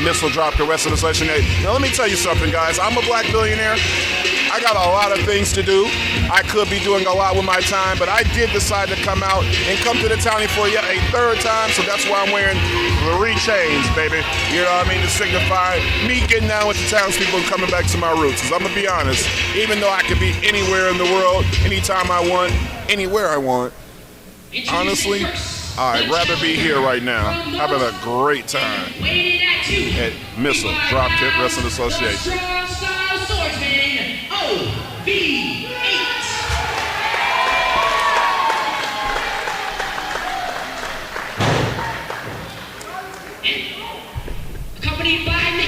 Missile Dropkick Wrestling Association. Now, let me tell you something, guys. I'm a black billionaire. I got a lot of things to do. I could be doing a lot with my time, but I did decide to come out and come to the townie for yet a third time, so that's why I'm wearing 3 chains, baby. You know what I mean? To signify me getting down with the townspeople and coming back to my roots. Because I'm going to be honest, even though I could be anywhere in the world, anytime I want, anywhere I want, honestly, I'd rather be here right now, having a great time at Missile Dropkick Wrestling Association. Accompanied by me,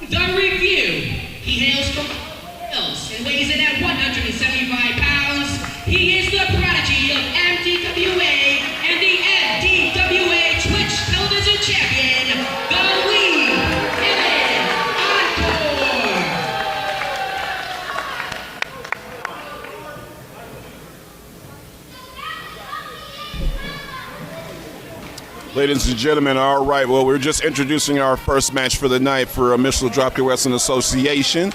the Review. He hails from Hills and weighs in at 175 pounds. He is the prodigy of MDWA and the MDWA Twitch Television Champion, the Lee Event Encore. Ladies and gentlemen, all right, well, we're just introducing our first match for the night for Missile Dropkick Wrestling Association.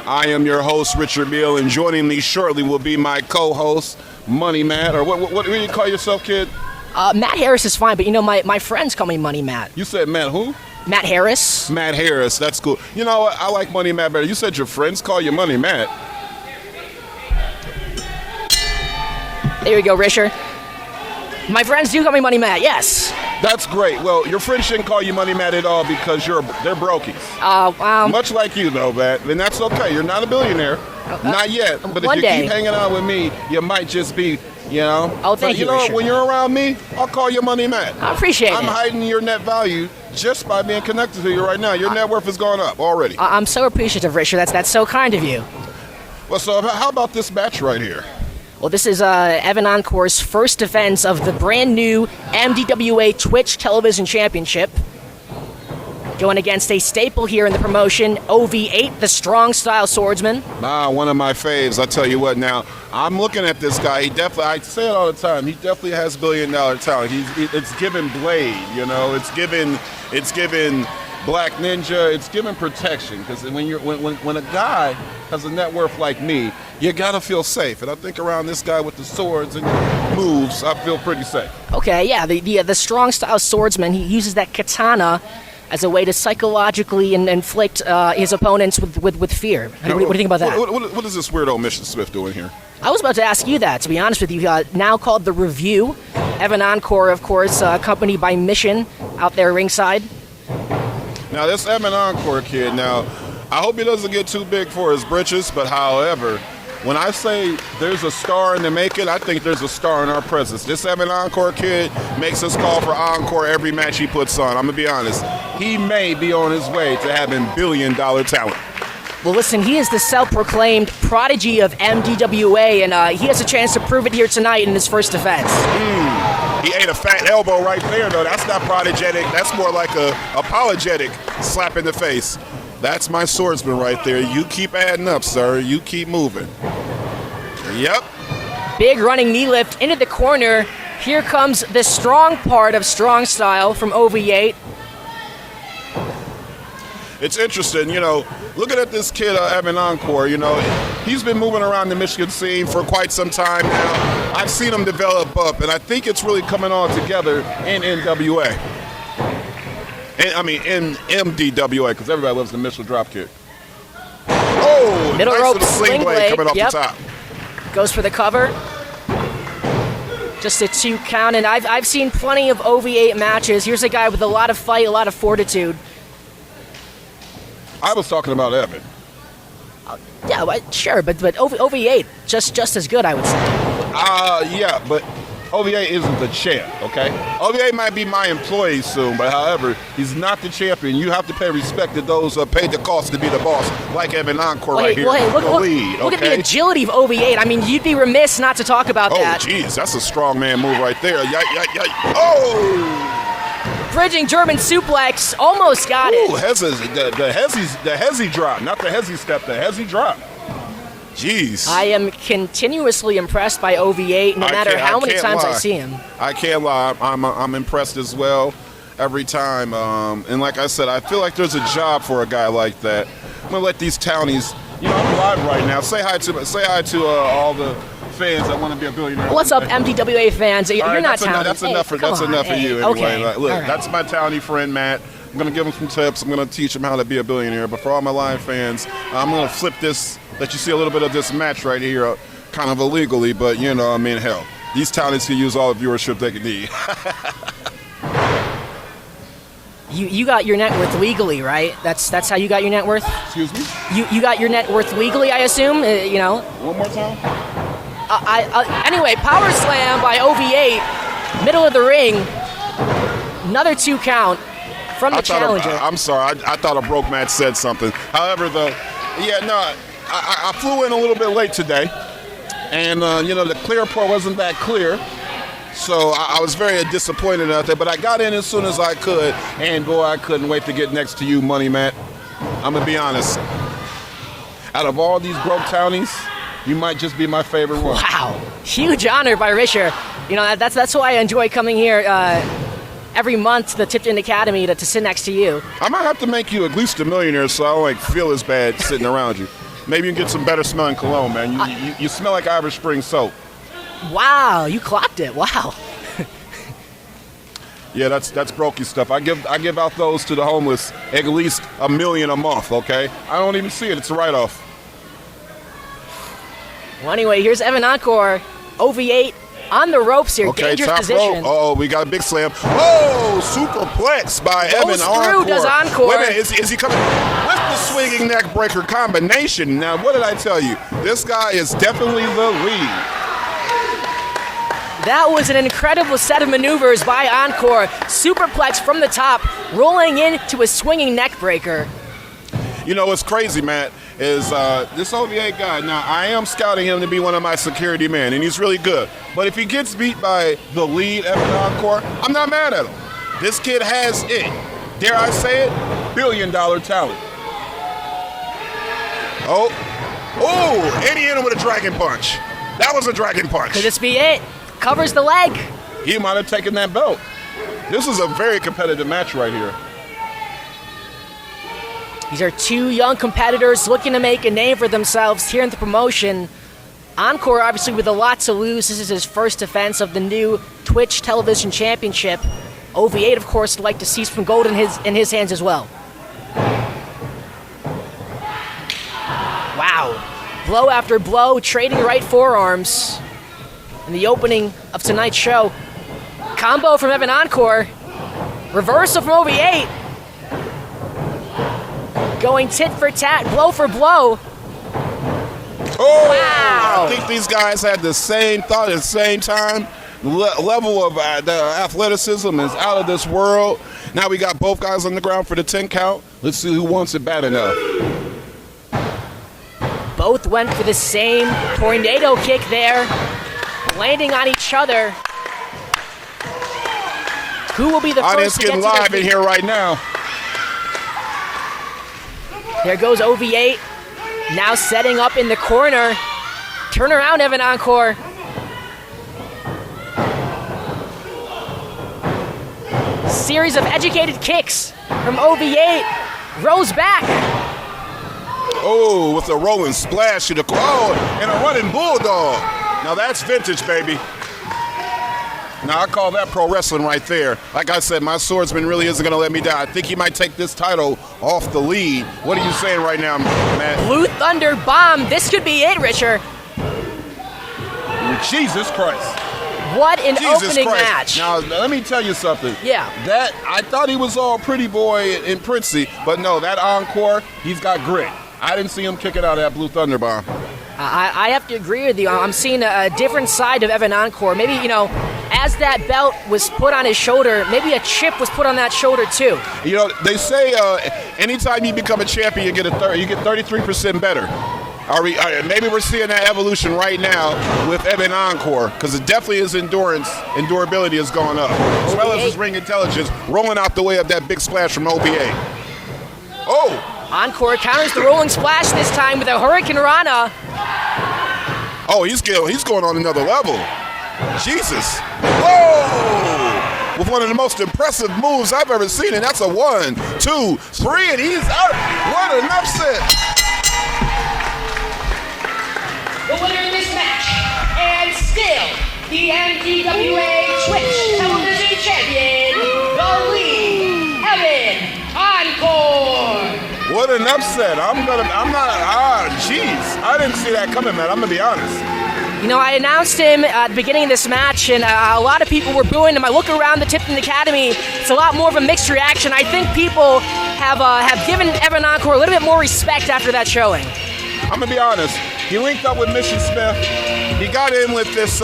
I am your host, Richard Beal, and joining me shortly will be my co-host, Money Matt, or what do you call yourself, kid? Matt Harris is fine, but you know, my friends call me Money Matt. You said Matt who? Matt Harris. Matt Harris, that's cool. You know what, I like Money Matt better. You said your friends call you Money Matt. There you go, Risher. My friends do call me Money Matt, yes. That's great. Well, your friends shouldn't call you Money Matt at all because they're brokies. Much like you, though, Matt. And that's okay. You're not a billionaire. Not yet. But if you keep hanging out with me, you might just be, you know. Oh, thank you, You know, Richard. when you're around me, I'll call you Money Matt. I appreciate it. I'm hiding your net value just by being connected to you right now. Your net worth has gone up already. I'm so appreciative, Risher. That's so kind of you. Well, so how about this match right here? Well, this is Evan Encore's first defense of the brand new MDWA Twitch Television Championship. Going against a staple here in the promotion, OV8, the strong style swordsman. One of my faves. I tell you what now, I'm looking at this guy. He definitely, I say it all the time, he definitely has $1 billion talent. It's given Blade, you know, it's given Black Ninja, it's given protection. Because when a guy has a net worth like me, you gotta feel safe. And I think around this guy with the swords and moves, I feel pretty safe. Okay, yeah, the strong style swordsman, he uses that katana as a way to psychologically inflict his opponents with fear. What do you think about that? What is this weirdo Mission Smith doing here? I was about to ask you that, to be honest with you. Now called The Review. Evan Encore, of course, accompanied by Mission out there ringside. Now, this Evan Encore kid, now, I hope he doesn't get too big for his britches, but however, when I say there's a star in the making, I think there's a star in our presence. This Evan Encore kid makes us call for encore every match he puts on. I'm going to be honest. He may be on his way to having $1 billion talent. Well, listen, he is the self-proclaimed prodigy of MDWA, and he has a chance to prove it here tonight in his first defense. He ate a fat elbow right there, though. That's not prodigetic. That's more like a apologetic slap in the face. That's my swordsman right there. You keep adding up, sir. You keep moving. Yep. Big running knee lift into the corner. Here comes the strong part of strong style from OV8. It's interesting, you know, looking at this kid, Evan Encore, you know, he's been moving around the Michigan scene for quite some time now. I've seen him develop up, and I think it's really coming all together in NWA. In MDWA, because everybody loves the Missile Dropkick. Oh, middle nice rope little sling blade coming off the top. Goes for the cover. Just a 2 count, and I've seen plenty of OV8 matches. Here's a guy with a lot of fight, a lot of fortitude. I was talking about Evan. Yeah, sure, but OV8 just as good, I would say. Yeah, but OVA isn't the champ, okay? OVA might be my employee soon, but however, he's not the champion. You have to pay respect to those who paid the cost to be the boss, like Evan Encore right here. Look at the agility of OV8. I mean, you'd be remiss not to talk about that. Oh, jeez, that's a strong man move right there. Oh! Bridging German suplex, almost got it. Ooh, the hezzy drop, not the hezzy step, the hezzy drop. Jeez. I am continuously impressed by OV8, no matter how many times I see him. I can't lie. I'm impressed as well. every time. And like I said, I feel like there's a job for a guy like that. I'm gonna let these townies. You know, I'm live right now. Say hi to all the fans that want to be a billionaire. What's up, MDWA fans? You're right, not townie. That's enough for you anyway. Okay. Like, look, right. That's my townie friend Matt. I'm gonna give him some tips. I'm gonna teach him how to be a billionaire. But for all my live fans, I'm gonna flip this. Let you see a little bit of this match right here, kind of illegally. But you know, I mean, hell, these townies can use all the viewership they can need. You got your net worth legally, right? That's how you got your net worth? Excuse me? You got your net worth legally, I assume? You know? One more time? Anyway, power slam by OV8, middle of the ring. Another 2 count from the challenger. I'm sorry, I thought a broke match said something. However, I flew in a little bit late today. And, you know, the clear part wasn't that clear. So I was very disappointed out there, but I got in as soon as I could, and boy, I couldn't wait to get next to you, Money Matt. I'm gonna be honest. Out of all these broke townies, you might just be my favorite one. Wow, huge honor by Risher. You know, that's why I enjoy coming here every month to the Tipton Academy to sit next to you. I might have to make you at least a millionaire so I don't like feel as bad sitting around you. Maybe you can get some better smelling cologne, man. You smell like Irish Spring soap. Wow, you clocked it. Wow. Yeah, that's brokey stuff. I give out those to the homeless at least $1 million a month, okay? I don't even see it. It's a write-off. Well, anyway, here's Evan Encore, OV8 on the ropes here. Okay, Dangerous top position. rope. Oh, we got a big slam. Oh, superplex by Evan Encore. Does Encore. Wait a minute, is he coming with the swinging neck breaker combination? Now, what did I tell you? This guy is definitely the lead. That was an incredible set of maneuvers by Encore. Superplex from the top, rolling into a swinging neck breaker. You know what's crazy, Matt, is this OVA guy, now I am scouting him to be one of my security men, and he's really good. But if he gets beat by the lead Evan Encore, I'm not mad at him. This kid has it. Dare I say it? $1 billion talent. Oh, and he hit him with a dragon punch. That was a dragon punch. Could this be it? Covers the leg. He might have taken that belt. This is a very competitive match right here. These are 2 young competitors looking to make a name for themselves here in the promotion. Encore, obviously, with a lot to lose. This is his first defense of the new Twitch Television Championship. OV8, of course, would like to see some gold in his hands as well. Wow. Blow after blow, trading right forearms. In the opening of tonight's show. Combo from Evan Encore. Reversal from OV8. Going tit for tat, blow for blow. Oh, wow. I think these guys had the same thought at the same time. Level of the athleticism is out of this world. Now we got both guys on the ground for the 10 count. Let's see who wants it bad enough. Both went for the same tornado kick there. Landing on each other. Who will be the Audience first to get getting to their live in here right now. There goes OV8. Now setting up in the corner. Turn around, Evan Encore. Series of educated kicks from OV8. Rose back. Oh, with a rolling splash to the and a running bulldog. Now that's vintage, baby. Now I call that pro wrestling right there. Like I said, my swordsman really isn't going to let me down. I think he might take this title off the lead. What are you saying right now, Matt? Blue Thunder bomb. This could be it, Richard. Jesus Christ. What an Jesus opening Christ. match. Now, let me tell you something. Yeah. That, I thought he was all pretty boy and princey, but no, that Encore, he's got grit. I didn't see him kicking out that Blue Thunder bomb. I have to agree with you. I'm seeing a different side of Evan Encore. Maybe, you know, as that belt was put on his shoulder, maybe a chip was put on that shoulder too. You know, they say anytime you become a champion, you get 33% better. Maybe we're seeing that evolution right now with Evan Encore, because it definitely his endurability is going up, as well as his ring intelligence, rolling out the way of that big splash from OBA. Oh! Encore counters the rolling splash this time with a Hurricane Rana. Oh, he's going on another level. Jesus. Whoa! with one of the most impressive moves I've ever seen, and that's a 1, 2, 3, and he's out. What an upset. The winner of this match, and still the MDWA Twitch Television Champion, the Lee Evan Encore. What an upset. I didn't see that coming, man. I'm going to be honest. You know, I announced him at the beginning of this match, and a lot of people were booing him. I look around the Tipton Academy, it's a lot more of a mixed reaction. I think people have given Evan Encore a little bit more respect after that showing. I'm going to be honest. He linked up with Mission Smith. He got in with this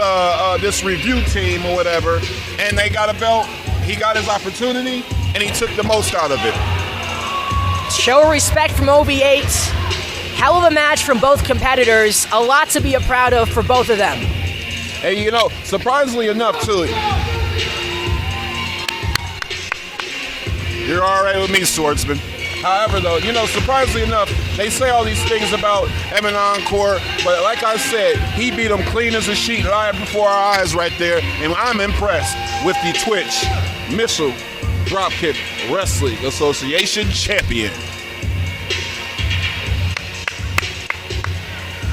this review team or whatever, and they got a belt. He got his opportunity, and he took the most out of it. Show of respect from OV8. Hell of a match from both competitors. A lot to be proud of for both of them. And you know, surprisingly enough, too, you're all right with me, Swordsman. However, though, you know, surprisingly enough, they say all these things about Evan Encore, but like I said, he beat him clean as a sheet right before our eyes right there, and I'm impressed with the Twitch Missile Dropkick Wrestling Association champion.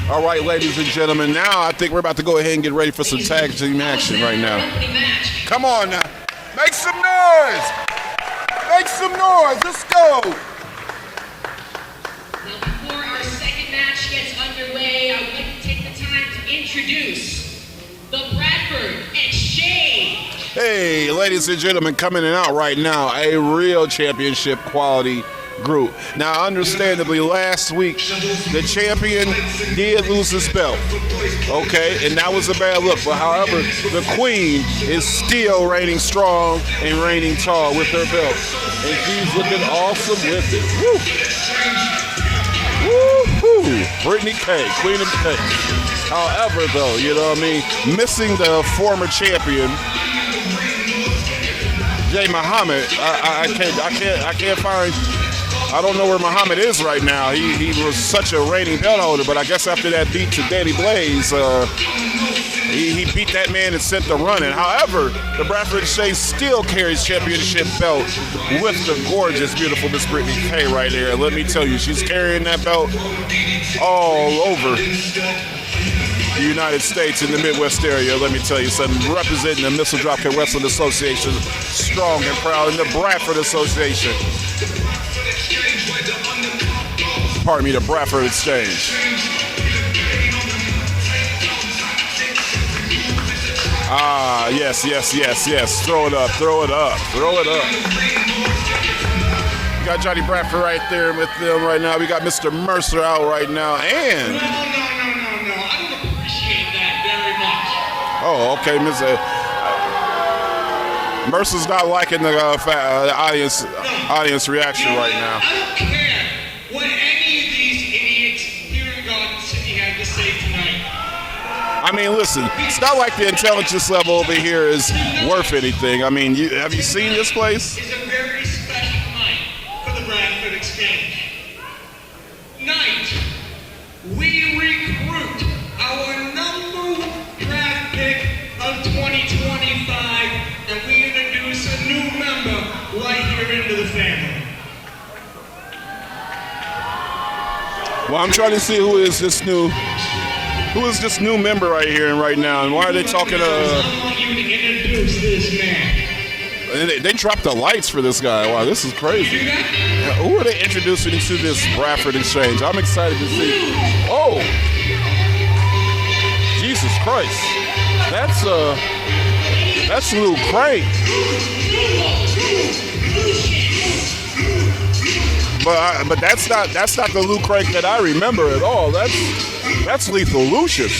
All right, ladies and gentlemen, now I think we're about to go ahead and get ready for some tag team action right now. Come on now. Make some noise. Make some noise. Let's go. Now, before our second match gets underway, I would like to take the time to introduce the Bradford Exchange. Hey, ladies and gentlemen, coming in out right now, a real championship quality group. Now, understandably, last week, the champion did lose his belt, okay, and that was a bad look. But however, the queen is still reigning strong and reigning tall with her belt, and she's looking awesome with it. Woo! Woo-hoo! Britany Kay, Queen of Kay. However, though, you know what I mean, missing the former champion, Jay Muhammad, I can't find. I don't know where Muhammad is right now. He was such a reigning belt holder, but I guess after that beat to Danny Blaze, he beat that man and sent the running. However, the Bradford Exchange still carries championship belt with the gorgeous, beautiful Miss Britany Kay right there. Let me tell you, she's carrying that belt all over the United States in the Midwest area. Let me tell you something. Representing the Missile Dropkick Wrestling Association, strong and proud, and the Bradford Association. Pardon me, the Bradford Exchange. Ah, yes. Throw it up. We got Johnny Bradford right there with them right now. We got Mr. Mercer out right now, and... No. I don't appreciate that very much. Oh, okay, Mr. Mercer's not liking the audience reaction right now. I don't care what any of these idiots here in Garden City have to say tonight. I mean, listen, it's not like the intelligence level over here is worth anything. I mean, have you seen this place? It's a very special night for the Bradford Exchange. Night, we recruit our number one draft pick of 2025, and we introduce a new member right here into the family. Well, I'm trying to see who is this new member right here and right now, and why are they talking? I want you to introduce this man. They dropped the lights for this guy. Wow, this is crazy. Who are they introducing to this Bradford Exchange? I'm excited to see. Oh, Jesus Christ! That's Lou Crank. But that's not the Lou Crank that I remember at all. That's Lethal Lucius.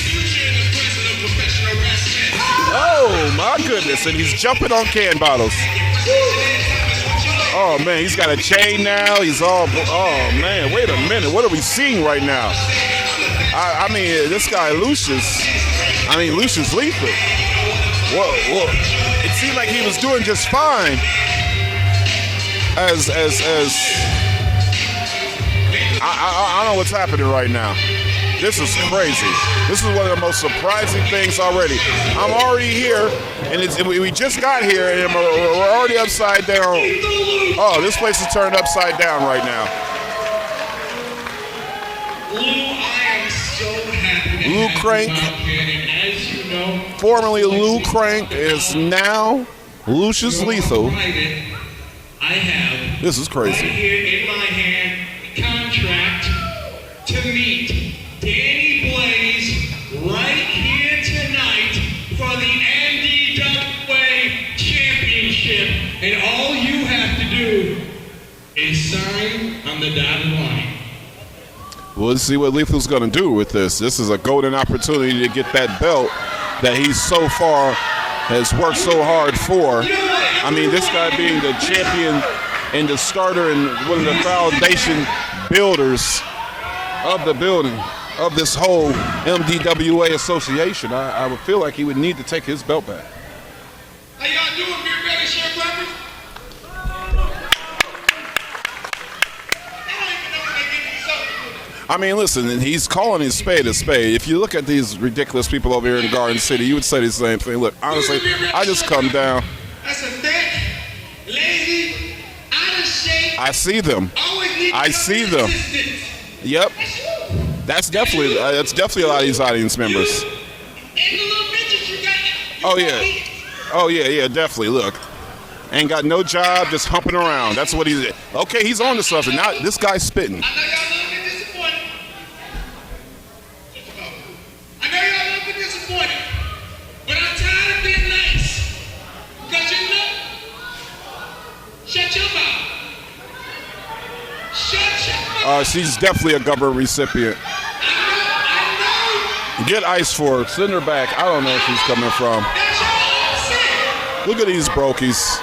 Oh my goodness! And he's jumping on can bottles. Oh man, he's got a chain now. He's all. Oh man, wait a minute. What are we seeing right now? I mean, this guy Lucius. I mean, Lucius Lethal. Whoa! It seemed like he was doing just fine. I don't know what's happening right now. This is crazy. This is one of the most surprising things already. I'm already here, and we just got here, and we're already upside down. Oh, this place is turned upside down right now. Lou, I am so happy to Lou have Crank, you out here, and as you know, formerly Lou Crank, is now Lucius Lethal. I have This is crazy. right here in my hand a contract to meet Danny Blaze right here tonight for the MDWA Championship, and all you have to do is sign on the dotted line. Well, let's see what Lethal's going to do with this. This is a golden opportunity to get that belt that he so far has worked so hard for. I mean, this guy being the champion and the starter and one of the foundation builders of the building of this whole MDWA association, I would feel like he would need to take his belt back. How y'all doing, Beer Belly Sharecroppers? I mean, listen, he's calling his spade a spade. If you look at these ridiculous people over here in Garden City, you would say the same thing. Look, honestly, I just come down. That's a thick, lazy, out of shape. I see them. I see them. Yep. That's definitely a lot of these audience members. And the little bitches you got. Oh yeah. Oh yeah, definitely. Look, ain't got no job, just humping around. That's what he's. Okay, he's on to something. Now this guy's spitting. I know y'all a little bit disappointed. I know y'all a little bit disappointed. But I'm tired of being nice. Because you know, shut your mouth. Shut your mouth. She's definitely a government recipient. I know. Get ice for her. Send her back. I don't know where she's coming from. That's your upset. Look at these brokies.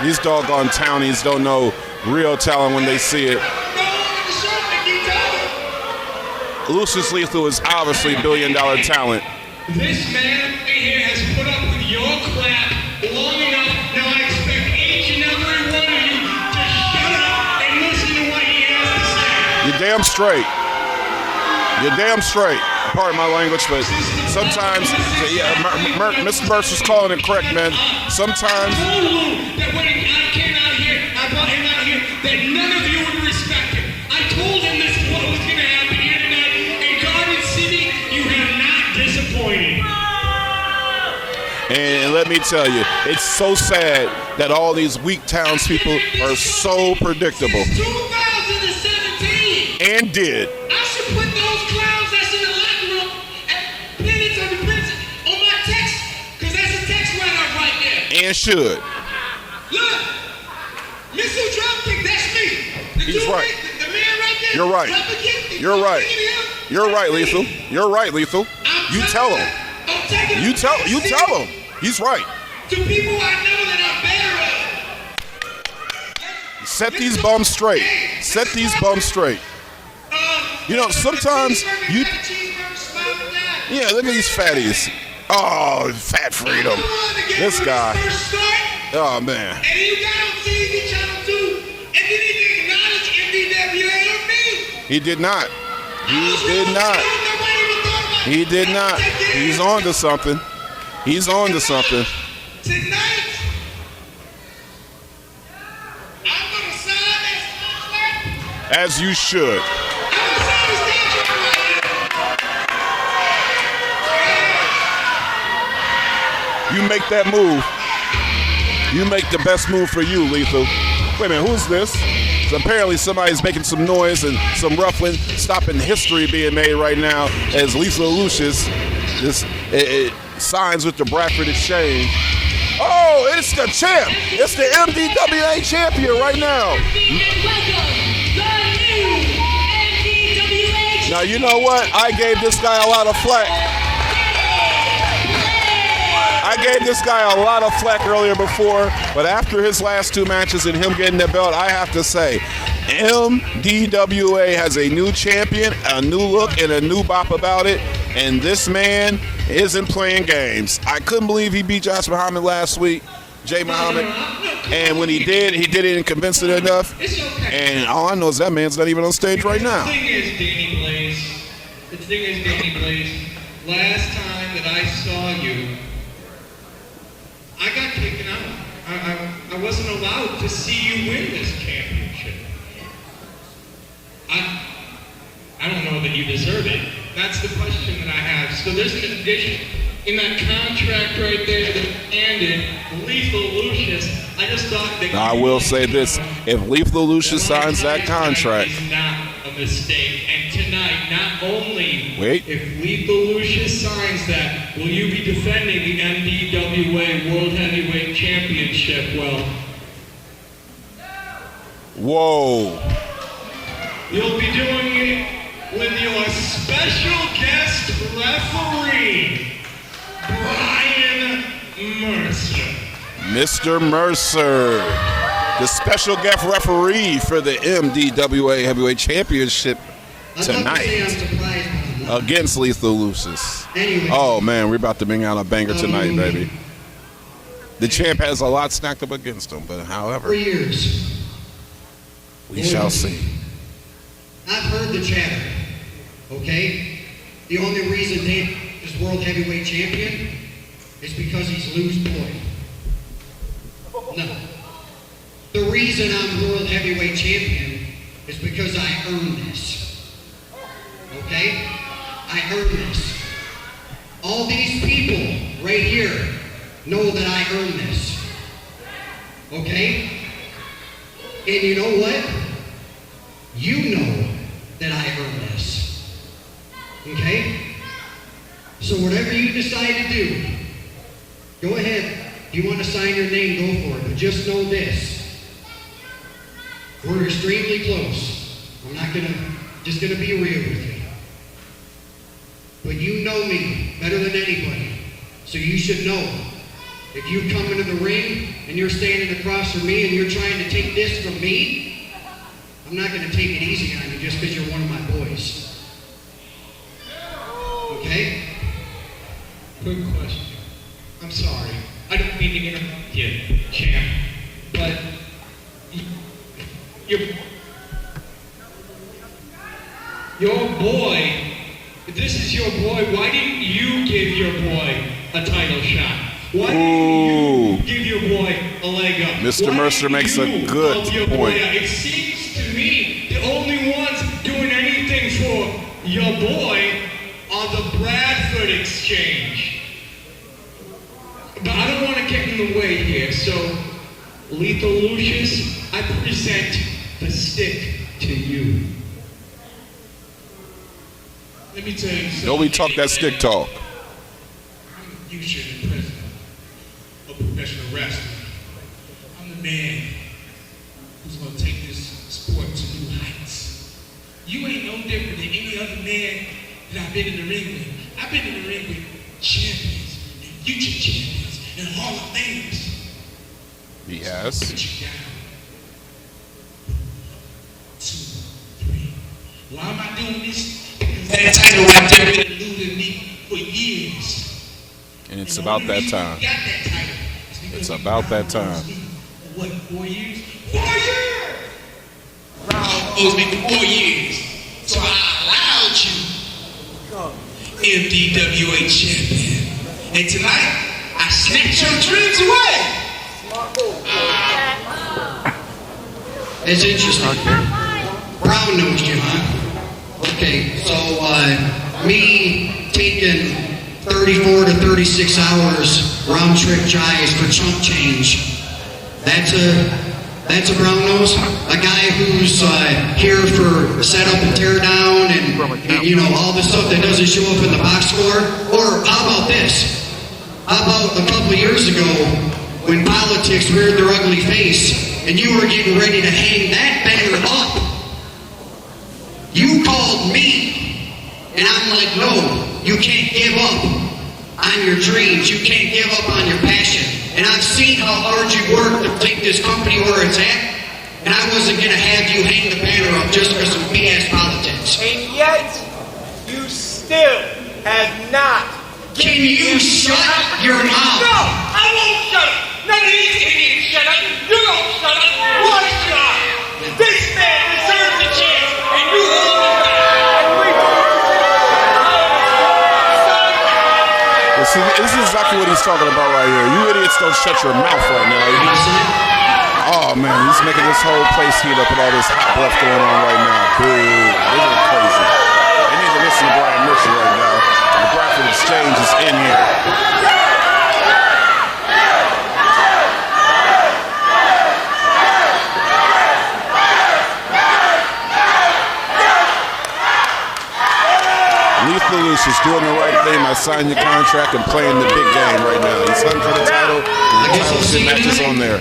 These doggone townies don't know real talent when they see it. Go on the show and keep talking. Lucius Lethal is obviously billion-dollar talent. This man right here has put up with your crap long enough. Now I expect each and every one of you to shut up and listen to what he has to say. You're damn straight. You're damn straight. Pardon my language, but sometimes, yeah, Mr. Mercer's calling it correct, man. Sometimes. I told Lou that when I came out here, I brought him out here, that none of you would respect him. I told him this is what was going to happen here tonight. In Garden City, you have not disappointed. And let me tell you, it's so sad that all these weak townspeople are so predictable. 2017. And did. I should put those clowns that's in the locker room and minutes of the prison on my text, because that's a text write-off right there. And should. Look, Missile Dropkick, that's me. He's right. The man right there. You're right. You're right. You're right, Lethal. You're right, Lethal. You tell him. You tell him. He's right. To people I know that are better of. Set these bums straight. Set these bums straight. You know, sometimes you. Yeah, look at these fatties. Oh, fat freedom. This guy. Oh, man. And you got on TV Channel 2, and then he didn't acknowledge MDWA or me. He did not. He did not. He did not. He's on to something. He's on to something. Tonight, I'm going to sign this contract. As you should. You make that move. You make the best move for you, Lethal. Wait a minute, who's this? So apparently somebody's making some noise and some ruffling, stopping history being made right now as Lethal Lucius it signs with the Bradford Exchange. Oh, it's the champ. It's the MDWA champion right now. Now, you know what? I gave this guy a lot of flack. I gave this guy a lot of flack earlier before, but after his last two matches and him getting the belt, I have to say, MDWA has a new champion, a new look, and a new bop about it, and this man isn't playing games. I couldn't believe he beat Josh Muhammad last week, Jay Muhammad, and when he did it convincing enough, and all I know is that man's not even on stage right now. The thing is, Danny Blaze, the thing is, Danny Blaze, last time that I saw you, I got taken out. I wasn't allowed to see you win this championship. I don't know that you deserve it. That's the question that I have. So there's an addition in that contract right there that ended, Lethal Lucius. I just thought that. Now, I will say this: if Lethal Lucius signs that contract, is not a mistake. And tonight, not only if Lethal Lucius signs that, will you be defending the MDWA World Heavyweight Championship? Well, whoa. You'll be doing it with your special guest referee, Brian Mercer. Mr. Mercer, the special guest referee for the MDWA Heavyweight Championship tonight against Lethal Lucius. Oh man, we're about to bring out a banger tonight, baby. The champ has a lot stacked up against him, but however, for years, we shall see. I've heard the chatter, okay? The only reason Dave is World Heavyweight Champion is because he's Lou's boy. No. The reason I'm World Heavyweight Champion is because I earned this. Okay? I earned this. All these people right here know that I earned this. Okay? And you know what? You know that I earned this. Okay? So whatever you decide to do, go ahead. If you want to sign your name, go for it. But just know this. We're extremely close. I'm not just gonna be real with you. But you know me better than anybody. So you should know. If you come into the ring and you're standing across from me and you're trying to take this from me, I'm not going to take it easy on you just because you're one of my boys. Okay? Quick question. I'm sorry. I don't mean to interrupt you, champ, but your boy, if this is your boy, why didn't you give your boy a title shot? Why didn't you give your boy a leg up? Mr. Mercer makes a good point. It seems to me the only ones doing anything for your boy are the Bradford Exchange. But I don't want to get in the way here, so Lethal Lucius, I present the stick to you. Let me tell you something. Nobody talk that stick talk. I'm the future and president of professional wrestling. I'm the man who's going to take this sport to new heights. You ain't no different than any other man that I've been in the ring with. I've been in the ring with champions and future champions and Hall of Famers. He has. Put you down. 1, 2, 3. Why am I doing this? Because that title right there been eluding me for years. And it's about that time. It's about that time. What, 4 years? 4 years! Owes me for 4 years. So I allowed you, MDWA champion. And tonight, I snatched your dreams away. It's interesting. Brown nosed you, huh? Okay, so me taking 34 to 36 hours round trip drives for chump change. That's a brown nose. A guy who's here for setup and tear down and you know all the stuff that doesn't show up in the box score. Or how about this? How about a couple of years ago when politics reared their ugly face and you were getting ready to hang that banner up? You called me and I'm like, no, you can't give up on your dreams. You can't give up on your passion. And I've seen how hard you work to take this company where it's at. And I wasn't going to have you hang the banner up just for some BS politics. And yet, you still have not. Can you shut your mouth? No, I won't shut up. None of these idiots shut up. You don't shut up. Why shut up? This man deserves a chance, and you hold it back. this is exactly what he's talking about right here. You idiots don't shut your mouth right now. Oh man, he's making this whole place heat up with all this hot breath going on right now. Boo. This is crazy. They need to listen to Brian Mitchell right now. The Bradford Exchange is in here. Lethal Lucius doing the right thing by signing your contract and playing the big game right now. He's hunting for the title, and the title shit matches on there.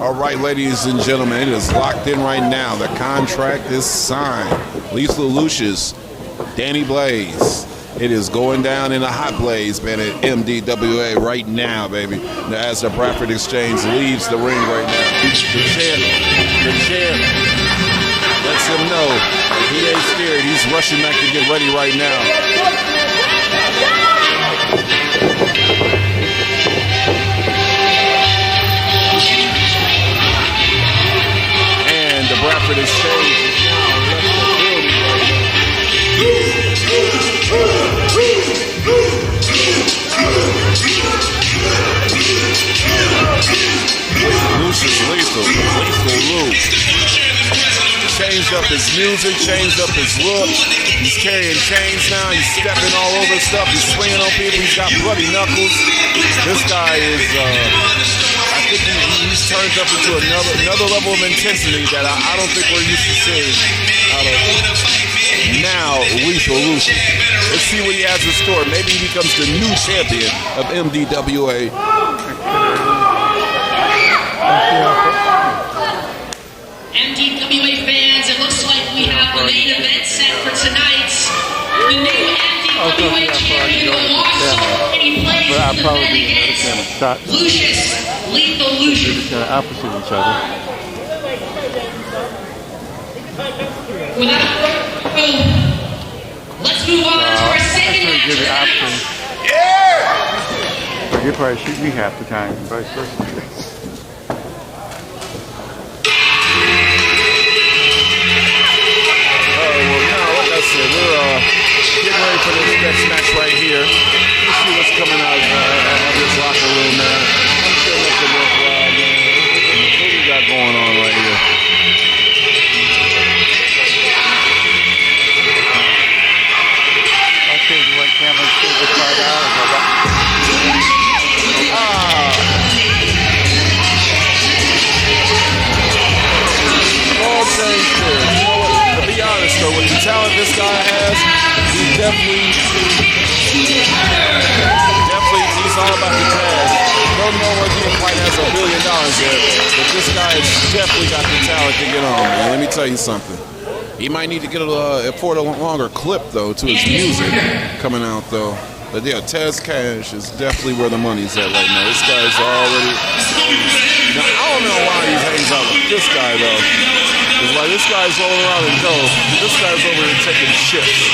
All right, ladies and gentlemen, it is locked in right now. The contract is signed. Lethal Lucius, Danny Blaze. It is going down in a hot blaze, man, at MDWA right now, baby. As the Bradford Exchange leaves the ring right now. The champ lets him know that he ain't scared. He's rushing back to get ready right now. And the Bradford Exchange is now left the building right now. Lucius Lethal Lou. Changed up his music, changed up his look. He's carrying chains now. He's stepping all over stuff. He's swinging on people. He's got bloody knuckles. This guy is, I think he's turned up into another level of intensity that I don't think we're used to seeing out of now Lethal Lucius. Let's see what he has in store. Maybe he becomes the new champion of MDWA. MDWA fans, it looks like we have the main event set for tonight. The new MDWA champion will also be playing the event against Lucius, Lethal Lucius. Opposite each other. Without further ado, let's move on to our second match of the night. Yeah! But you probably shoot me half the time, and vice versa. We're getting ready for this next match right here. Let's see what's coming out of this locker room, man. I'm sure it's a worthwhile, man. What we got going on right here? I think you want Cameron to see the part out. All things good. You know what? To be honest though, with the talent this guy has, he's all about the cash. Don't know whether he quite has $1 billion yet, but this guy has definitely got the talent to get on, man. Let me tell you something. He might need to get afford a longer clip though to his music coming out though. But yeah, Tez Cash is definitely where the money's at right now. This guy's already. Now I don't know why he hangs out with this guy though. It's like this guy's rolling around in dough. This guy's over here taking shifts.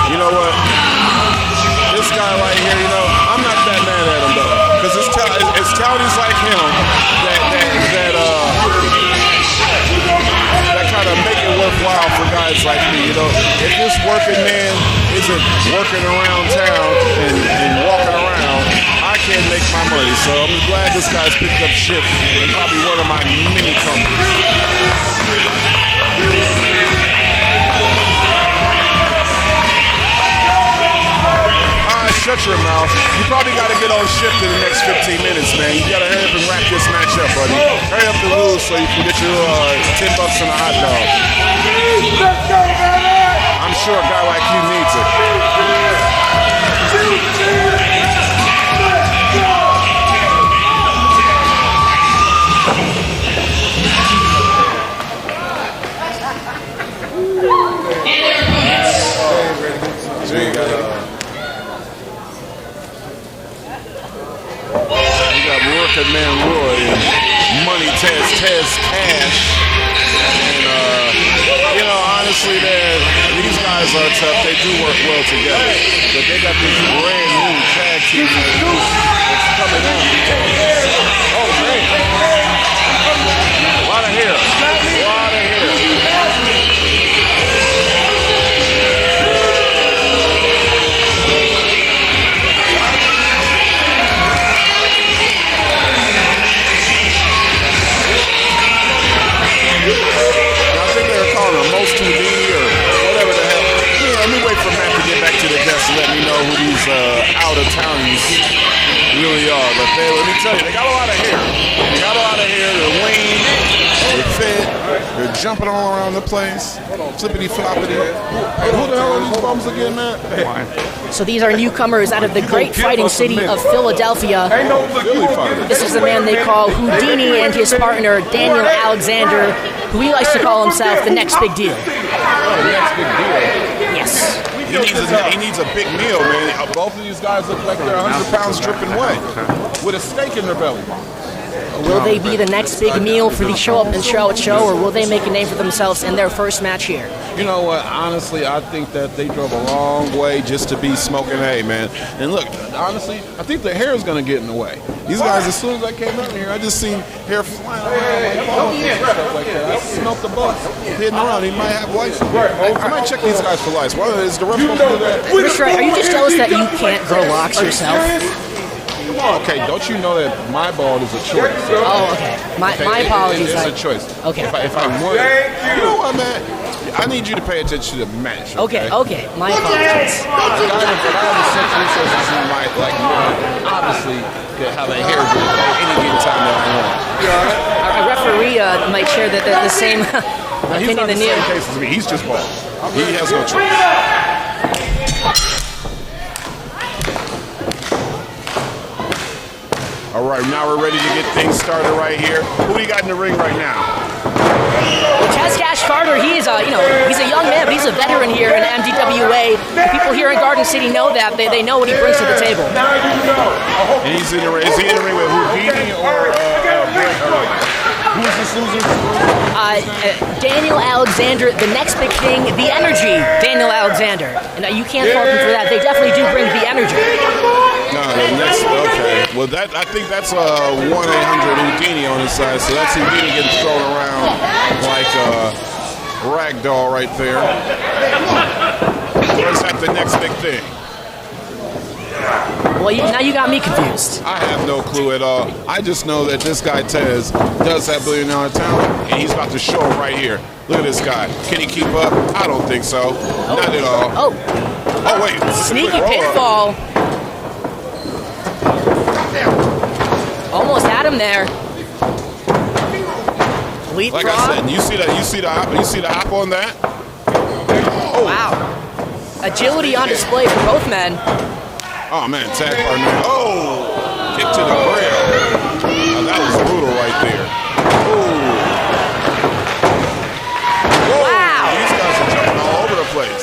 You know what? This guy right here, you know, I'm not that mad at him though, because it's townies like him that kind of make it worthwhile for guys like me. You know, if this working man isn't working around town and walking around, I can't make my money. So I'm glad this guy's picked up shit in probably one of my many companies. Shut your mouth. You probably got to get on shift in the next 15 minutes, man. You got to hurry up and wrap this match up, buddy. Hurry up to lose so you can get your $10 and a hot dog. I'm sure a guy like you needs it. So you got Working Man Roy and Money Tez Cash. And, you know, honestly, these guys are tough. They do work well together. But they got these brand new It's coming in. Oh, man. A lot of hair. A lot of hair. I think they were calling him most too or whatever the hell. Yeah, let me wait for Matt to get back to the desk and let me know who these out-of-towners really are. But let me tell you, they got a lot of hair. They got a lot of hair. They're lean. They're fit. They're jumping all around the place. Flippity-floppity. Hey, who the hell are these bums again, man? So these are newcomers out of the great fighting city of Philadelphia. This is the man they call Houdini and his partner Daniel Alexander, who he likes to call himself the next big deal. The next big deal? Yes. He needs a big meal, man. Both of these guys look like they're 100 pounds dripping wet with a steak in their belly. Will they be the next big meal for the show up and show out show, or will they make a name for themselves in their first match here? You know what? Honestly, I think that they drove a long way just to be smoking hay, man. And look, honestly, I think the hair is going to get in the way. These guys, as soon as I came out here, I just seen hair flying around like that. I smelled the bus hitting around. He might have lice. I might check these guys for lice. Is the ref going to do that? Richard, are you just jealous that you can't grow locks yourself? Okay, don't you know that my bald is a choice? Oh, okay. My apologies. It's a choice. Okay. If I want, you know what, man? I need you to pay attention to the match. Okay. My apologies. The guy in the Central Resources might, obviously, have a hair do at any given time that I want. Our referee might share the same He's opinion not the than you. same case as me. He's just bald. He has no choice. All right, now we're ready to get things started right here. Who do you got in the ring right now? Well, Cash Carter, he's a young man, but he's a veteran here in MDWA. The people here in Garden City know that. They know what he brings to the table. And he's in the ring. Is he in the ring with Houdini or who's this loser? Daniel Alexander, the next big thing, the energy, Daniel Alexander. And you can't fault him for that. They definitely do bring the energy. No, okay. Well, I think that's 1-800 Houdini on his side, so that's Houdini getting thrown around like a rag doll right there. Or is that the next big thing? Well, now you got me confused. I have no clue at all. I just know that this guy Tez does have billion-dollar talent, and he's about to show him right here. Look at this guy. Can he keep up? I don't think so. Not at all. Oh, wait. Sneaky pitfall. Almost had him there. Like I said, you see the hop on that? Oh. Wow. Agility on display for both men. Oh man, tag partner. Oh, kick to the grill. Now, that was brutal right there. Oh. Wow. These guys are jumping all over the place.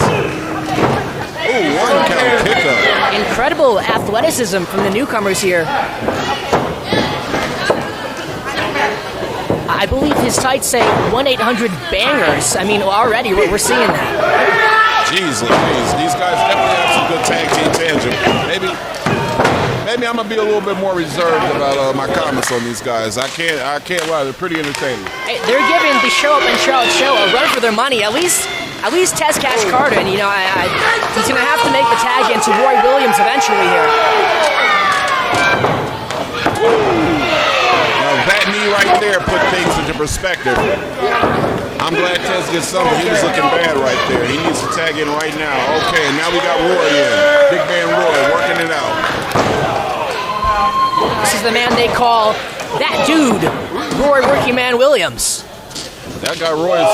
Oh, 1 count kick up. Incredible athleticism from the newcomers here. I believe his tights say 1-800 bangers. I mean, already we're seeing that. Jeez Louise, these guys definitely have some good tag team tangent. Maybe I'm gonna be a little bit more reserved about my comments on these guys. I can't lie, they're pretty entertaining. Hey, they're giving the show up and show out show a run for their money. At least Test Cash Carter, and he's gonna have to make the tag into Roy Williams eventually here. That knee right there put things into perspective. I'm glad Tez gets something. He was looking bad right there. He needs to tag in right now. Okay, now we got Roy in. Big man Roy working it out. This is the man they call that dude, Roy Working Man Williams. That guy Roy is...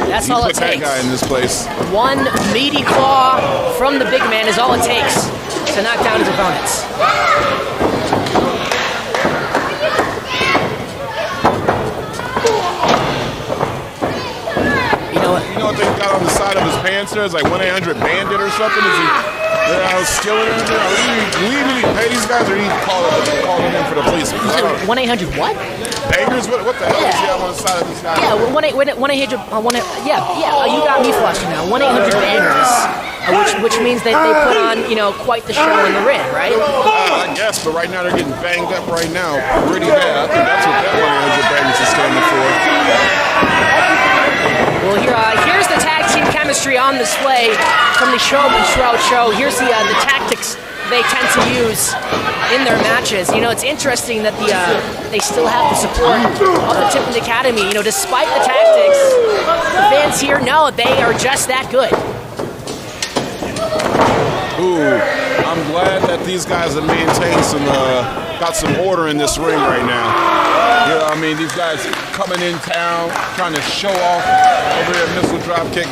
That's all it takes. That guy in this place. One meaty claw from the big man is all it takes to knock down his opponents. You know what they got on the side of his pants there? It's like 1-800 Bandit or something. They're out stealing it. We really pay these guys, or you call them in for the police? 1-800 what? Bangers? What the hell is he have on the side of this guy? Yeah, 1-800. You got me flustered now. 1-800 bangers, which means that they put on, quite the show in the ring, right? I guess, but right now they're getting banged up right now, pretty bad. I think that's what that 1-800 bangers is standing for. Well, here's the tag team chemistry on display from the Show Up and Shroud show. Here's the tactics they tend to use in their matches. It's interesting that they still have the support of the Tipton Academy. Despite the tactics, the fans here know they are just that good. Ooh, I'm glad that these guys have maintained got some order in this ring right now. These guys coming in town, trying to show off over there, Missile Dropkick.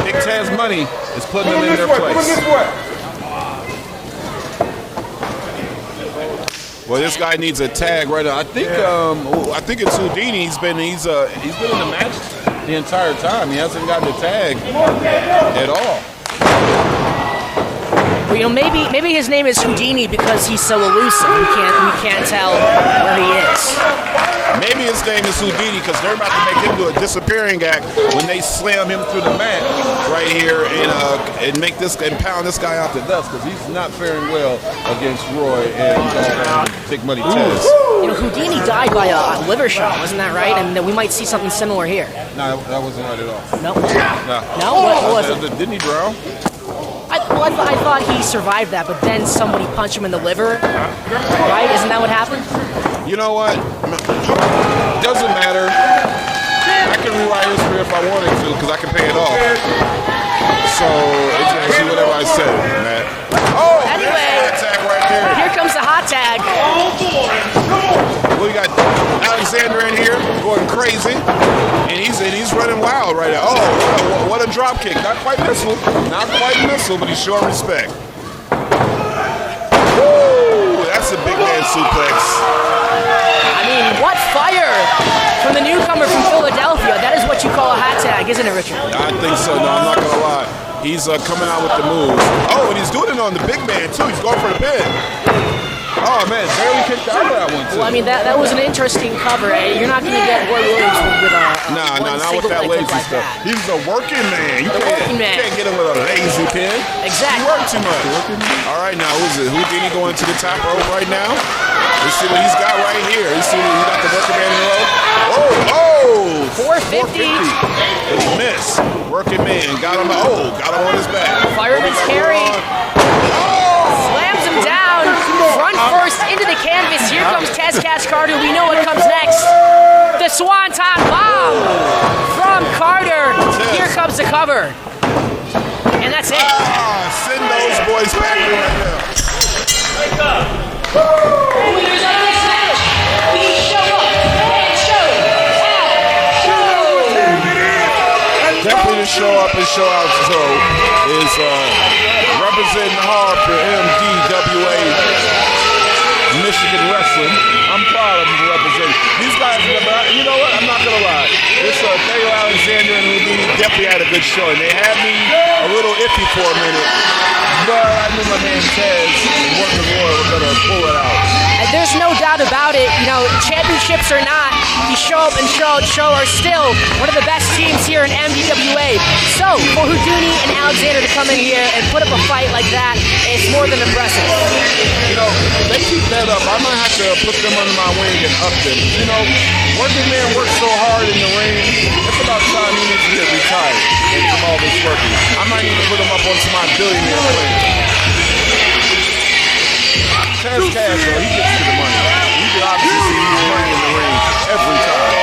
Big Taz money is putting them in their place. Well, this guy needs a tag right now. I think it's Houdini. He's been in the match the entire time. He hasn't gotten a tag at all. Well, maybe his name is Houdini because he's so elusive. We can't tell where he is. Maybe his name is Houdini because they're about to make him do a disappearing act when they slam him through the mat right here and pound this guy out to dust because he's not faring well against Roy and Big Money Taz. Houdini died by a liver shot, wasn't that right? And we might see something similar here. No, that wasn't right at all. No? No? What was it? Didn't he drown? I thought he survived that, but then somebody punched him in the liver, right? Isn't that what happened? You know what? Doesn't matter. I can rewrite history if I wanted to because I can pay it off. So it's actually whatever I said, Matt. Oh, anyway, tag right there. Here comes the hot tag. We got Alexander in here going crazy, and he's running wild right now. Oh, what a drop kick! Not quite missile, but he's showing respect. Woo! That's a big man suplex. What fire from the newcomer from Philadelphia. That is what you call a hot tag, isn't it, Richard? I think so. No, I'm not gonna lie. He's coming out with the moves. Oh, and he's doing it on the big man too. He's going for the pin. Oh man, barely kicked out of that one too. Well, that was an interesting cover. You're not gonna get Roy Williams with not with that lazy stuff. He's a working man. You can't get him with a lazy pin. Exactly. He worked too much. All right, now who's it? Houdini going to the top rope right now? Let's see what he's got right here. You see he got the working man in the rope. 450. It's a miss. Working man got him on his back. Fireman's carry. Slams him down. Front first into the canvas. Here comes Taz Carter. We know what comes next. The Swanton Bomb from Carter. Here comes the cover. And that's it. Send those boys back right now. Wake up. Winners of this match, we show up and show out. Definitely the show up and show out show is representing hard for MDWA Michigan Wrestling. I'm proud of them for representing. These guys, you know what? I'm not going to lie. This Dale Alexander and Houdini definitely had a good show. And they had me a little iffy for a minute. But I knew my man Taz and Working Roy were going to pull it out. And there's no doubt about it. Championships or not, the Show Up and Show are still one of the best teams here in MDWA. So, for Houdini and Alexander to come in here and put up a fight like that, it's more than impressive. They keep that up. I might have to put them under my wing and up them. Working man works so hard in the ring. It's about time he needs to get retired from all this working. I might need to put him up onto my billionaire wing. Taz Castro, he gets to the money. You can obviously see he's money in the ring every time.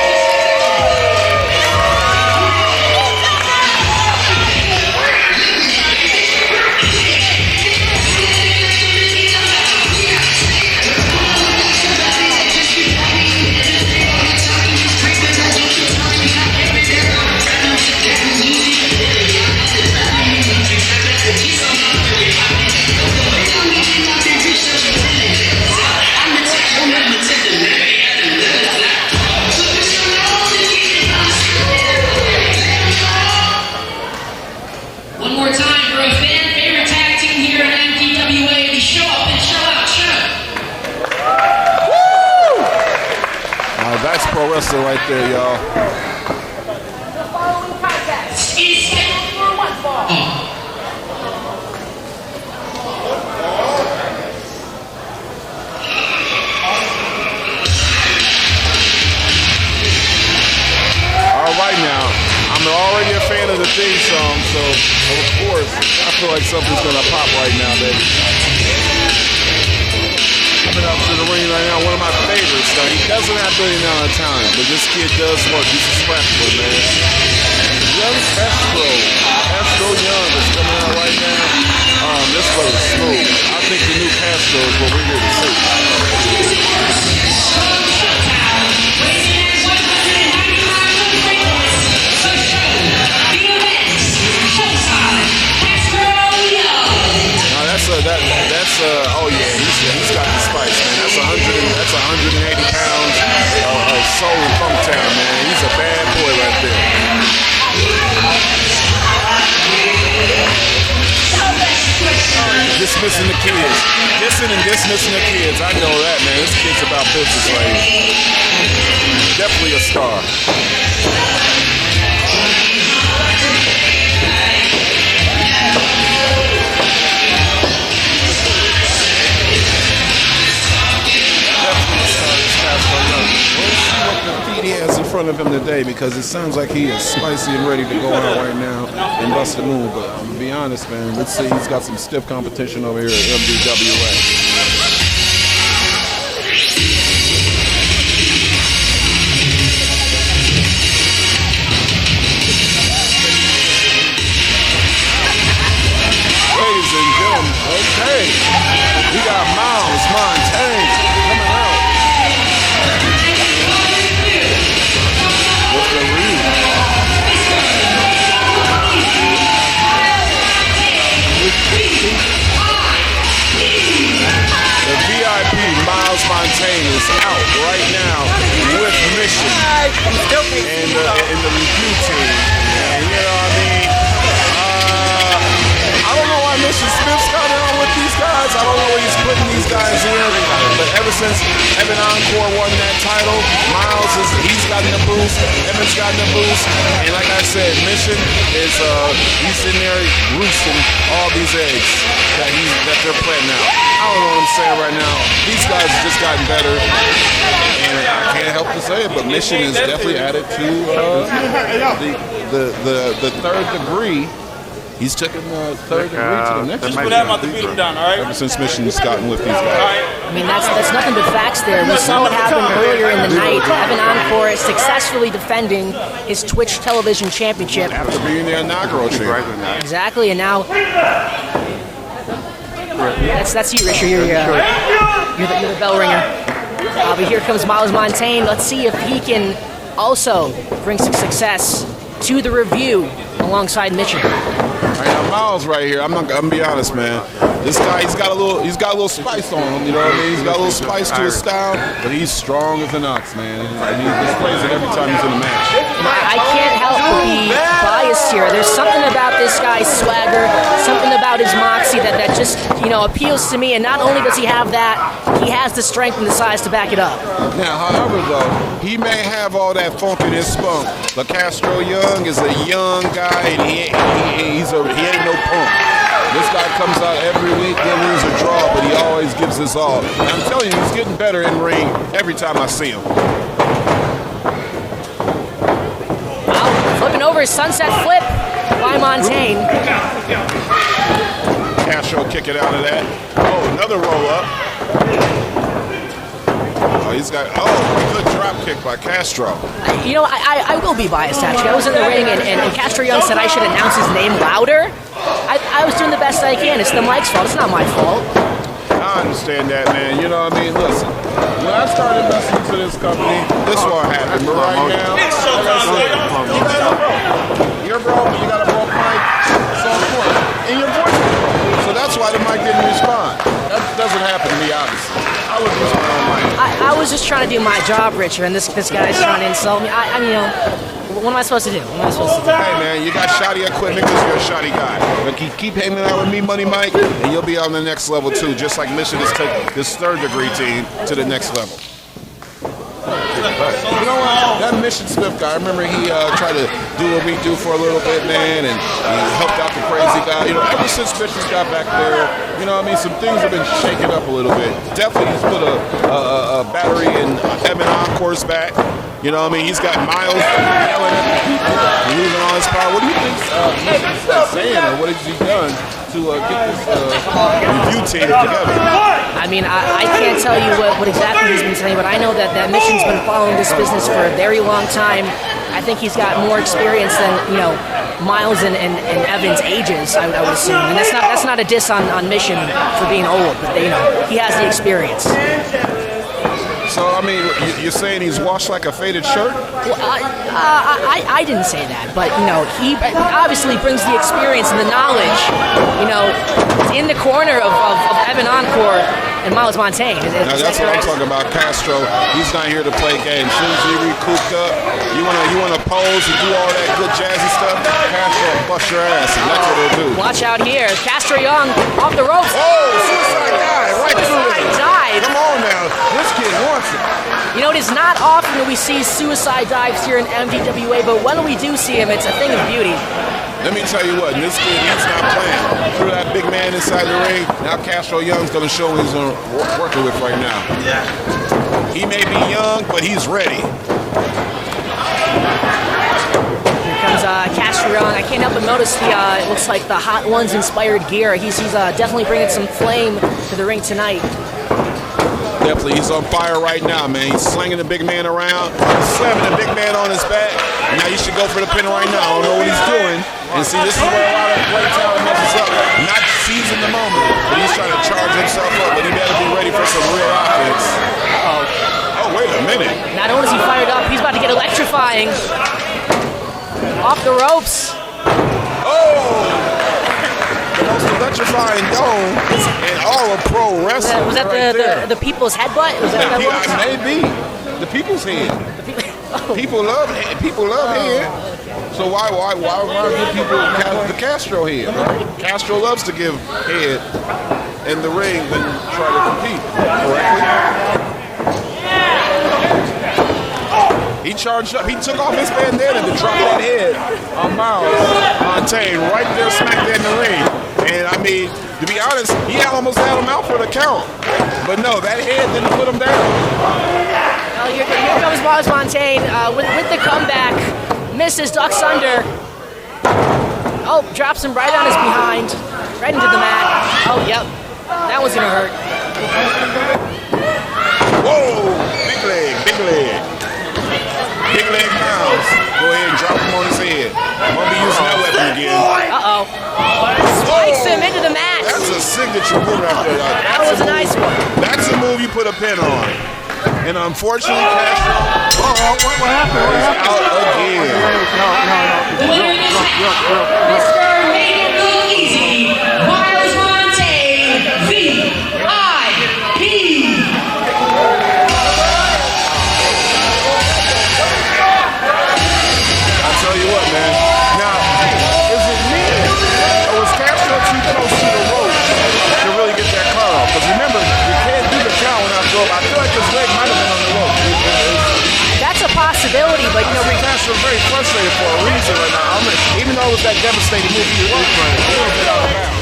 wrestler right there, y'all. All right now, I'm already a fan of the theme song, so of course, I feel like something's gonna pop right now, baby. Coming up to the ring right now, one of my favorites. He doesn't have $1 billion time, but this kid does work. He's a scrapper, man. Young Castro. Castro Young is coming out right now. This brother's smooth. I think the new Castro is what we're here to see. Oh yeah, he's got the spice, man. That's 180 pounds of soul and funk town, man. He's a bad boy right there. Dismissing the kids. Dissing and dismissing the kids. I know that, man. This kid's about business right here. Definitely a star. He has in front of him today because it sounds like he is spicy and ready to go out right now and bust a move. But I'm gonna be honest, man. Let's see, he's got some stiff competition over here at MDWA. Ladies and gentlemen, okay, we got Miles Montaigne coming out. What's the read? The VIP Miles Montaigne is out right now with Mission and the review team. And you know what I mean? I don't know why Mission Smith's got it on with these guys. I don't know where he's putting these guys in. But ever since Evan Encore won that title, Miles he's gotten the boost. Evan's gotten the boost. And like I said, Mission is he's in there roosting all these eggs that they're planting out. I don't know what I'm saying right now. These guys have just gotten better. And I can't help to say it, but Mission is definitely added to the third degree. He's taken the third degree to the next. Just put that about to beat him down, all right? Ever since Mission's gotten with these guys. I mean, that's nothing but facts there. We saw what happened earlier in the night. Evan Encore is successfully defending his Twitch television championship. After being the inaugural champion. Exactly, and now that's you, Richard. You're the bell ringer. But here comes Miles Montaigne. Let's see if he can also bring some success to the review alongside Mitchell. Right now, Miles right here. I'm gonna be honest, man. This guy, he's got a little spice on him. You know what I mean? He's got a little spice to his style, but he's strong as an ox, man. And he displays it every time he's in a match. I can't help but be biased here. There's something about this guy's swagger, something about his moxie that just appeals to me. And not only does he have that, he has the strength and the size to back it up. Now, however, though, he may have all that funk in his spunk, but Castro Young is a young guy, and he ain't no punk. This guy comes out every week, win, lose, or draw, but he always gives his all. And I'm telling you, he's getting better in ring every time I see him. Wow, flipping over his sunset flip by Montaigne. Castro kick it out of that. Oh, another roll up. Oh, he's got, good drop kick by Castro. I will be biased, actually. I was in the ring, and Castro Young said I should announce his name louder. I was doing the best I can. It's the mic's fault. It's not my fault. I understand that, man. You know what I mean? Listen, when I started listening to this company, this is what happened. But right now, you're broke, you got a broke mic, so important. And your voice is broke. So that's why the mic didn't respond. That doesn't happen to me, obviously. I would use my own mic. I was just trying to do my job, Richard, and this guy's trying to insult me. What am I supposed to do? Hey, man, you got shoddy equipment because you're a shoddy guy. But keep hanging out with me, Money Mike, and you'll be on the next level, too, just like Mission has taken this third degree team to the next level. You know what? That Mission Smith guy, I remember he tried to do what we do for a little bit, man, and he helped out the crazy guy. You know, ever since Mission's got back there, you know what I mean, some things have been shaken up a little bit. Definitely he's put a battery in Evan Encore's back. You know what I mean? He's got Miles yelling at people, losing all his power. What do you think Mission's saying, or what has he done to get this review team together? I mean, I can't tell you what exactly he's been saying, but I know that Mission's been following this business for a very long time. I think he's got more experience than, you know, Miles and Evan's ages, I would assume. And that's not a diss on Mission for being old, but, you know, he has the experience. So, I mean, you're saying he's washed like a faded shirt? Well, I didn't say that, but, you know, he obviously brings the experience and the knowledge, you know, in the corner of Evan Encore and Miles Montaigne. Now, that's what I'm talking about, Castro. He's not here to play games. As soon as you recouped up, you wanna pose and do all that good jazzy stuff, Castro will bust your ass, and that's what he'll do. Watch out here. Castro Young off the ropes. Oh, suicide dive right through it. Dive. Come on now. This kid wants it. You know, it is not often that we see suicide dives here in MDWA, but when we do see him, it's a thing of beauty. Let me tell you what, this kid, he's not playing. Threw that big man inside the ring. Now Castro Young's going to show what he's working with right now. Yeah. He may be young, but he's ready. Here comes Castro Young. I can't help but notice it looks like the Hot Ones inspired gear. He's definitely bringing some flame to the ring tonight. Definitely, he's on fire right now, man. He's slinging the big man around, slamming the big man on his back. Now you should go for the pin right now. I don't know what he's doing. And see, this is where a lot of great talent messes up. Not seizing the moment, but he's trying to charge himself up. But he better be ready for some real offense. Oh, wait a minute. Not only is he fired up, he's about to get electrifying. Off the ropes. Oh! The most electrifying dome in all of pro wrestling. Was that right the people's headbutt? Was that what that was? Maybe. The people's head. People love head. So why give people the Castro head? Right? Castro loves to give head in the ring when you try to compete. Correctly? He charged up. He took off his bandana to drop that head on Miles Montaigne right there, smack there in the ring. And I mean, to be honest, he almost had him out for the count. But no, that head didn't put him down. Well, here comes Miles Montaigne with the comeback. Misses, ducks under. Oh, drops him right on his behind. Right into the mat. Oh, yep. That was going to hurt. Whoa! Big leg, big leg. Big leg Miles. Go ahead and drop him on his head. I'm going to be using that weapon again. Uh-oh. Spikes him into the mat. That's a signature move right there. That was a nice one. That's a move you put a pin on. And unfortunately, Castro What happened? out again. The winner of this match, Mr. Make It Look Easy, Miles Montaigne, VIP. I'll tell you what, man. Now, is it me, or was Castro too close to the rope to really get that cut off? Because remember, you can't do the count without the rope. I feel like his leg might have been on the rope. That's a possibility, but, you know, Castro's very frustrated for a reason right now. Even though it was that devastating move he was running, he was out of bounds.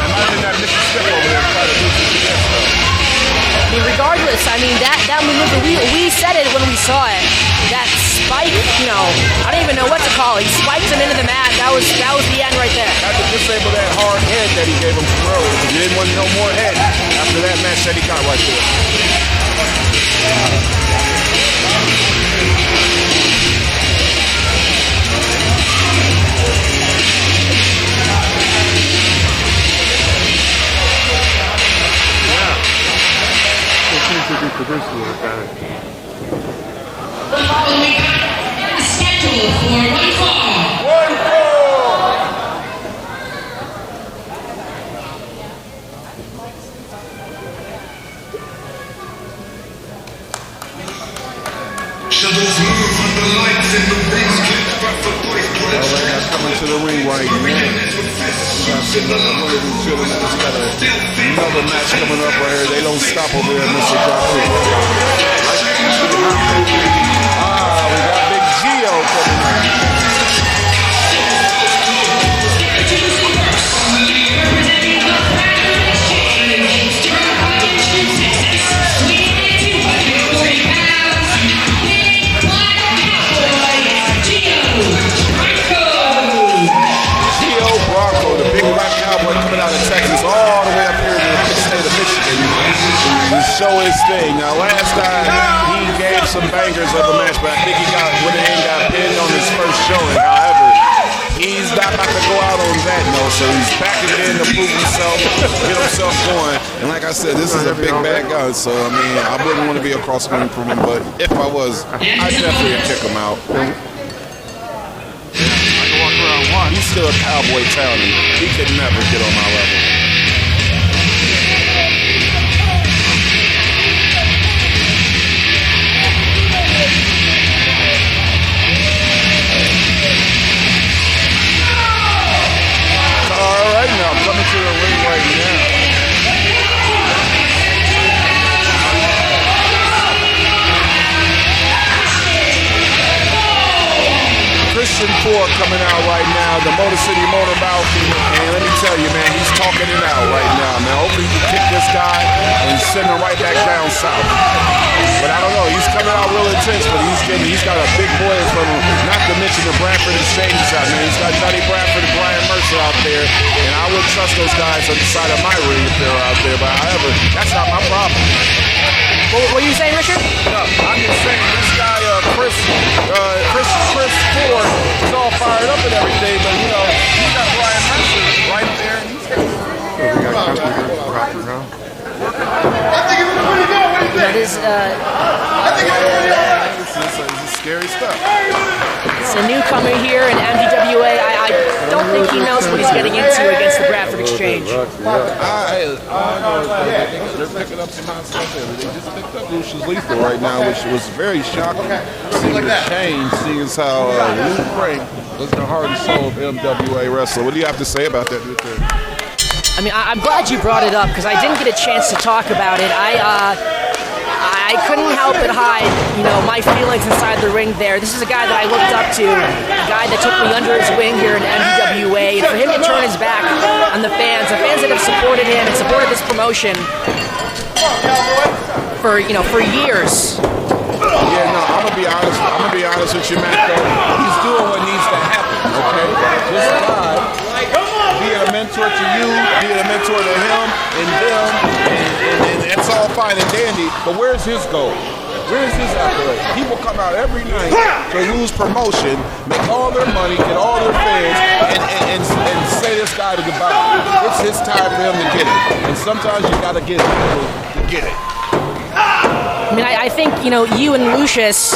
Imagine that Missile Step over there trying to do some stuff. I mean, regardless, I mean, that maneuver, we said it when we saw it. That spike, you know, I don't even know what to call it. He spiked him into the mat. That was the end right there. Had to disable that hard head that he gave him from earlier. He didn't want no more head after that match that he got right there. It seems to be produced a little better. The following is scheduled for one fall. One fall! Shadows move and the lights in the breeze catch Bradford boys That's coming to the ring right now. Another match coming up right here. They don't stop over there, Missile Dropkick. We got Big Gio coming in. Representing the Bradford Exchange, Texas, weighing 240 pounds, big black cowboy, Gio Bronco, the big black cowboy coming out of Texas, all the way up here in the state of Michigan, to show his thing. Now, last time he gave some bangers of a match, but I think he went ahead and got pinned on his first showing. However, he's not about to go out on that note, so he's backing it in to prove himself, get himself going. And like I said, this is a big bad gun, so I mean, I wouldn't want to be across the ring from him, but if I was, I'd definitely kick him out. He's still a cowboy talent. He could never get on my level. All right, now coming to the ring right now. Christian Ford coming out right now, the Motor City Motorbout, and let me tell you, man, he's talking it out right now, man. Hopefully he can kick this guy and send him right back down south. But I don't know, he's coming out real intense, but he's got a big boy in front of him. Not to mention the Bradford Exchange out, man. He's got Johnny Bradford and Brian Mercer out there, and I wouldn't trust those guys on the side of my ring if they're out there. But however, that's not my problem. What are you saying, Richard? No, I'm just saying this guy, Chris Ford, is all fired up and everything, but you know, he's got Brian Mercer right there, and he's this is scary stuff. It's a newcomer here in MDWA. I don't think he knows what he's getting into against the Bradford Exchange. I know they're picking up some hot stuff there. They just picked up Lucius Lethal right now, which was very shocking. Seeing the change, seeing as how Luke Frank was the heart and soul of MWA wrestler. What do you have to say about that, Luke? I mean, I'm glad you brought it up because I didn't get a chance to talk about it. I couldn't help but hide, you know, my feelings inside the ring there. This is a guy that I looked up to, a guy that took me under his wing here in MDWA. And for him to turn his back on the fans that have supported him and supported this promotion for years. Yeah, no, I'm gonna be honest with you, Matt. Though he's doing what needs to happen. Okay, this guy, being a mentor to you, being a mentor to him and them, and it's all fine and dandy. But where's his goal? Where's his accolade? People come out every night to lose promotion, make all their money, get all their fans, and say this guy to goodbye. It's his time for him to get it, and sometimes you gotta get it to get it. I mean, I think, you know, you and Lucius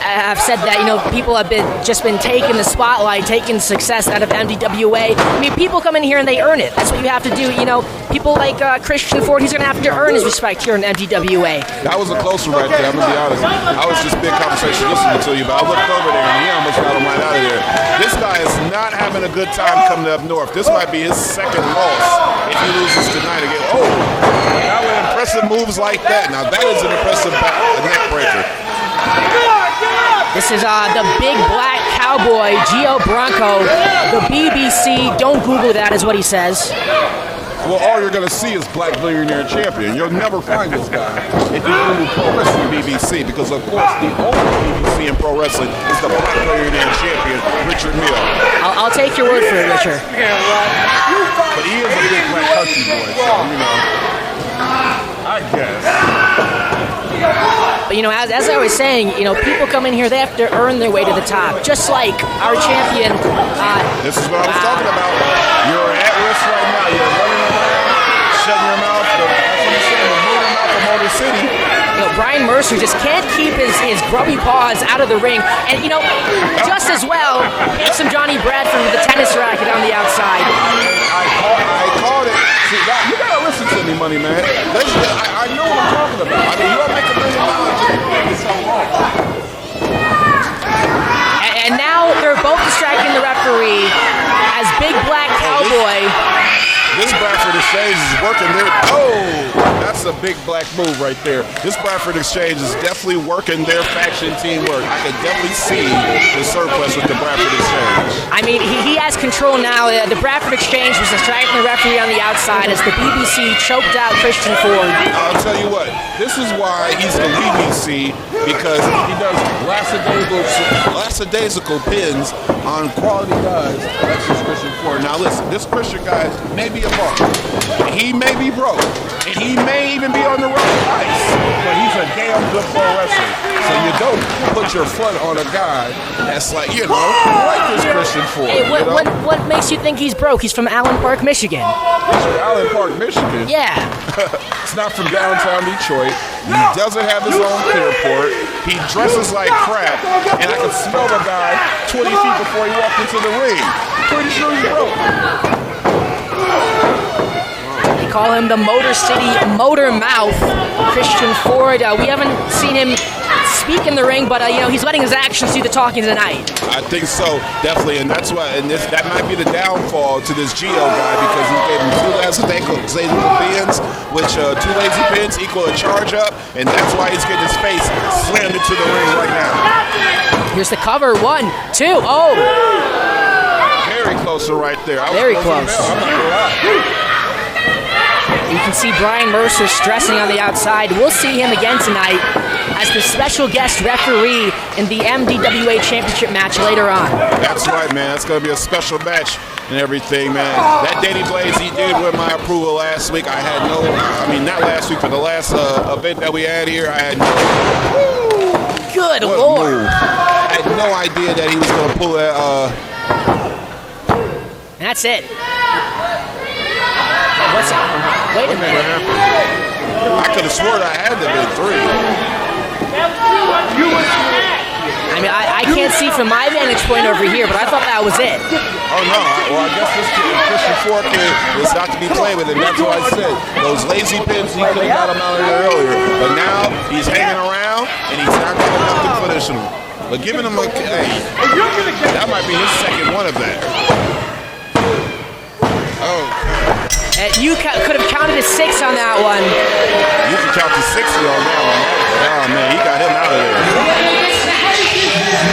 have said that, you know, people have just been taking the spotlight, taking success out of MDWA. I mean, people come in here and they earn it. That's what you have to do. You know, people like Christian Ford, he's going to have to earn his respect here in MDWA. That was a close one right there, I'm going to be honest. I was just big conversation listening to you, but I looked over there and he almost got him right out of there. This guy is not having a good time coming up north. This might be his second loss if he loses tonight again. Oh, now with impressive moves like that. Now that is an impressive neck breaker. This is the big black cowboy, Gio Bronco, the BBC. Don't Google that is what he says. Well, all you're going to see is Black Billionaire Champion. You'll never find this guy if you Google Pro Wrestling BBC, because, of course, the only BBC in pro wrestling is the Black Billionaire Champion, Richard Mill. I'll take your word for it, Richard. But he is a big black country boy, so, you know, I guess. But, you know, as I was saying, you know, people come in here, they have to earn their way to the top. Just like our champion. This is what I was talking about. You're at risk right now. You're running around, shutting your mouth. That's what I'm saying. You're moving out from Motor City. You know, Brian Mercer just can't keep his grubby paws out of the ring. And, you know, just as well, hit some Johnny Bradford with the tennis racket on the outside. I called it. See, you gotta listen to me, Money Man. I know what I'm talking about. I mean, you don't make $1 million so long. And now they're both distracting the referee as Big Black Cowboy. This Bradford is Exchange is working there. Oh, that's a big black move right there. This Bradford Exchange is definitely working their faction teamwork. I can definitely see the surplus with the Bradford Exchange. I mean, he has control now. The Bradford Exchange was distracting the referee on the outside as the BBC choked out Christian Ford. I'll tell you what, this is why he's the BBC, because he does lackadaisical pins on quality guys. That's just Christian Ford. Now listen, this Christian guy may be a bum. He may be broke. And he may even be on the wrong ice. But he's a damn good pro wrestler. So you don't put your foot on a guy that's like, like this Christian Ford. Hey, what makes you think he's broke? He's from Allen Park, Michigan. He's from Allen Park, Michigan? Yeah. It's not from downtown Detroit. He doesn't have his own clearport. He dresses like crap. And I can smell the guy 20 feet before he walked into the ring. Pretty sure he's broke. They call him the Motor City Motor Mouth, Christian Ford. We haven't seen him speak in the ring, but he's letting his actions do the talking tonight. I think so, definitely, and that's why. And that might be the downfall to this Geo guy, because he gave him 2 lazy pins, which 2 lazy pins equal a charge up, and that's why he's getting his face slammed into the ring right now. Here's the cover. 1, 2. Oh, very close right there. Very close. I'm not gonna lie. You can see Brian Mercer stressing on the outside. We'll see him again tonight as the special guest referee in the MDWA Championship match later on. That's right, man. That's going to be a special match and everything, man. That Danny Blaze, he did win my approval last week. I had not last week, but the last event that we had here, I had no... Good Lord. Move. I had no idea that he was going to pull that... That's it. What's it? Wait a minute. I could have sworn I had to be 3. I mean, I can't see from my vantage point over here, but I thought that was it. Oh, no. Well, I guess this Christian Ford kid is not to be played with, and that's what I said. Those lazy pins, he could have got him out of there earlier. But now he's hanging around, and he's not going to have to finish him. But giving him that might be his second one of that. Oh, you could have counted a 6 on that one. you can count to 60 on that one. Oh, man, he got him out of there.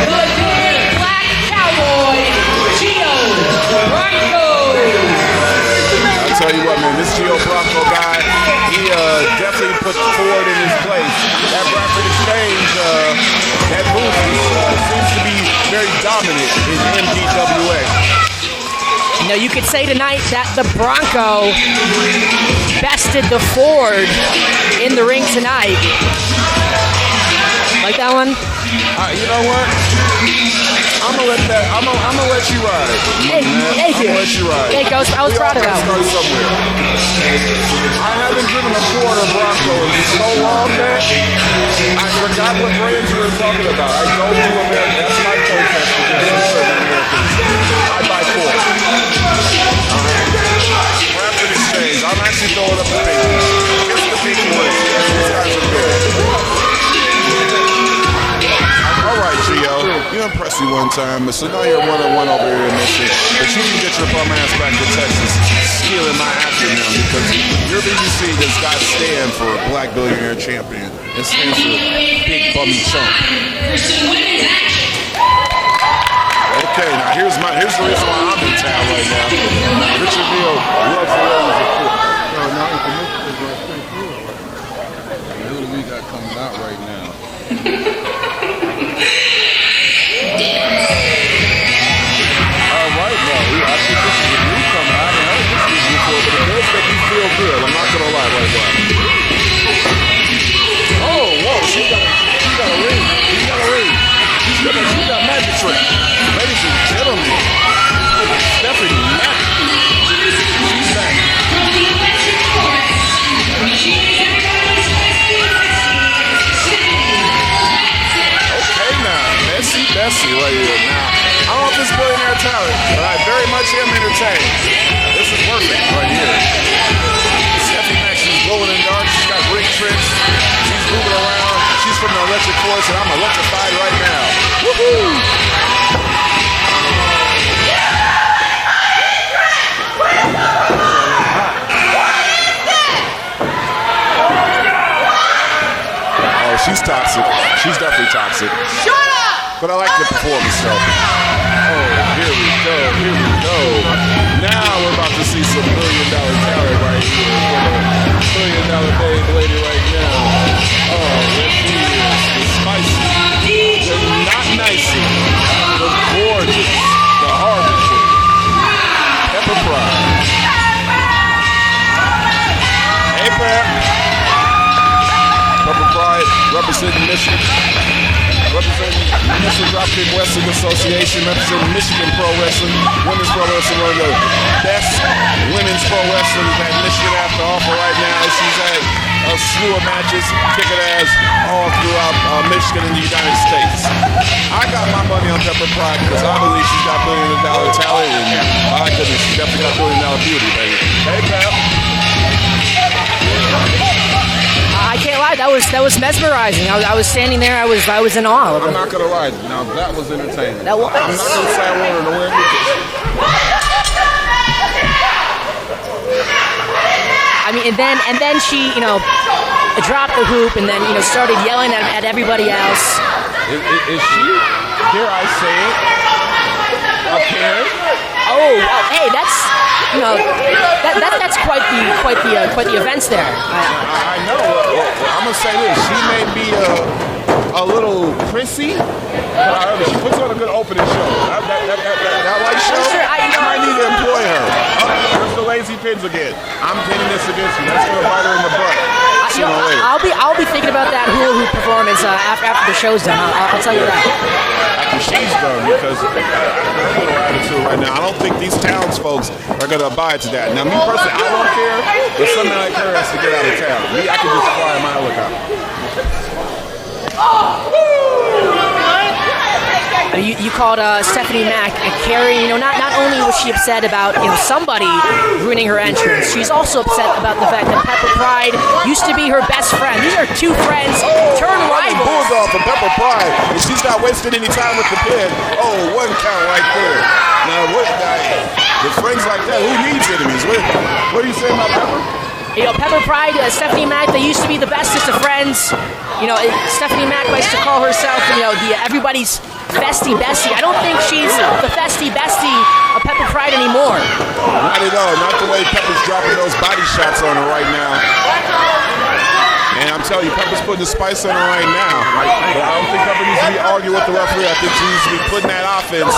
The big black cowboy, Geo Bronco. I'll tell you what, man, this Geo Bronco guy, he definitely put Ford in his place. That Bradford Exchange, that move seems to be very dominant in MDWA. You could say tonight that the Bronco bested the Ford in the ring tonight. Like that one? You know what? I'm gonna let you ride. Hey, thank you. I'm gonna let you ride. Thank you. I was proud of that one. Start somewhere. I haven't driven a Ford or Bronco in so long that I forgot what brands you were talking about. I don't do American. That's my protest against certain Americans. I buy Ford. Bradford Exchange. I'm actually throwing up the pinky. Kiss the pinky ring. These guys are good. All right, Gio. You impressed me one time, so now you're 1-on-1 over here in Michigan. But you can get your bum ass back to Texas, stealing my afternoon, because your BBC does not stand for Black Billionaire Champion. It stands for Big Bummy Chump. Okay, now here's the reason why I'm in town right now. Richard Neal loves the ladies of course. No, now it's the Michigan right through. What do we got coming out right now? All right, now, I think this is a newcomer. I haven't heard this music before, but it does make me feel good. I'm not going to lie right now. Oh, whoa, she got a ring. She got magic trick. Ladies and gentlemen, Stephanie Mack. She's back. Okay, now, Bessie right here. Now, I don't know if it's billionaire talent, but I very much am entertained. This is perfect right here. Stephanie Mack, she's glowing in the dark. She's got ring tricks. She's moving around. She's from the electric force, and I'm electrified right now. Woohoo! fix it. But I like the performance, though. Oh, here we go, here we go. Now we're about to see some $1 billion talent right here. $1 billion lady right now. Oh, there she is. The spicy, the not nicey, the gorgeous, the harbinger, Pepper Pride. Hey, Pep. Pepper Pride representing Michigan. Representing Missile Dropkick Wrestling Association, representing Michigan Pro Wrestling, Women's Pro Wrestling, one of the best women's pro wrestling that Michigan has to offer right now. She's had a slew of matches, kicking ass all throughout Michigan and the United States. I got my money on Pepper Pride because I believe she's got $1 billion talent, and my goodness, she's definitely got $1 billion beauty, baby. Hey, Pep. I can't lie, that was mesmerizing. I was standing there, I was in awe of it. I'm not gonna lie. Now that was entertaining. That was. I'm not gonna say I wanted to win. I mean, and then she, dropped the hoop and then, started yelling at everybody else. Is she? Dare I say it? A Karen? Oh, hey, that's that's quite the events there. I know. I'm gonna say this. She may be a little prissy, but she puts on a good opening show. That light show. Sure, I might need to employ her. There's the lazy pins again. I'm pinning this against you. That's gonna bite her in the butt. I'll be thinking about that hula hoop performance after the show's done. I'll tell you that. After she's done, because her little attitude right now, I don't think these townsfolk are going to abide to that. Now, me personally, I don't care if somebody like her has to get out of town. Me, I can just fly my helicopter. You called Stephanie Mack a Carrie. Not only was she upset about somebody ruining her entrance, she's also upset about the fact that Pepper Pride used to be her best friend. These are two friends turned rivals. Bulldog from Pepper Pride, and she's not wasting any time with the pin. Oh, one count right there. Now, with friends like that, who needs enemies? What are you saying about Pepper? Pepper Pride, Stephanie Mack, they used to be the bestest of friends. Stephanie Mack likes to call herself, everybody's festy bestie. I don't think she's the festy bestie of Pepper Pride anymore. Not at all. Not the way Pepper's dropping those body shots on her right now. And I'm telling you, Pepper's putting the spice on her right now. But I don't think Pepper needs to be arguing with the referee. I think she needs to be putting that offense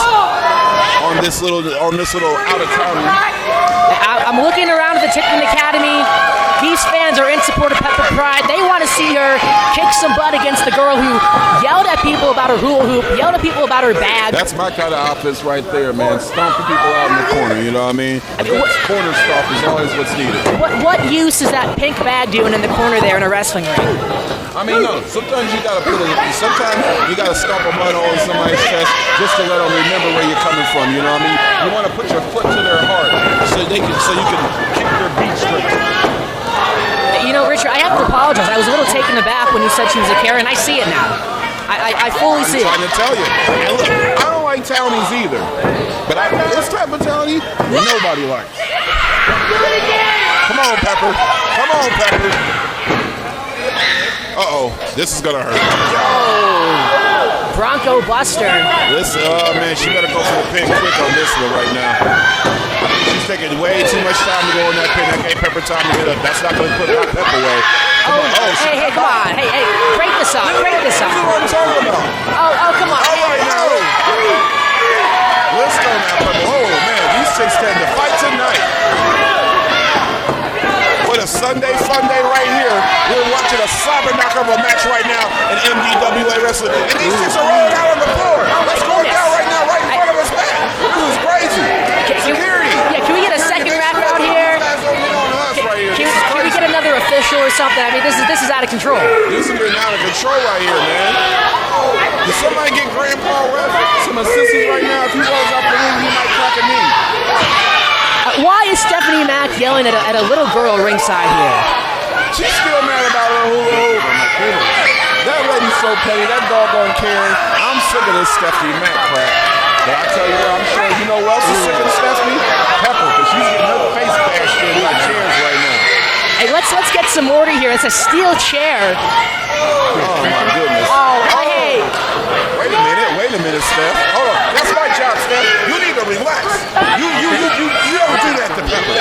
on this little out of town. I'm looking around at the Tipton Academy. These fans are in support of Pepper Pride. They want to see her kick some butt against the girl who yelled at people about her hula hoop, yelled at people about her bag. That's my kind of offense right there, man. Stomping people out in the corner, you know what I mean? Corner stomp is always what's needed. What use is that pink bag doing in the corner there in a wrestling ring? I mean, no. Sometimes you gotta stomp a mud on somebody's chest just to let them remember where you're coming from. You know what I mean? You want to put your foot to their heart so you can kick their beat straight. Richard, I have to apologize. I was a little taken aback when you said she was a Karen. I see it now. I fully see it. I'm trying to tell you. And look, I don't like townies either. But this type of townie, nobody likes. Come on, Pepper. Come on, Pepper. Uh-oh. This is going to hurt. Bronco Buster. Man, she better go for the pin quick on this one right now. I think she's taking way too much time to go in that pin. That gave Pepper time to get up. That's not going to put my Pepper away. Hey, come on. Hey, break this up. This is what I'm talking about. Oh, come on. All right, now. Let's go now, Pepper. Oh, man, these chicks stand to fight tonight. What a Sunday fun day right here. We're watching a cyber knockover match right now in MDWA Wrestling. And these chicks are rolling out on the floor. Let's go down right now, right in front of us, man. This is crazy. Security. Can we get a second ref out here? Can we get another official or something? I mean, this is out of control. This is getting out of control right here, man. Did somebody get Grandpa Ref some assistance right now? If he rolls up the ring, he might crack a knee. Why is Stephanie Mack yelling at a little girl ringside here? She's still mad about her hula hoop. That lady's so petty. That doggone Karen. I'm sick of this Stephanie Mack crap. But I tell you what, I'm sure you know who else is sick of Stephanie? Pepper, because she's getting her face bashed in by chairs right now. Hey, let's get some order here. It's a steel chair. Oh my goodness. Oh, hey. Wait a minute, Steph. Hold on. That's my job, Steph. You need to relax. You don't do that to Pepper.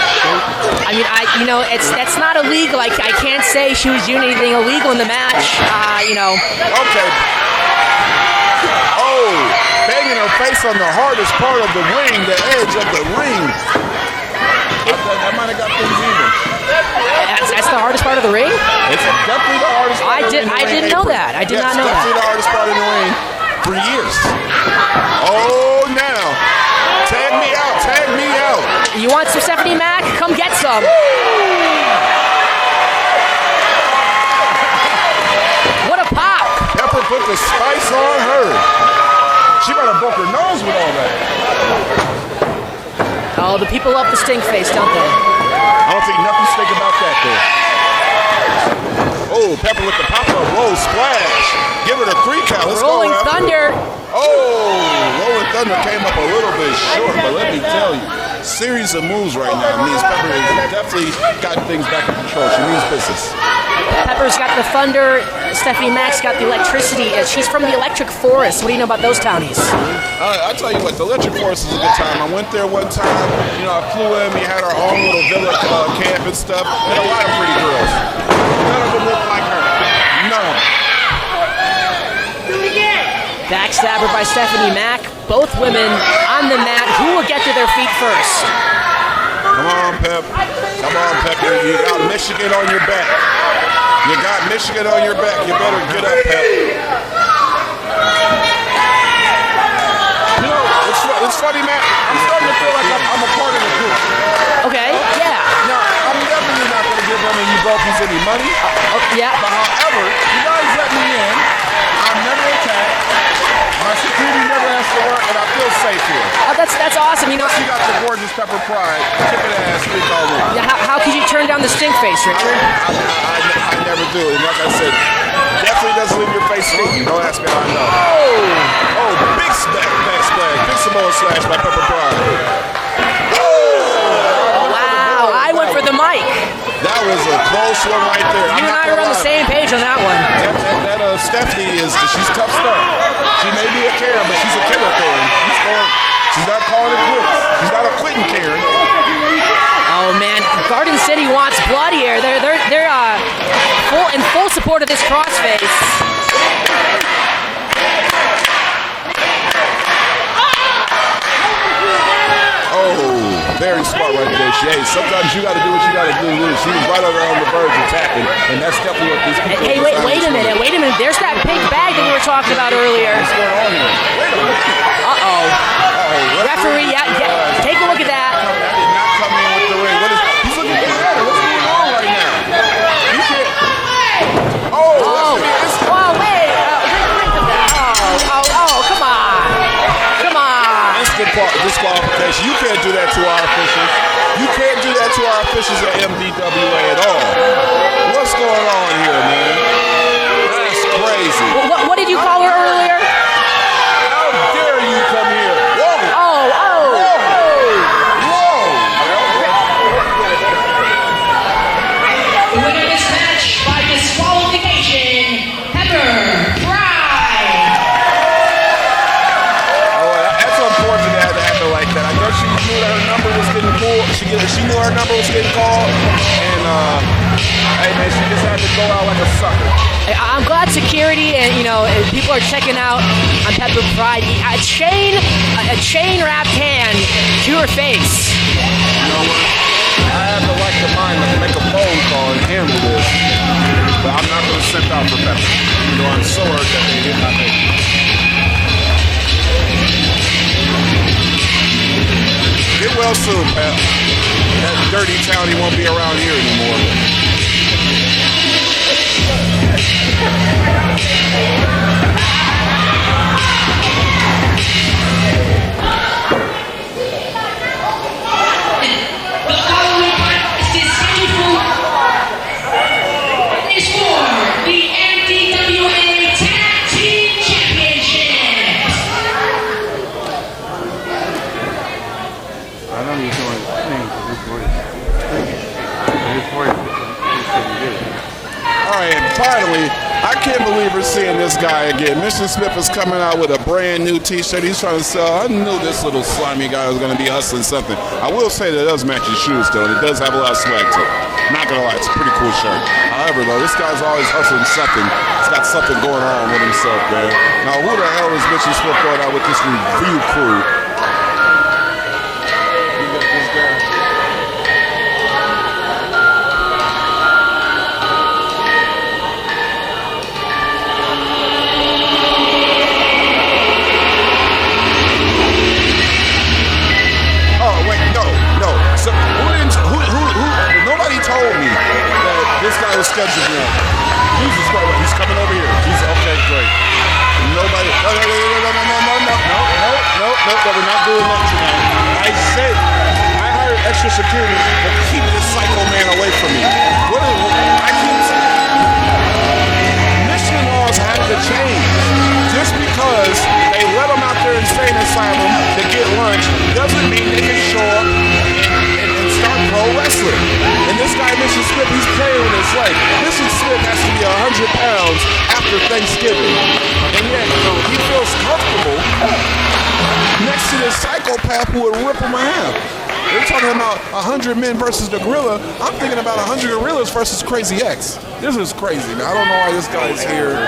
I mean, that's not illegal. I can't say she was doing anything illegal in the match. Okay. Oh, banging her face on the hardest part of the ring, the edge of the ring. That might have got things even. That's the hardest part of the ring? It's definitely the hardest part of the ring. I didn't know that. I did not know that. It's definitely the hardest part of the ring for years. Oh, now. Tag me out. Tag me out. You want some Stephanie Mac? Come get some. What a pop. Pepper put the spice on her. She might have broke her nose with all that. Oh, the people love the stink face, don't they? I don't think nothing stink about that, though. Oh, Pepper with the pop-up. Whoa, splash. Give her the 3 count. Let's Rolling go, Thunder. Oh, Rolling Thunder came up a little bit short, but let me tell you, series of moves right now means Pepper has definitely got things back in control. She means business. Pepper's got the thunder. Stephanie Mac's got the electricity. She's from the Electric Forest. What do you know about those townies? I tell you what, the Electric Forest is a good time. I went there one time. I flew in. We had our own little villa camp and stuff. And a lot of pretty girls. None of them look like her. None of them. Backstabber by Stephanie Mac. Both women on the mat. Who will get to their feet first? Come on, Pep. Come on, Pepper. You got Michigan on your back. You got Michigan on your back. You better get up, Pep. It's funny, man. I'm starting to feel like I'm a part of the group. Okay, yeah. Now, I'm definitely not going to give them any Brokies any money. Yeah. But however, you guys let me in. I'm never attacked. My security never has to work, and I feel safe here. Oh, that's awesome. You got the gorgeous Pepper Pride, kicking ass, street all over. Yeah, how could you turn down the stink face, Richard? I never do. And like I said, definitely doesn't leave your face stinky. Don't ask me how I know. Oh, big back splash. Big Samoa slash by Pepper Pride. Wow, I went for the mic. That was a close one right there. You and I are on the same page on that one. That Stephanie she's tough stuff. She may be a Karen, but she's a killer Karen. She's not calling it quits. She's not a quitting Karen. Oh man, Garden City wants blood here. They're in full support of this crossface. Oh, very smart right there. Sometimes you got to do what you got to do. She was right over on the verge of tapping, and that's definitely what these people. Hey, wait a minute. There's that pink bag that we were talking about earlier. What's going on here? Wait a minute. Uh-oh. Referee, take a look at that. I did not come in with the ring. He's looking at her. What's going on right now? You can't. Wait. Come on. Instant disqualification. You can't do that to our officials. You can't do that to our officials at MDWA at all. What's going on here, man? That's crazy. What did you call her earlier? How dare you come here? Whoa. The winner of this match by disqualification, Pepper Pride. Oh, that's unfortunate that had to happen like that. I guess she knew that her number was getting pulled. She knew her number was getting called, and hey man, she just had to go out like a sucker. I'm glad security and people are checking out on Pepper Pride. A chain wrapped hand to her face. You know what? I have the right to mind to make a phone call and handle this, but I'm not going to send out for Pepper. I'm so hurt that they did not make it. Get well soon, Pep. That dirty townie won't be around here anymore. The following contest is scheduled for the MDWA Tag Team Championships. I know you're doing the thing, but his voice. All right, and finally, I can't believe we're seeing this guy again. Mission Smith is coming out with a brand new t-shirt. He's trying to sell. I knew this little slimy guy was going to be hustling something. I will say that it does match his shoes, though, and it does have a lot of swag to it. Not going to lie, it's a pretty cool shirt. However, though, this guy's always hustling something. He's got something going on with himself, man. Now, who the hell is Mission Smith going out with this review crew? You got this guy. So nobody told me that this guy was scheduled now. Jesus Christ, he's coming over here. He's okay, great. Nobody. No, we're not doing that tonight. I said I hired extra security to keep this psycho man away from me. I keep saying mission laws have to change. Just because they let them out there insane asylum to get lunch doesn't mean they can show up and start pro wrestling. And this guy, Mission Smith, he's playing with his life. Mission Smith has to be 100 pounds after Thanksgiving. And yet, he feels comfortable next to this psychopath who would rip him in half. They're talking about 100 men versus the gorilla. I'm thinking about 100 gorillas versus Crazy X. This is crazy, man. I don't know why this guy's here.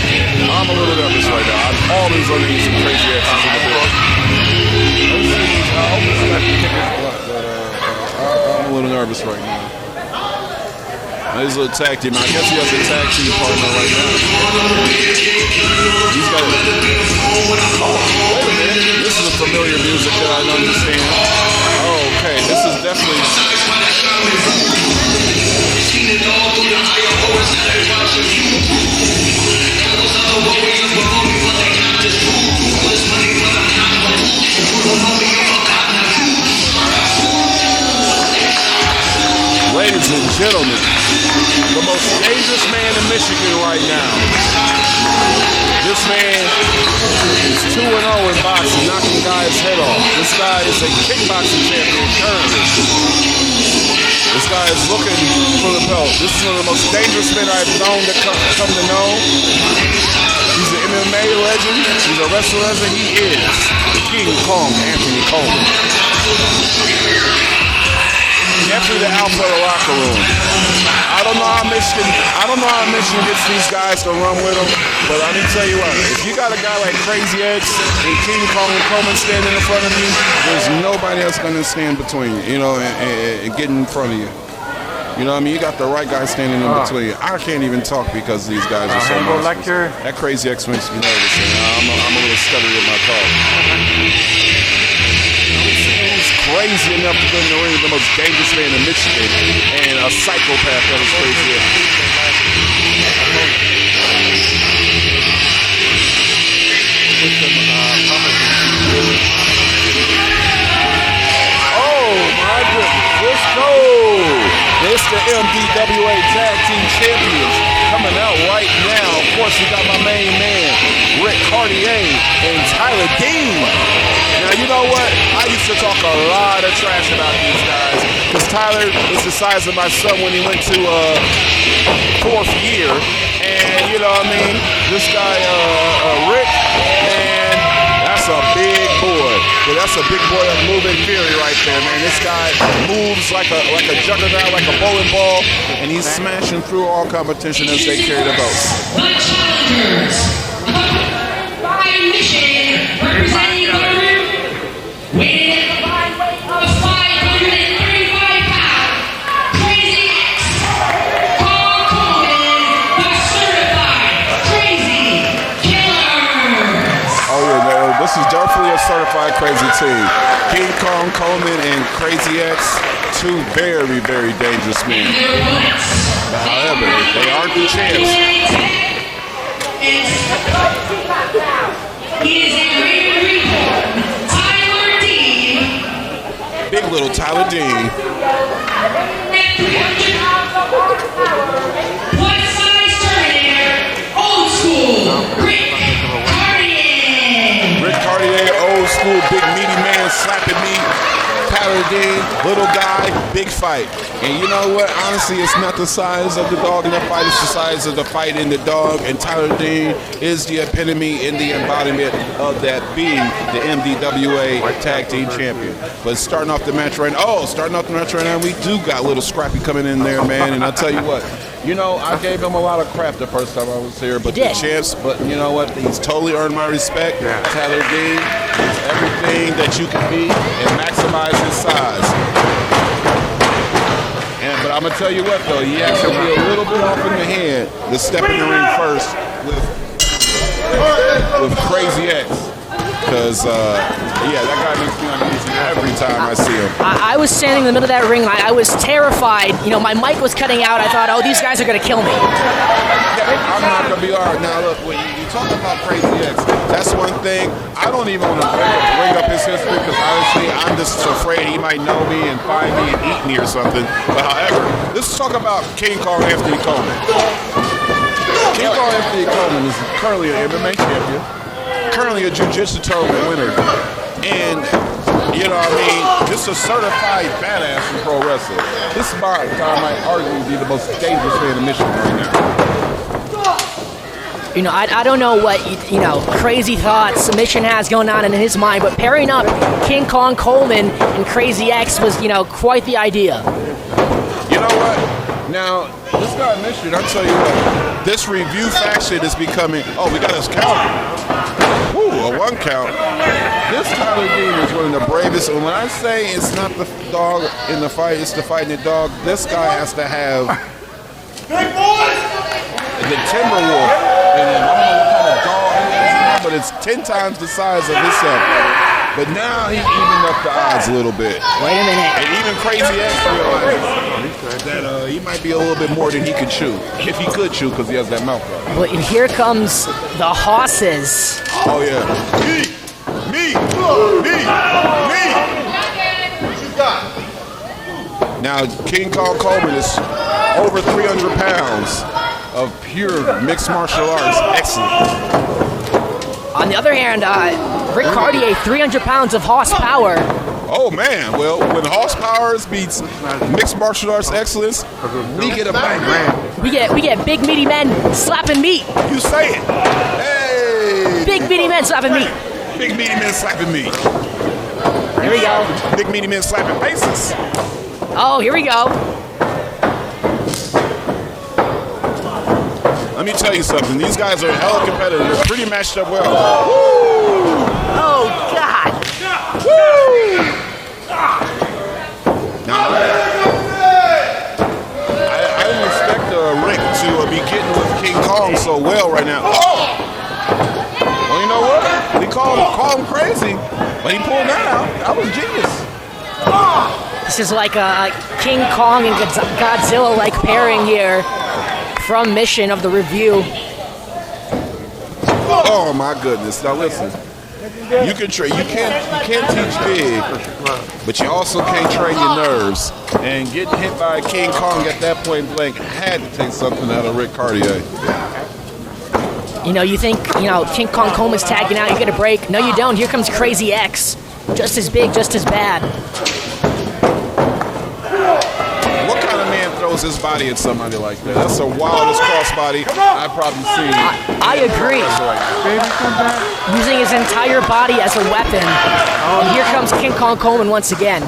And, I'm a little nervous right now. I'm always going to use some Crazy X's in the book. I'm a little nervous right now. He's a little tag team. I guess he has a tag team partner right now. He's got wait a minute. This is a familiar music that I don't understand. Oh, okay. This is definitely. Ladies and gentlemen, the most dangerous man in Michigan right now. This man is 2-0 in boxing, knocking guys' head off. This guy is a kickboxing champion currently. This guy is looking for the belt. This is one of the most dangerous men I've known to come to know. He's an MMA legend. He's a wrestler as he is. King Kong, Anthony Coleman. Definitely the alpha of the locker room. I don't know how Michigan gets these guys to run with them, but let me tell you what, if you got a guy like Crazy X and King Kong and Coleman standing in front of you, there's nobody else going to stand between you, and get in front of you. You know what I mean? You got the right guy standing in between you. I can't even talk because these guys are so monsters. That Crazy X makes me nervous, and I'm a little stuttery in my talk. Crazy enough to go in the ring with the most dangerous man in Michigan and a psychopath that was crazy. Oh my goodness, let's go! It's the MDWA Tag Team Champions coming out right now. Of course, we got my main man, Cardea and Tyler Dean. Now, you know what? I used to talk a lot of trash about these guys because Tyler is the size of my son when he went to fourth year. And, you know what I mean? This guy, Rick, man, that's a big boy. Yeah, that's a big boy of moving theory right there, man. This guy moves like a juggernaut, like a bowling ball, and he's smashing through all competition as they carry the belts. The challengers, by Michigan, representing weighted at a combined weight of 535 pounds, Crazy X, Coleman, the certified Crazy Killers. Oh yeah, this is definitely a certified crazy team. King Kong, Coleman, and Crazy X, two very, very dangerous men. However, they aren't the champs. He is a great reborn. Big little Tyler Dean. Plus-size Terminator, old school, Rick Cardea. Rick Cardea, old school, big meaty man, slapping me. Tyler Tyler Dean, little guy, big fight. And you know what? Honestly, it's not the size of the dog in the fight, it's the size of the fight in the dog. And Tyler Dean is the epitome and the embodiment of that being the MDWA Tag Team Champion. But starting off the match right now, we do got a little Scrappy coming in there, man. And I'll tell you what, you know, I gave him a lot of crap the first time I was here, but the champs, but you know what? He's totally earned my respect. Tyler Dean is everything that you can be and maximize his size. But I'm going to tell you what, though, he has to be a little bit off in the head to step in the ring first with Crazy X. Because, that guy makes me uneasy every time I see him. I was standing in the middle of that ring. I was terrified. You know, my mic was cutting out. I thought, oh, these guys are going to kill me. Yeah, I'm not going to be all right. Now, look, when you talk about Crazy X, that's one thing. I don't even want to bring up his history because, honestly, I'm just afraid he might know me and find me and eat me or something. But, however, let's talk about King Kong Anthony Coleman. King Kong Anthony Coleman is currently an MMA champion. Currently a jiu-jitsu tournament winner, and you know what I mean, just a certified badass in pro wrestling. This spot, I might argue, be the most dangerous man in Michigan right now. You know, I don't know what you know crazy thoughts Mission has going on in his mind, but pairing up King Kong Coleman and Crazy X was quite the idea. You know what? Now this guy Mission, I'll tell you what, this review faction is becoming. Oh, we got us counted. Woo, a 1 count. This Tyler Dean is one of the bravest. And when I say it's not the dog in the fight, it's the fight in the dog, this guy has to have the timber wolf in him. I don't know what kind of dog he is, but it's 10 times the size of himself. But now he's evened up the odds a little bit. Wait a minute. And even Crazy X realizes that he might be a little bit more than he could chew. If he could chew, because he has that mouth. Well, here comes the horses. Oh, yeah. Me. Now, King Kong Coleman is over 300 pounds of pure mixed martial arts. Excellent. On the other hand, Rick Cardea, 300 pounds of horsepower. Oh, man. Well, when horsepower beats mixed martial arts excellence, we get a bang. We get big meaty men slapping meat. You say it. Hey. Big meaty men slapping meat. Big meaty men slapping meat. Here we go. Big meaty men slapping faces. Oh, here we go. Let me tell you something. These guys are hella competitive. They're pretty matched up well. Woo! Oh, God. Woo! Now, I didn't expect Rick to be getting with King Kong so well right now. Oh! Well, you know what? We call him crazy, but he pulled that out. That was genius. This is like a King Kong and Godzilla-like pairing here from Mission of the review. Oh my goodness! Now listen, you can train. You can't teach big, but you also can't train your nerves. And getting hit by King Kong at that point blank had to take something out of Rick Cardea. You know, you think King Kong Coleman's tagging out, you get a break. No, you don't. Here comes Crazy X, just as big, just as bad. What kind of man throws his body at somebody like that? That's the wildest crossbody I've probably seen. I agree. Using his entire body as a weapon. And here comes King Kong Coleman once again.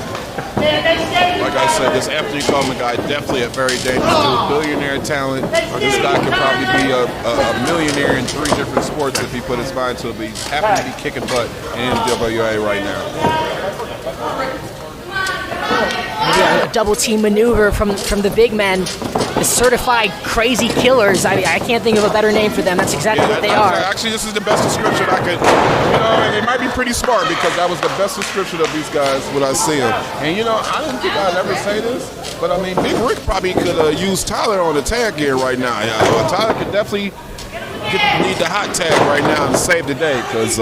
Like I said, this Anthony Coleman guy definitely a very dangerous dude, billionaire talent. This guy could probably be a millionaire in 3 different sports if he put his mind to it, but he's happy to be kicking butt in NWA right now. Maybe a double team maneuver from the big men, the certified crazy killers. I can't think of a better name for them. That's exactly what they are. Actually, this is the best description I could. And they might be pretty smart because that was the best description of these guys when I see them. And I didn't think I'd ever say this, but I mean, Big Rick probably could use Tyler on the tag gear right now. Tyler could definitely need the hot tag right now and save the day because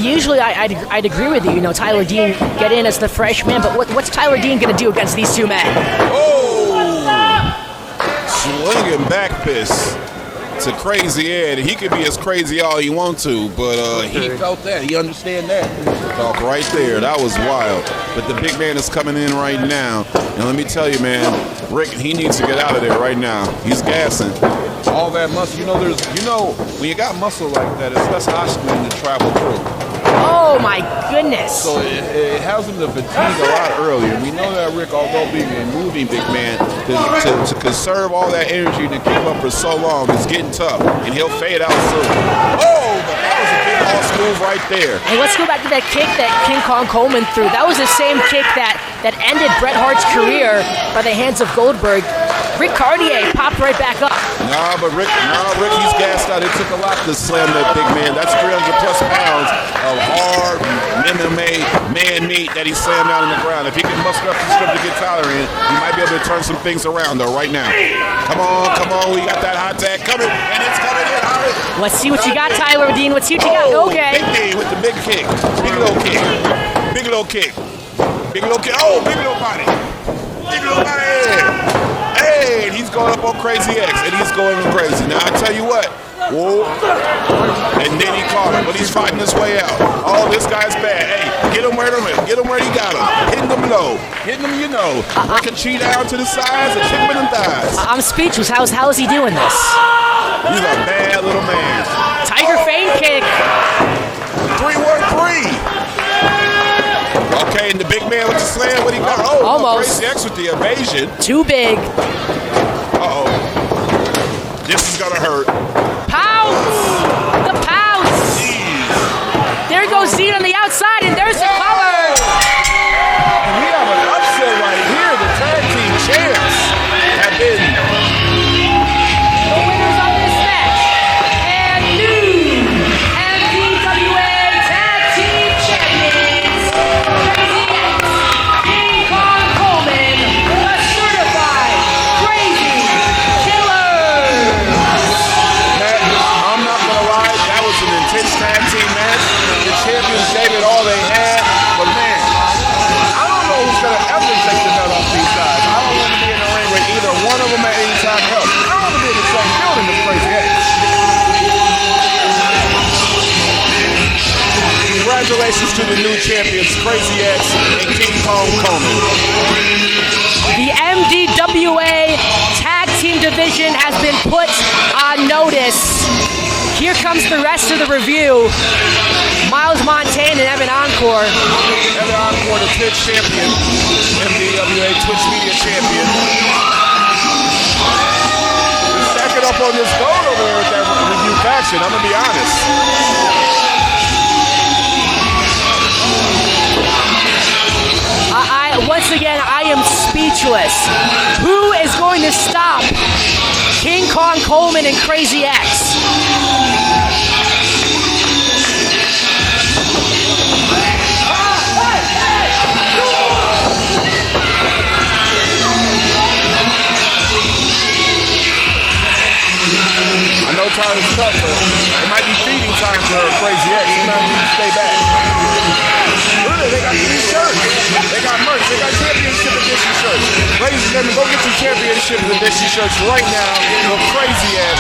usually I'd agree with you. Tyler Dean get in as the freshman, but what's Tyler Dean gonna do against these 2 men? Oh, swinging back fist to Crazy Ed. He could be as crazy all he wants to, but he felt that. He understand that. Talk right there. That was wild. But the big man is coming in right now. And let me tell you, man, Rick, he needs to get out of there right now. He's gassing. All that muscle, when you got muscle like that, it's less oxygen to travel through. Oh my goodness. So it has him to fatigue a lot earlier. We know that Rick, although being a moving big man, to conserve all that energy to keep up for so long is getting tough, and he'll fade out soon. Oh, but that was a big boss move right there. Hey, let's go back to that kick that King Kong Coleman threw. That was the same kick that ended Bret Hart's career by the hands of Goldberg. Rick Cardea popped right back up. Nah, Rick, he's gassed out. It took a lot to slam that big man. That's 300 plus pounds of hard MMA man meat that he slammed down in the ground. If he can muster up the strength to get Tyler in, he might be able to turn some things around though right now. Come on, we got that hot tag coming, and it's coming in hard. Let's see what you got, Tyler Dean. Let's see what you got. Okay. Big D with the big kick. Big little kick. Big little kick. Big little kick. Oh, big little body. Big little body. Hey, and he's going up on Crazy X, and he's going crazy. Now, I tell you what. Whoa. And then he caught him, but he's fighting his way out. Oh, this guy's bad. Hey, get him where he got him. Hitting him low. Hitting him, breaking chi down to the sides and chipping them thighs. I'm speechless. How is he doing this? He's a bad little man. Tiger feint kick. 3-1-3. Okay, and the big man with the slam, what he got? Oh, almost. Crazy X with the evasion. Too big. Uh-oh. This is gonna hurt. Pounce! The pounce! Jeez. There goes Zeke on the outside, and there's the cover! And we have an upset right here. The tag team champs have been the winners of this match, and new MDWA Tag Team Champions, Crazy X, King Kong Coleman, the certified Crazy Killer. I'm not gonna lie, that was an intense tag team match. The champions gave it all they had, but man, I don't know who's gonna ever take the nut off these guys. I don't want to be in the ring with either one of them at any time else. I don't want to be in the same building with Crazy X. Congratulations to the new champions, Crazy X and King Kong Coleman. The MDWA Tag Team Division has been put on notice. Here comes the rest of the review. Miles Montaigne and Evan Encore. Evan Encore, the Twitch champion, MDWA Twitch Media champion. We're stacking up on this gold over there with that review faction, I'm going to be honest. Once again, I am speechless. Who is going to stop King Kong Coleman and Crazy X? I know time is tough, but it might be feeding time for Crazy X. He might need to stay back. Really, they got these shirts. They got merch. They got championship edition shirts. Ladies and gentlemen, go get your championship edition shirts right now for Crazy X,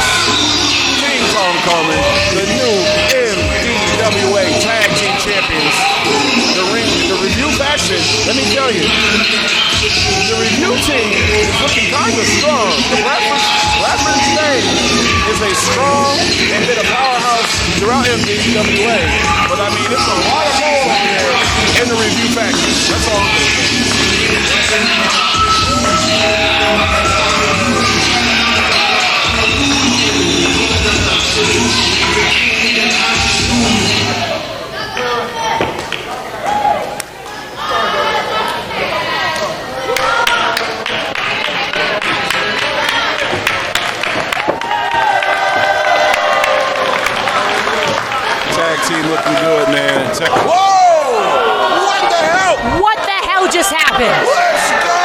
King Kong Coleman, the new MDWA Tag Team Champions. The review faction, let me tell you, the review team is looking kind of strong. The Bradford Exchange is a strong and been a powerhouse throughout MDWA. But I mean, it's a lot of gold over there in the review faction. That's all I'm team looking good, man. Whoa! What the hell? What the hell just happened? Let's go!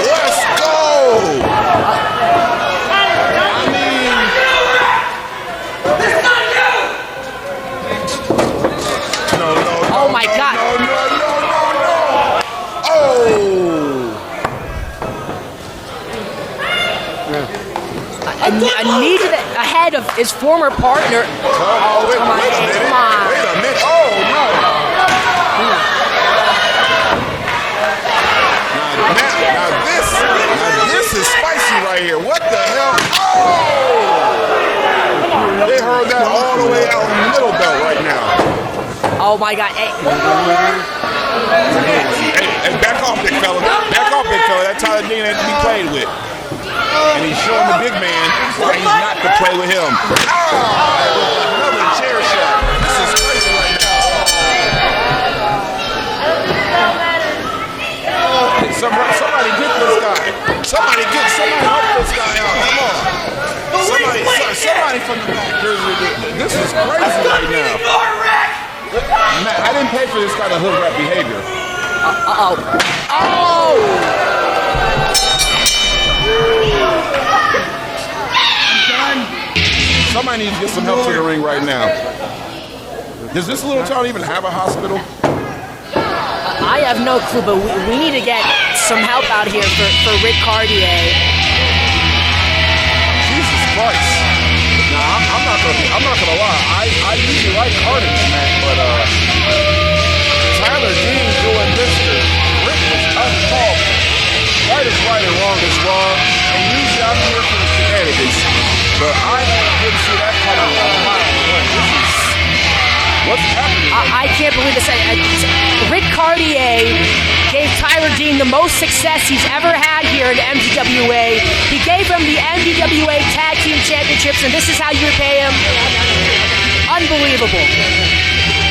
Let's go! I mean, no. Oh my God! No. Oh! knee to the head of his former partner. Oh, wait a minute. Come on. Wait a minute. Oh, no. Now this is spicy right here. What the hell? Oh! They heard that all the way out in the middle belt right now. Oh my God! Hey, back off, big fella. Back off, big fella. That Tyler Dean ain't to be played with. And he's showing the big man that he's not to play with him. Another chair shot. This is crazy right now. Somebody get this guy. Somebody help this guy out. Come on. Somebody from the back. This is crazy right now. Matt, I didn't pay for this kind of hood rat behavior. oh! Somebody needs to get some help to the ring right now. Does this little town even have a hospital? I have no clue, but we need to get some help out here for Rick Cardea. Jesus Christ! Now I'm not gonna lie. I usually like Carnage, man, but Tyler Dean doing this to Rick was uncalled. Right is right and wrong is wrong, and usually I'm here for the shenanigans. But I didn't see that coming a mile away. What's happening? I can't believe this. Rick Cardea gave Tyler Dean the most success he's ever had here in the MDWA. He gave him the MDWA Tag Team Championships, and this is how you repay him? Unbelievable.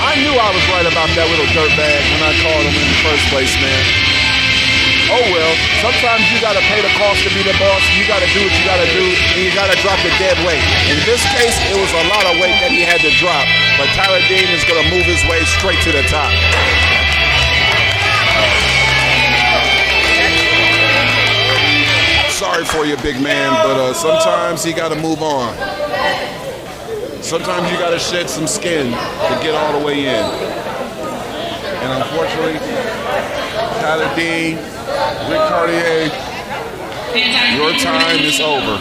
I knew I was right about that little dirtbag when I called him in the first place, man. Oh well, sometimes you gotta pay the cost to be the boss. You gotta do what you gotta do, and you gotta drop the dead weight. In this case, it was a lot of weight that he had to drop, but Tyler Dean is gonna move his way straight to the top. Sorry for you, big man, but sometimes you gotta move on. Sometimes you gotta shed some skin to get all the way in. And unfortunately, Tyler Dean, Rick Cardea, your time is over.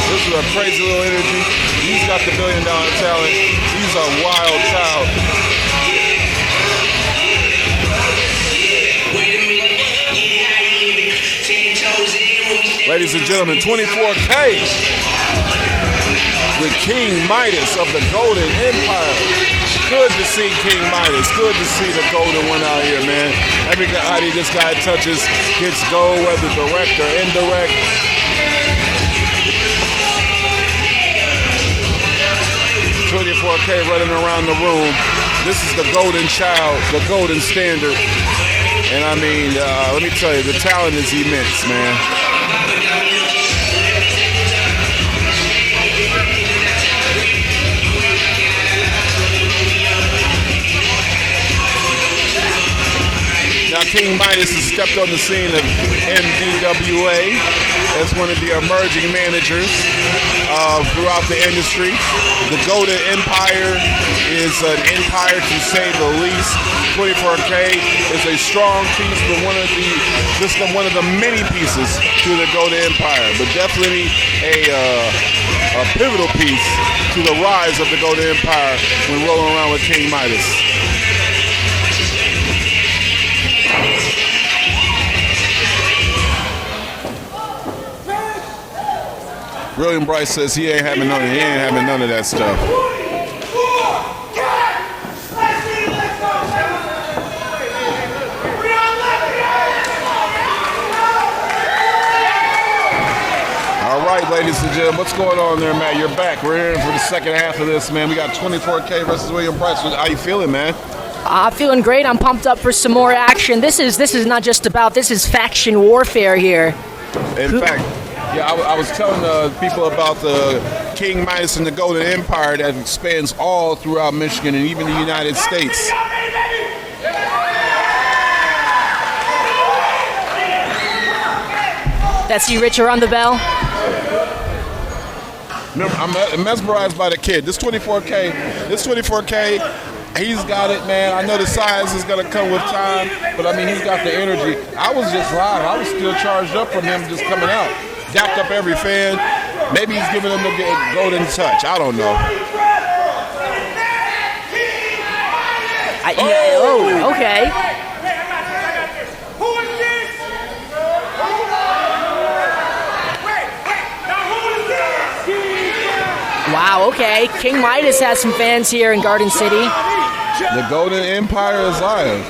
This is a crazy little energy. He's got the $1 billion talent. He's a wild child. Ladies and gentlemen, 24K with King Midas of the Golden Empire. Good to see King Midas. Good to see the Golden one out here, man. Everybody this guy touches gets gold, whether direct or indirect. $24K running around the room. This is the golden child, the golden standard. And I mean, let me tell you, the talent is immense, man. Now, King Midas has stepped on the scene of MDWA as one of the emerging managers throughout the industry. The Golden Empire is an empire to say the least. 24K is a strong piece, but one of the many pieces to the Golden Empire, but definitely a pivotal piece to the rise of the Golden Empire when rolling around with King Midas. William Bryce says he ain't having none of that stuff. All right, ladies and gentlemen, what's going on there, Matt? You're back. We're here for the second half of this, man. We got 24K versus William Bryce. How you feeling, man? I'm feeling great. I'm pumped up for some more action. This is not just about, this is faction warfare here. In fact, yeah, I was telling people about the King Midas and the Golden Empire that expands all throughout Michigan and even the United States. That's you, Richard, on the bell? Remember, I'm mesmerized by the kid. This 24K He's got it, man. I know the size is going to come with time, but, I mean, he's got the energy. I was just live. I was still charged up from him just coming out. Dapped up every fan. Maybe he's giving them the golden touch. I don't know. Okay. Wow, okay. King Midas has some fans here in Garden City. The Golden Empire is live.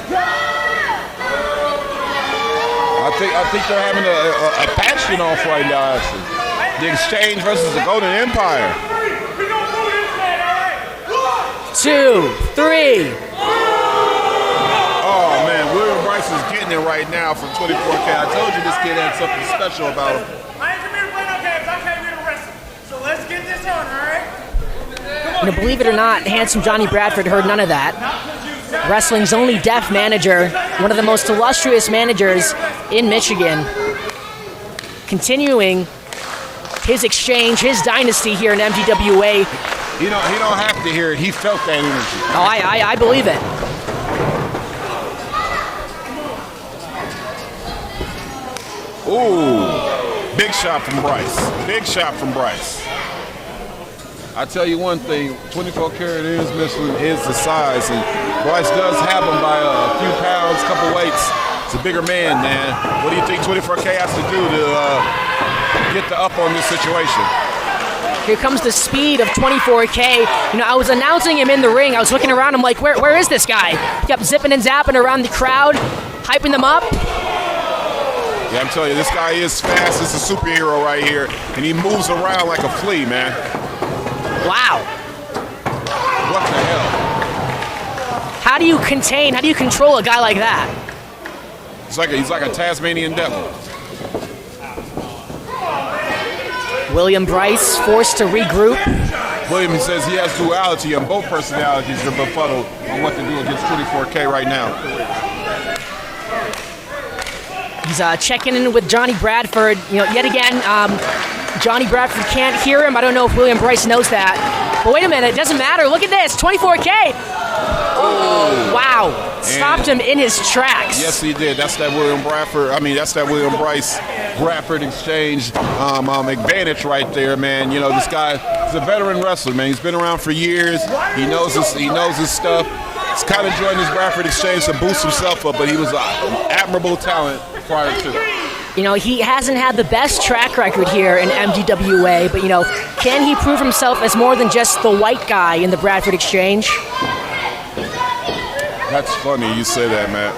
I think they're having a passion off right now, actually. The Exchange versus the Golden Empire. 2, 3. Oh, man, William Bryce is getting it right now from 24K. I told you this kid had something special about him. I ain't here to play no games. I came here to wrestle. So let's get this on, all right? You know, believe it or not, handsome Johnny Bradford heard none of that. Wrestling's only deaf manager, one of the most illustrious managers in Michigan. Continuing his exchange, his dynasty here in MDWA. He don't have to hear it. He felt that energy. Oh, I believe it. Ooh, big shot from Bryce. Big shot from Bryce. I tell you one thing, 24 karat is Michelin is the size, and Bryce does have him by a few pounds, couple weights. It's a bigger man, man. What do you think 24K has to do to get the up on this situation? Here comes the speed of 24K. You know, I was announcing him in the ring. I was looking around. I'm like, where is this guy? He kept zipping and zapping around the crowd, hyping them up. Yeah, I'm telling you, this guy is fast. This is a superhero right here, and he moves around like a flea, man. Wow. What the hell? How do you control a guy like that? He's like a Tasmanian devil. William Bryce forced to regroup. William says he has duality, and both personalities are befuddled on what to do against 24K right now. He's checking in with Johnny Bradford. You know, yet again, Johnny Bradford can't hear him. I don't know if William Bryce knows that. But wait a minute, it doesn't matter. Look at this, 24K. Oh, wow. Stopped him in his tracks. Yes, he did. That's that William Bradford. That's that William Bryce Bradford Exchange advantage right there, man. You know, this guy is a veteran wrestler, man. He's been around for years. He knows his stuff. He's kind of joined this Bradford Exchange to boost himself up, but he was an admirable talent prior to it. You know, he hasn't had the best track record here in MDWA, but, you know, can he prove himself as more than just the white guy in the Bradford Exchange? That's funny you say that, man.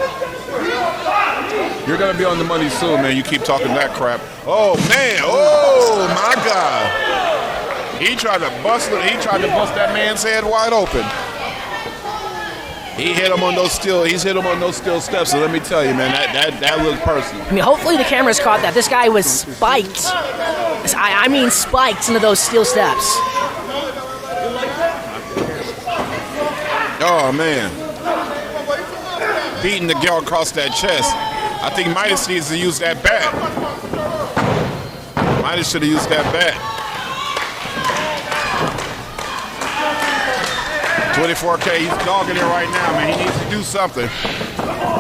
You're going to be on the money soon, man. You keep talking that crap. Oh, man. Oh, my God. He tried to bust that man's head wide open. He hit him on those steel steps, so let me tell you, man, that looked personal. I mean, hopefully the cameras caught that. This guy was spiked. I mean spiked into those steel steps. Oh, man. Beating the girl across that chest. I think Midas needs to use that bat. Midas should have used that bat. 24K, he's dogging it right now, man. He needs to do something.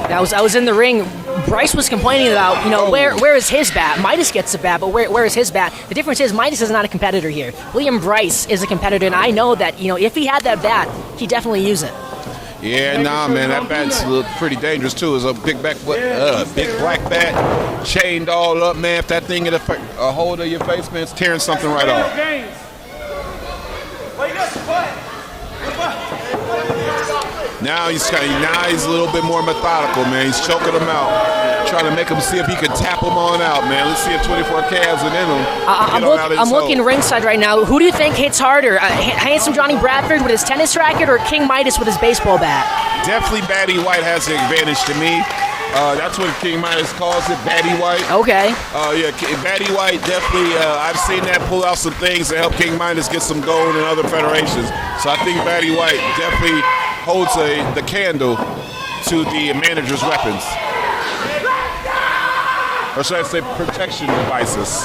I was in the ring. Bryce was complaining about, you know, where is his bat? Midas gets the bat, but where is his bat? The difference is Midas is not a competitor here. William Bryce is a competitor, and I know that, you know, if he had that bat, he'd definitely use it. Yeah, nah, man, that bat's look pretty dangerous too. It's a big black bat, chained all up, man. If that thing get a hold of your face, man, it's tearing something right off. Now he's a little bit more methodical, man. He's choking him out, trying to make him see if he can tap him on out, man. Let's see if 24K has it in him. I'm looking ringside right now. Who do you think hits harder? Handsome Johnny Bradford with his tennis racket or King Midas with his baseball bat? Definitely Batty White has the advantage to me. That's what King Midas calls it, Batty White. Okay. Yeah, Batty White definitely, I've seen that pull out some things to help King Midas get some gold in other federations. So I think Batty White definitely holds the candle to the manager's weapons. Or should I say protection devices.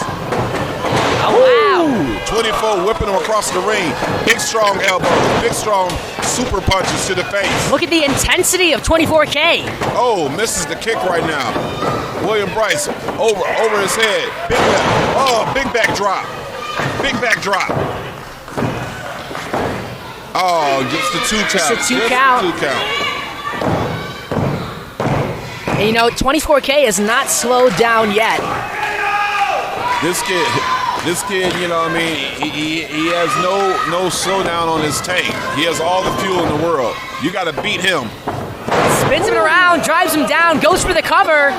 Oh, wow. Ooh, 24 whipping him across the ring. Big strong elbows, big strong super punches to the face. Look at the intensity of 24K. Oh, misses the kick right now. William Bryce over his head. Big left. Oh, big back drop. Big back drop. Oh, just the 2 count. Just a two Just count. The 2 count. And you know, 24K is not slowed down yet. This kid, you know what I mean, he has no slowdown on his tank. He has all the fuel in the world. You got to beat him. Spins him around, drives him down, goes for the cover.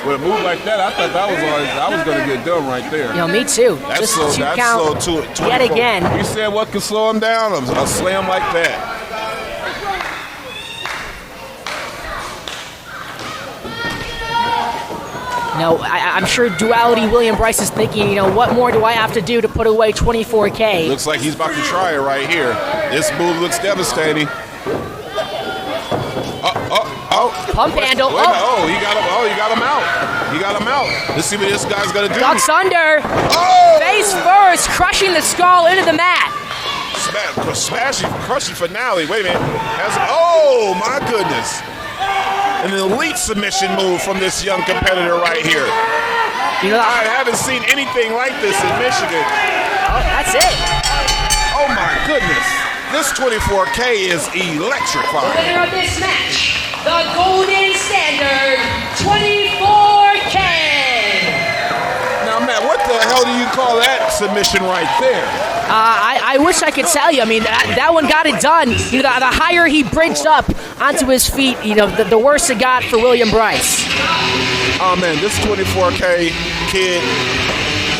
With a move like that, I thought that was going to get done right there. You know, me too. That's Just slow. 2 That's count slow too. yet again. You said what can slow him down? A slam like that. No, I'm sure Duality William Bryce is thinking, you know, what more do I have to do to put away 24K? Looks like he's about to try it right here. This move looks devastating. Pump handle. Wait, he got him. Oh, he got him out. He got him out. Let's see what this guy's gonna do. Ducks under. Oh! Face first, crushing the skull into the mat. Crushing finale. Wait a minute. Oh my goodness. An elite submission move from this young competitor right here. You know, I haven't seen anything like this in Michigan. oh, that's it. Oh my goodness. This 24K is electrifying. Winner of this match, the Golden Standard 24K. Now, Matt, what the hell do you call that submission right there? I wish I could tell you. I mean, that one got it done. You know, the higher he bridged up onto his feet, you know, the worse it got for William Bryce. Oh man, this 24K kid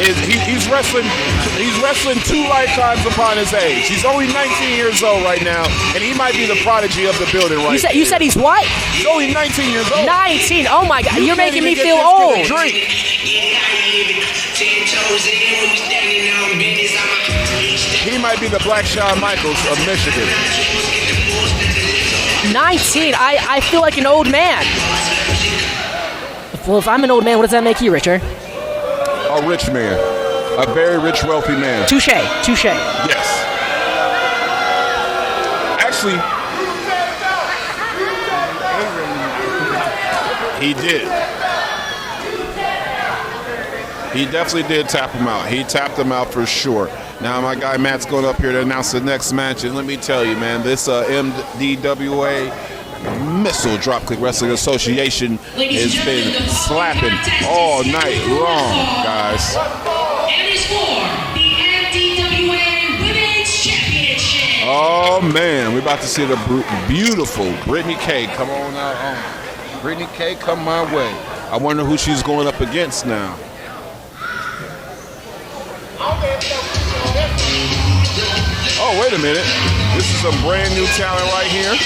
he's wrestling 2 lifetimes upon his age. He's only 19 years old right now, and he might be the prodigy of the building right now. You said he's what? He's only 19 years old. 19. Oh my God, you're making me Can't feel even get old. this kid a drink. He might be the Black Shawn Michaels of Michigan. 19. I feel like an old man. Well, if I'm an old man, what does that make you, Richard? A rich man. A very rich, wealthy man. Touche. Yes. Actually, he did. He definitely did tap him out. He tapped him out for sure. Now my guy Matt's going up here to announce the next match, and let me tell you, man, this Mdwa Missile Dropkick Wrestling Association has been slapping all night long, guys. And it's for the MDWA Women's Championship. Oh man, we're about to see the beautiful Britany Kay come on out. Britany Kay, come my way. I wonder who she's going up against now. Oh, wait a minute. This is a brand new talent right here.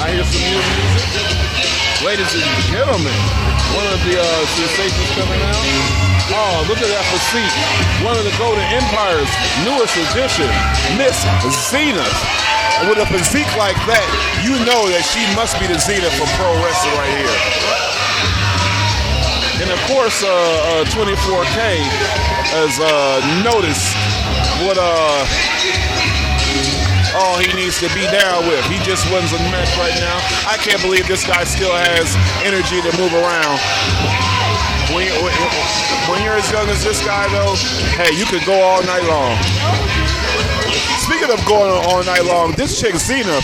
I hear some new music. Ladies and gentlemen, one of the sensations coming out. Oh, look at that physique. One of the Golden Empire's newest addition, Miss Zenith. And with a physique like that, you know that she must be the Zenith for pro wrestling right here. And of course, 24K has noticed what all he needs to be down with. He just wins a match right now. I can't believe this guy still has energy to move around. When you're as young as this guy, though, hey, you could go all night long. Speaking of going all night long, this chick Zena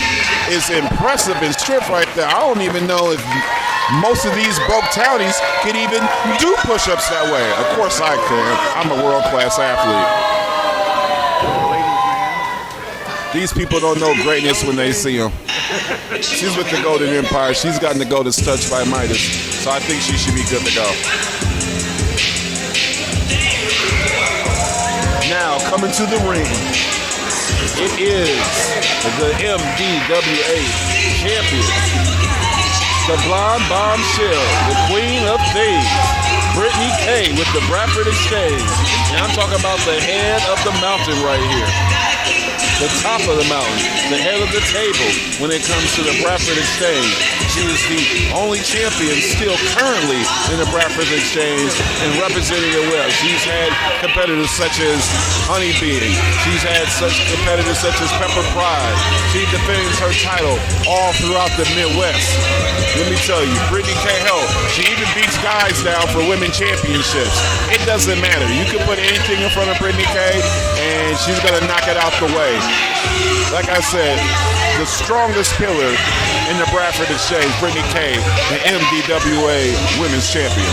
is impressive in strength right there. I don't even know if most of these broke townies can even do push-ups that way. Of course I can. I'm a world-class athlete. These people don't know greatness when they see them. She's with the Golden Empire. She's gotten the Golden touch by Midas. So I think she should be good to go. Now, coming to the ring, it is the MDWA champion, the blonde bombshell, the queen of thieves, Britany Kay with the Bradford Exchange. And I'm talking about the head of the mountain right here. the top of the mountain, the head of the table when it comes to the Bradford Exchange. She is the only champion still currently in the Bradford Exchange and representing it well. She's had competitors such as Honeybee. She's had such competitors such as Pepper Pride. She defends her title all throughout the Midwest. Let me tell you, Britany Kay, she even beats guys down for women championships. It doesn't matter. You can put anything in front of Britany Kay, and she's going to knock it out the way. Like I said, the strongest pillar in the Bradford Exchange, Britany Kay, the MDWA Women's Champion.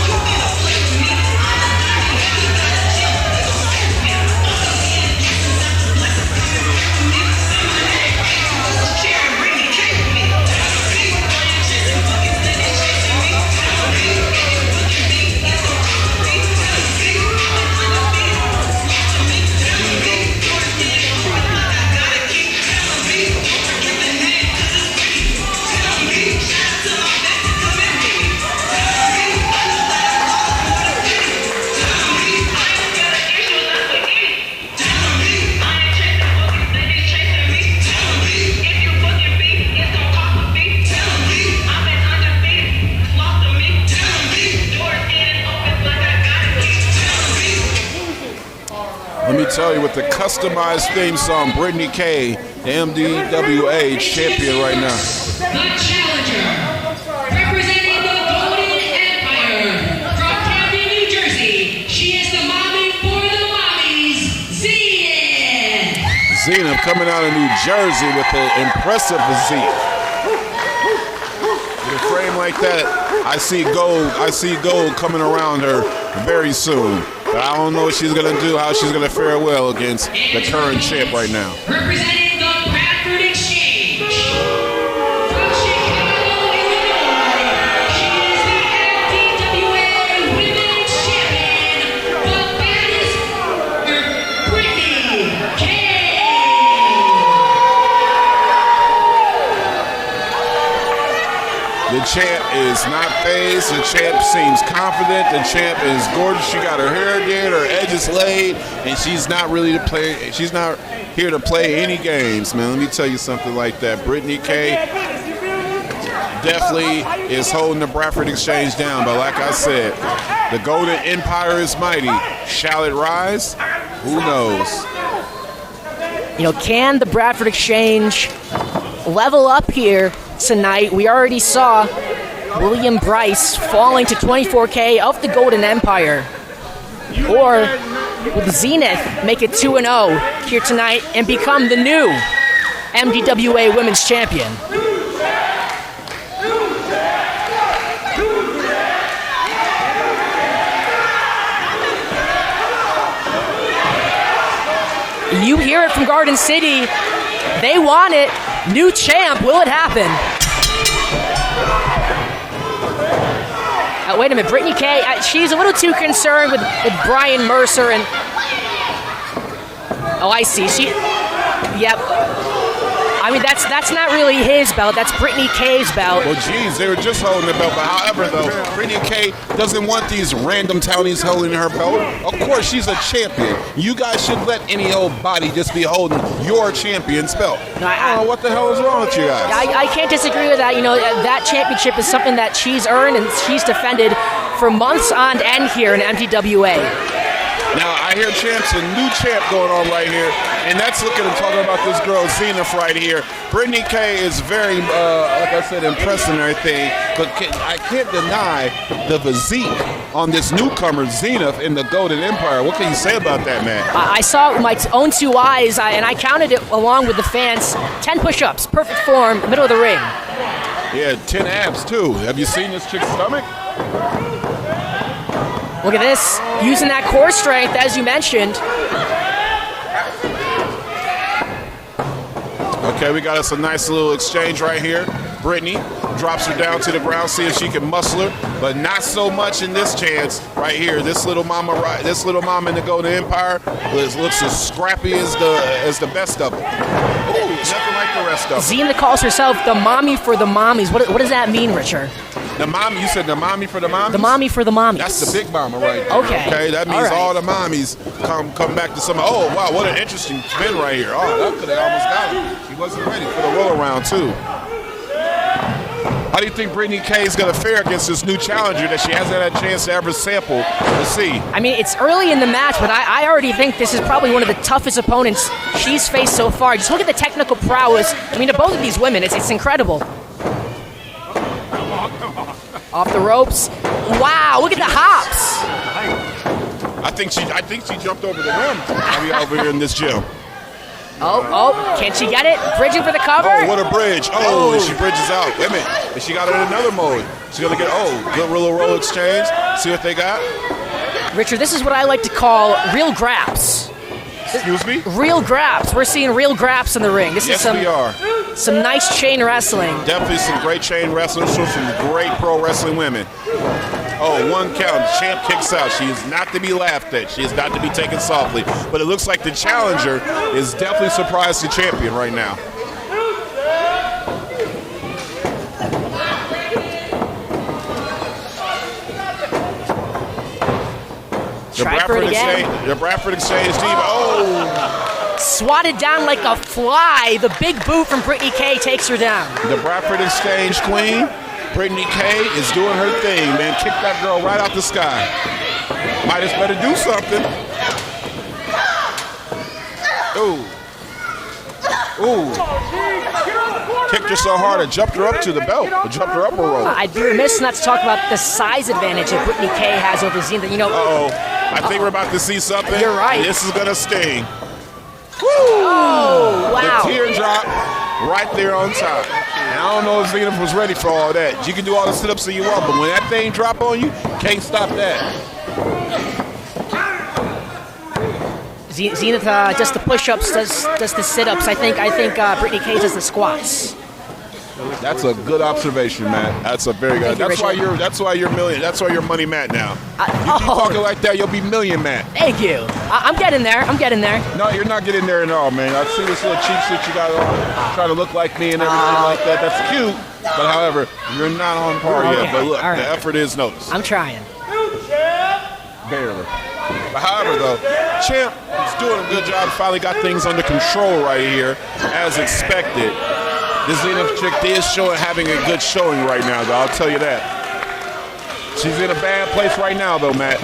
Let me tell you, with the customized theme song, Britany Kay, the MDWA champion right now. The challenger, representing the Golden Empire from Camden, New Jersey. She is the mommy for the mommies, Zenith. Zenith coming out of New Jersey with an impressive physique. With a frame like that, I see gold coming around her very soon. But I don't know what she's going to do, how she's going to fare well against the current champ right now. Representing the Bradford Exchange. From Chicago, Illinois, she is the MDWA Women's Champion, the baddest, Britany Kay. The champ is not phased. The champ seems confident. The champ is gorgeous. She got her hair did, her edges laid, and she's not really to play. She's not here to play any games, man. Let me tell you something like that. Britany Kay definitely is holding the Bradford Exchange down. But like I said, the Golden Empire is mighty. Shall it rise? Who knows? You know, can the Bradford Exchange level up here tonight? We already saw William Bryce falling to 24K of the Golden Empire. Or will Zenith make it 2-0 here tonight and become the new MDWA Women's Champion? You hear it from Garden City. They want it. New champ. Will it happen? Wait a minute. Britany Kay, she's a little too concerned with Brian Mercer and... Oh, I see. Yep. I mean, that's not really his belt. That's Britany Kay's belt. Well, geez, they were just holding the belt. But however, though, Britany Kay doesn't want these random townies holding her belt. Of course, she's a champion. You guys should let any old body just be holding your champion's belt. No, what the hell is wrong with you guys? I can't disagree with that. You know, that championship is something that she's earned and she's defended for months on end here in MDWA. Now, I hear champs, a new champ going on right here, and that's looking and talking about this girl, Zenith, right here. Britany Kay is very, like I said, impressive and everything, but I can't deny the physique on this newcomer, Zenith, in the Golden Empire. What can you say about that, man? I saw it with my own two eyes, and I counted it along with the fans. 10 push-ups, perfect form, middle of the ring. Yeah, 10 abs, too. Have you seen this chick's stomach? Look at this, using that core strength, as you mentioned. Okay, we got us a nice little exchange right here. Britany drops her down to the ground, see if she can muscle her, but not so much in this chance right here. This little mama in the Golden Empire looks as scrappy as the best of them. Ooh, nothing like the rest of them. Zenith calls herself the mommy for the mommies. What does that mean, Richard? The mommy, you said the mommy for the mommies? The mommy for the mommies. That's the big mama right there. Okay. Okay, that means All right. all the mommies come back to some. Oh, wow, what an interesting spin right here. Oh, that could have almost got him. He wasn't ready for the roll around, too. How do you think Britany Kay is going to fare against this new challenger that she hasn't had a chance to ever sample? Let's see. I mean, it's early in the match, but I already think this is probably one of the toughest opponents she's faced so far. Just look at the technical prowess. I mean, to both of these women, it's incredible. Off the ropes. Wow, look at the hops. I think she jumped over the rim. I'll be over here in this gym. Oh, can she get it? Bridging for the cover? Oh, what a bridge. Oh, and she bridges out. Wait a minute. And she got it in another mode. She's going to get, good roll exchange. See what they got? Richard, this is what I like to call real graps. Excuse me? Real graps. We're seeing real graps in the ring. This Yes, is we are. some nice chain wrestling. Definitely some great chain wrestlers, some great pro wrestling women. Oh, one count. Champ kicks out. She is not to be laughed at. She is not to be taken softly. But it looks like the challenger is definitely surprised the champion right now. The Bradford Exchange team. Oh! Swatted down like a fly. The big boot from Britany Kay takes her down. The Bradford Exchange queen, Britany Kay, is doing her thing, man. Kick that girl right out the sky. Might as better do something. Ooh. Kicked her so hard, it jumped her up to the belt. It jumped her up a rope. I'd be remiss not to talk about the size advantage that Britany Kay has over Zenith. You know. I think we're about to see something. You're right. This is gonna sting. Woo! Oh, wow. The teardrop right there on top. And I don't know if Zenith was ready for all that. You can do all the sit-ups that you want, but when that thing drop on you, can't stop that. Zenith does the push-ups, does the sit-ups. I think Britany Kay does the squats. That's a good observation, Matt. That's a very good. That's why you're million. That's why you're money, Matt. Now, you keep talking like that, you'll be million, Matt. Thank you. I'm getting there. No, you're not getting there at all, man. I see this little cheap suit you got on, trying to look like me and everything like that. That's cute, but however, you're not on par yet. But look, the effort is noticed. I'm trying. Barely. But however, though, Champ is doing a good job. Finally got things under control right here, as expected. This Zenith chick is having a good showing right now, though. I'll tell you that. She's in a bad place right now, though, Matt.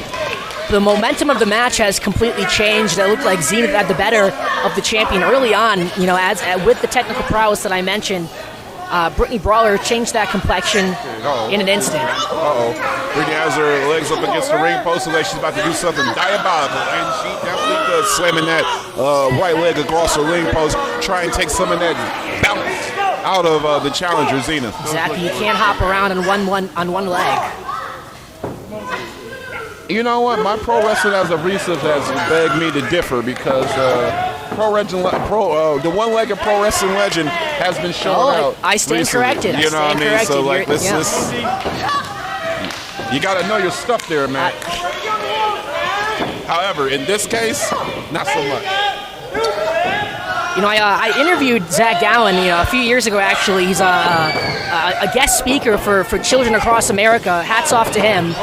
The momentum of the match has completely changed. It looked like Zenith had the better of the champion early on. You know, with the technical prowess that I mentioned, Britany Brawler changed that complexion in an instant. Britany has her legs up against the ring post, like she's about to do something diabolical, and she definitely does, slamming that right leg across the ring post, try and take some of that bounce out of the challenger, Zenith. Exactly. You can't hop around on one leg. You know what? My pro wrestling as of recent has begged me to differ because the one-legged pro wrestling legend has been shown out. I stand recently. corrected. You know what I mean? Corrected. So like this, you got to know your stuff there, Matt. However, in this case, not so much. You know, I interviewed Zach Gowen, a few years ago, actually. He's a guest speaker for Children Across America. Hats off to him.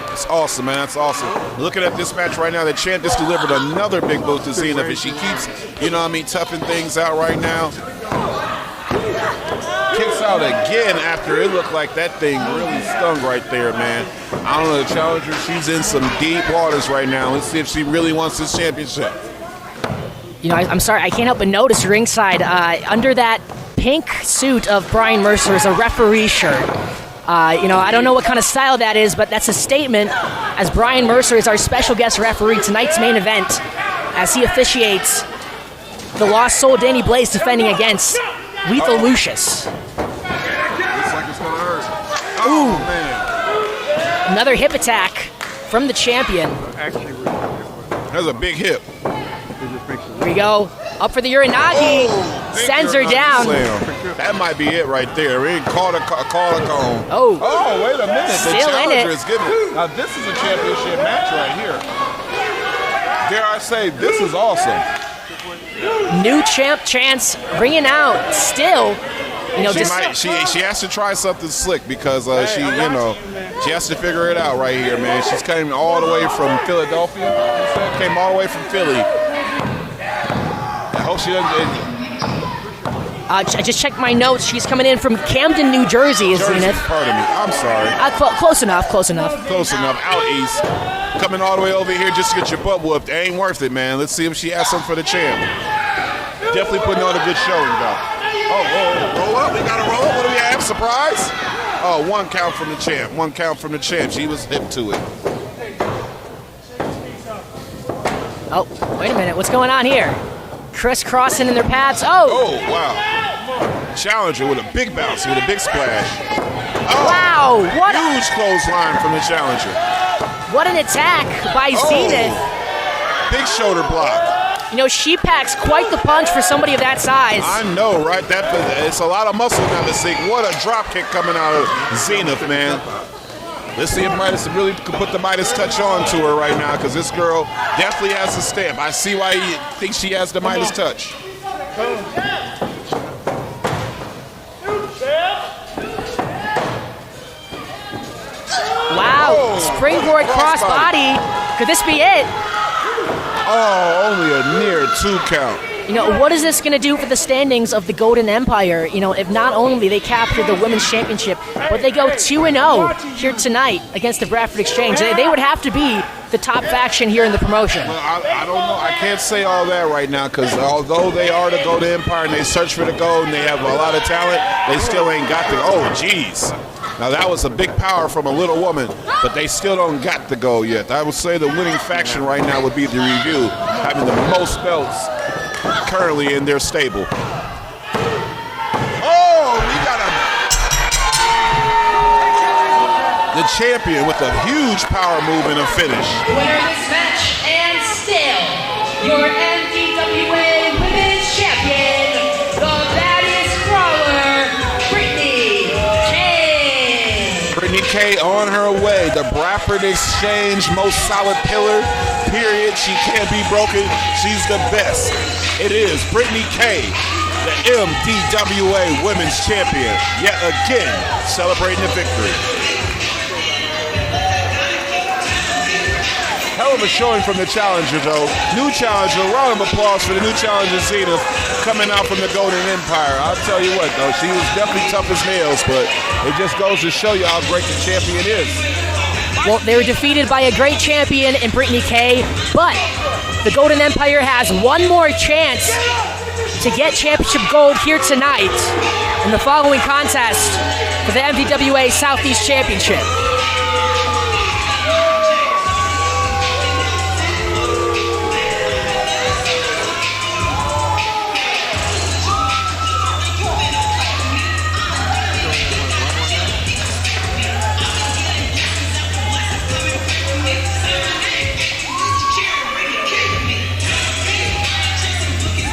That's awesome, man. That's awesome. Looking at this match right now, the Champ just delivered another big boost to Zenith, and she keeps, toughing things out right now. Kicks out again after it looked like that thing really stung right there, man. I don't know, the challenger, she's in some deep waters right now. Let's see if she really wants this championship. You know, I'm sorry, I can't help but notice ringside, under that pink suit of Brian Mercer is a referee shirt. I don't know what kind of style that is, but that's a statement, as Brian Mercer is our special guest referee tonight's main event, as he officiates the Lost Soul Danny Blaze defending against Lethal Lucius. Looks like it's gonna hurt. Oh, man. Another hip attack from the champion. That's a big hip. Here we go. Up for the Uranagi. Sends her down. Slam. That might be it right there. We call a cone. Oh, wait a minute. Still the challenger in it. is giving it. Now, this is a championship match right here. Dare I say, this is awesome. New champ chance ringing out. Still, You know, She has to try something slick because she has to figure it out right here, man. She's coming all the way from Philadelphia. Came all the way from Philly. I hope she doesn't. I just checked my notes. She's coming in from Camden, New Jersey, is Zenith. Pardon me. I'm sorry. Close enough. Close enough. Out east. Coming all the way over here just to get your butt whooped. It ain't worth it, man. Let's see if she has something for the champ. Definitely putting on a good showing, though. Roll up. We got to roll up. What do we have? Surprise? Oh, 1 count from the champ. 1 count from the champ. She was hip to it. Oh, wait a minute. What's going on here? Crisscrossing in their paths. Oh, wow. Challenger with a big bounce, with a big splash. Oh, wow. What huge clothesline from the challenger. What an attack by Zenith. Big shoulder block. You know, she packs quite the punch for somebody of that size. I know, right? It's a lot of muscle now to see. What a drop kick coming out of Zenith, man. Let's see if Midas really could put the Midas touch on to her right now, because this girl definitely has a stamp. I see why he thinks she has the Midas touch. Wow, springboard crossbody. Could this be it? Oh, only a near 2 count. You know, what is this going to do for the standings of the Golden Empire? You know, if not only they capture the Women's Championship, but they go 2-0 here tonight against the Bradford Exchange. They would have to be the top faction here in the promotion. Well, I don't know. I can't say all that right now, because although they are the Golden Empire and they search for the gold and they have a lot of talent, they still ain't got the... Oh, geez. Now, that was a big power from a little woman, but they still don't got the gold yet. I would say the winning faction right now would be the Review, having the most belts currently in their stable. Oh, we got the champion with a huge power move and a finish. Winner of this match and still your MDWA Women's Champion, the baddest brawler, Britany Kay. Britany Kay on her way. The Bradford Exchange most solid pillar, period. She can't be broken. She's the best. It is Britany Kay, the MDWA Women's Champion, yet again celebrating the victory. Hell of a showing from the challenger, though. New challenger, round of applause for the new challenger Zenith coming out from the Golden Empire. I'll tell you what, though, she was definitely tough as nails, but it just goes to show you how great the champion is. Well, they were defeated by a great champion in Britany Kay, but the Golden Empire has one more chance to get championship gold here tonight in the following contest for the MDWA Southeast Championship.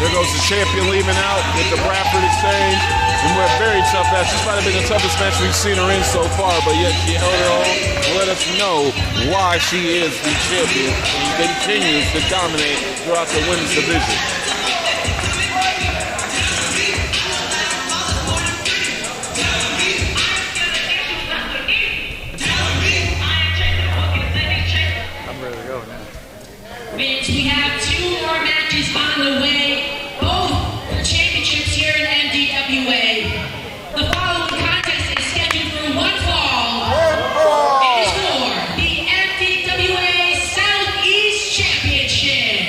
There goes the champion leaving out with the Bradford Exchange. And we're a very tough match. This might have been the toughest match we've seen her in so far, but yet she held her own and let us know why she is the champion and continues to dominate throughout the women's division. I'm ready to go now. Vince, we have 2 more matches on the way, both for championships here in MDWA. The following contest is scheduled for 1 fall. It is for the MDWA Southeast Championship.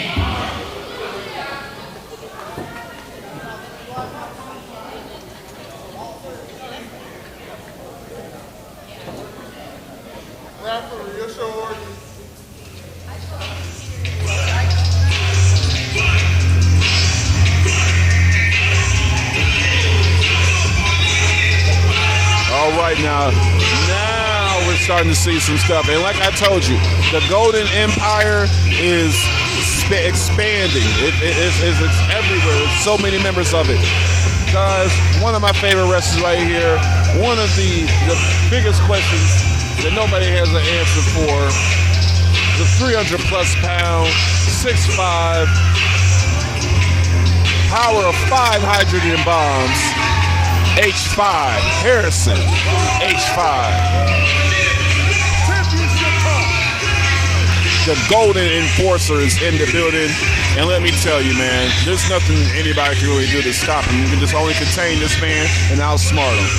All right, now we're starting to see some stuff. And like I told you, the Golden Empire is expanding. It's everywhere. There's so many members of it. Guys, one of my favorite wrestlers right here, one of the biggest questions that nobody has an answer for, the 300-plus pound, 6'5", power of 5 hydrogen bombs, H5 Harrison. H5. The Golden Enforcer is in the building. And let me tell you, man, there's nothing anybody can really do to stop him. You can just only contain this man and outsmart him.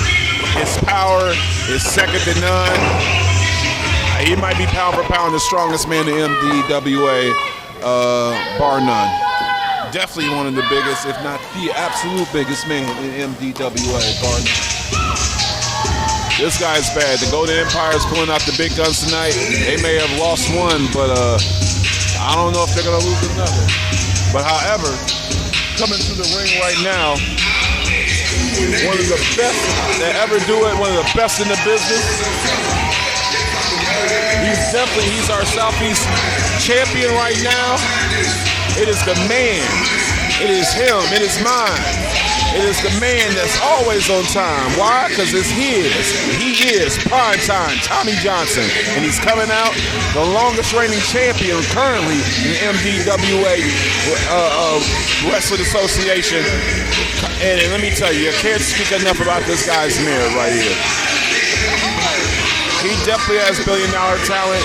His power is second to none. He might be pound for pound the strongest man in MDWA, bar none. Definitely one of the biggest, if not the absolute biggest man in MDWA, bar none. This guy's bad. The Golden Empire is pulling out the big guns tonight. They may have lost one, but I don't know if they're going to lose another. But however, coming to the ring right now, one of the best that ever do it, one of the best in the business. He's our Southeast champion right now. It is the man. It is him. It is mine. It is the man that's always on time. Why? Because it's his. He is prime time Tommy Johnson. And he's coming out the longest reigning champion currently in the MDWA Wrestling Association. And let me tell you, I can't speak enough about this guy's merit right here. He definitely has billion-dollar talent.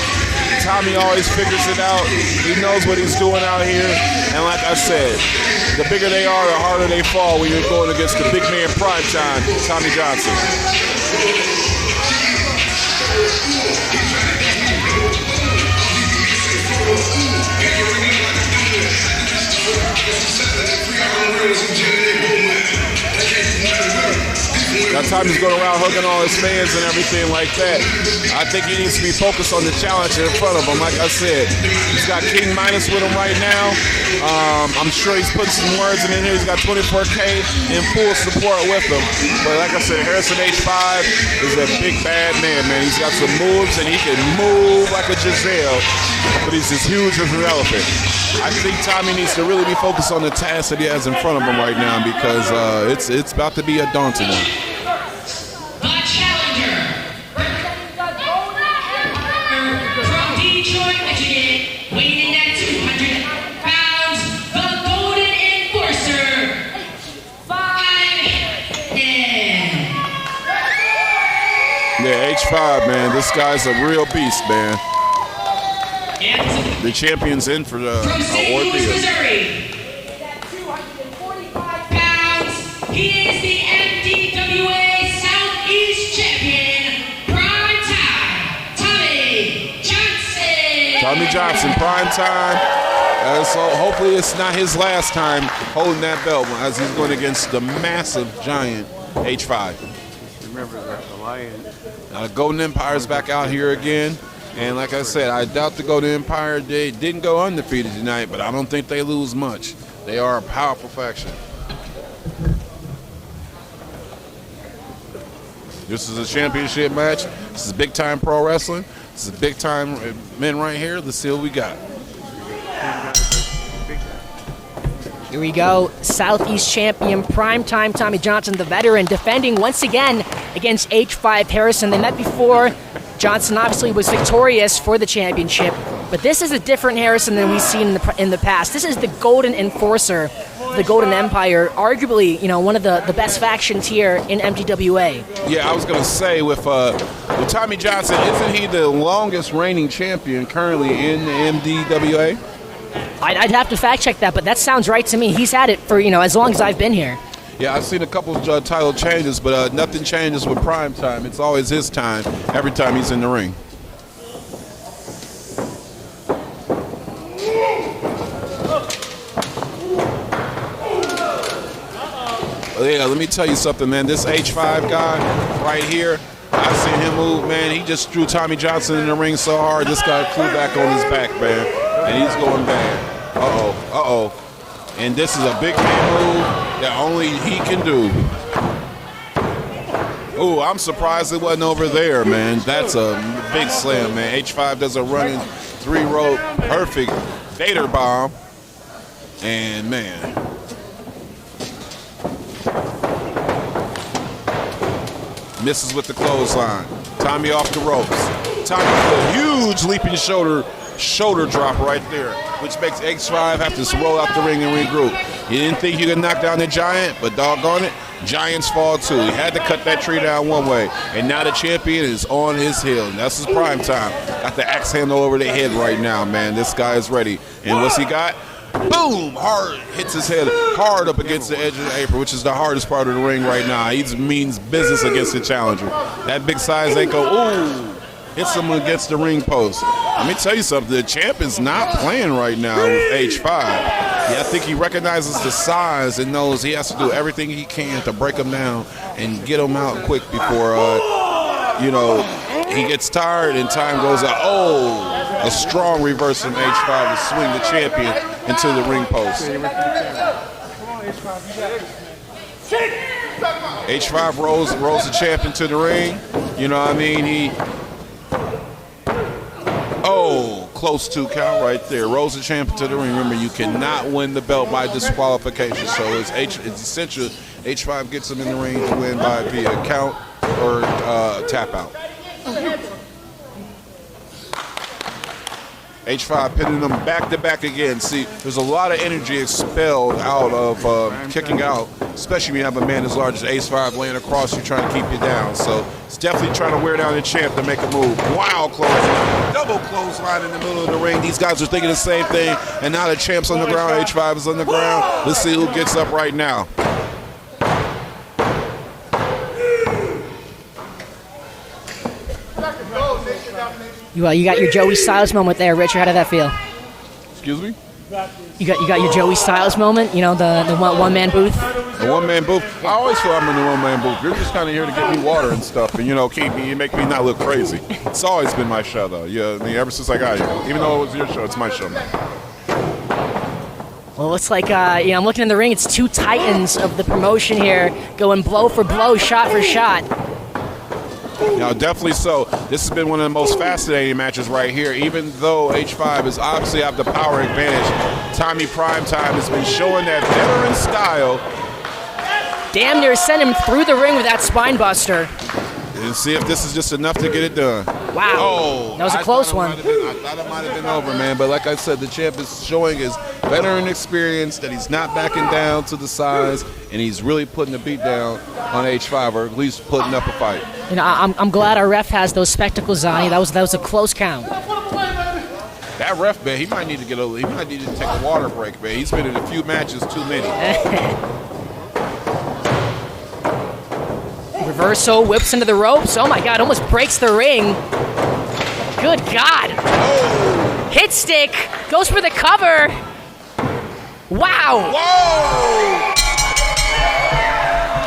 Tommy always figures it out. He knows what he's doing out here. And like I said, the bigger they are, the harder they fall when you're going against the big man prime time, Tommy Johnson. That time he's going around hugging all his fans and everything like that. I think he needs to be focused on the challenge in front of him. Like I said, he's got King Midas with him right now. I'm sure he's putting some words in here. He's got 24K in full support with him. But like I said, Harrison H5 is a big bad man, man. He's got some moves and he can move like a Giselle, but he's as huge as an elephant. I think Tommy needs to really be focused on the task that he has in front of him right now because it's about to be a daunting one. The challenger from Detroit, Michigan, weighing in at 200 pounds, the Golden Enforcer, 5'10". Yeah, H5, man. This guy's a real beast, man. The champion's in for the from St. Louis, ordeal. Missouri, at 245 pounds, he is the MDWA Southeast Champion, prime time, Tommy Johnson. Tommy Johnson, prime time. So hopefully it's not his last time holding that belt as he's going against the massive giant H5. Remember that the Lion. Golden Empire's back out here again. And like I said, I doubt the Golden Empire, they didn't go undefeated tonight, but I don't think they lose much. They are a powerful faction. This is a championship match. This is big time pro wrestling. This is big time men right here. Let's see what we got. Here we go. Southeast champion, primetime Tommy Johnson, the veteran, defending once again against H5 Harrison. They met before. Johnson obviously was victorious for the championship, but this is a different Harrison than we've seen in the past. This is the Golden Enforcer, the Golden Empire, arguably, one of the best factions here in MDWA. Yeah, I was going to say with Tommy Johnson, isn't he the longest reigning champion currently in the MDWA? I'd have to fact check that, but that sounds right to me. He's had it for as long as I've been here. Yeah, I've seen a couple of title changes, but nothing changes with prime time. It's always his time every time he's in the ring. Yeah, let me tell you something, man. This H5 guy right here, I've seen him move, man. He just threw Tommy Johnson in the ring so hard, this guy flew back on his back, man. And he's going bad. Uh-oh. And this is a big man move that only he can do. Oh, I'm surprised it wasn't over there, man. That's a big slam, man. H5 does a running 3-rope perfect Vader bomb. And, man. Misses with the clothesline. Tommy off the ropes. Tommy with a huge leaping shoulder shoulder drop right there, which makes H5 have to roll out the ring and regroup. He didn't think he could knock down the Giant, but doggone it, Giants fall too. He had to cut that tree down one way, and now the champion is on his heel. And that's his prime time. Got the axe handle over the head right now, man. This guy is ready. And what's he got? Boom! Hard hits his head hard up against the edge of the apron, which is the hardest part of the ring right now. He means business against the challenger. That big size ankle, ooh, hits him against the ring post. Let me tell you something. The champ is not playing right now with H5. Yeah, I think he recognizes the size and knows he has to do everything he can to break him down and get him out quick before, he gets tired and time goes out. Oh, a strong reverse from H5 to swing the champion into the ring post. H5 rolls the champion to the ring. You know what I mean? Close to count right there. Rolls the champion to the ring. Remember, you cannot win the belt by disqualification. So it's essential H5 gets him in the ring to win by via count or tap out. H5 pinning them back to back again. See, there's a lot of energy expelled out of kicking out, especially when you have a man as large as H5 laying across you trying to keep you down. So it's definitely trying to wear down the champ to make a move. Wow, clothesline. Double clothesline in the middle of the ring. These guys are thinking the same thing. And now the champ's on the ground. H5 is on the ground. Let's see who gets up right now. You got your Joey Styles moment there, Richard. How did that feel? Excuse me? You got your Joey Styles moment. You know, the one-man booth. The one-man booth. I always feel I'm in the one-man booth. You're just kind of here to get me water and stuff, and keep me, make me not look crazy. It's always been my show, though. Yeah, I mean, ever since I got here. Even though it was your show, it's my show now. Well, it looks like I'm looking in the ring. It's two titans of the promotion here, going blow for blow, shot for shot. Definitely so. This has been one of the most fascinating matches right here. Even though H5 is obviously have the power advantage, Tommy Primetime has been showing that veteran style. Damn near sent him through the ring with that spine buster. And see if this is just enough to get it done. Wow. Oh, that was a close one. I thought it might have been over, man. But like I said, the champ is showing his veteran experience, that he's not backing down to the size, and he's really putting the beat down on H5, or at least putting up a fight. I'm glad our ref has those spectacles on. That was a close count. That ref, man, he might need to take a water break, man. He's been in a few matches too many. Reversal, whips into the ropes. Oh my God, almost breaks the ring. Good God. Oh. Hit stick, goes for the cover. Wow. Whoa.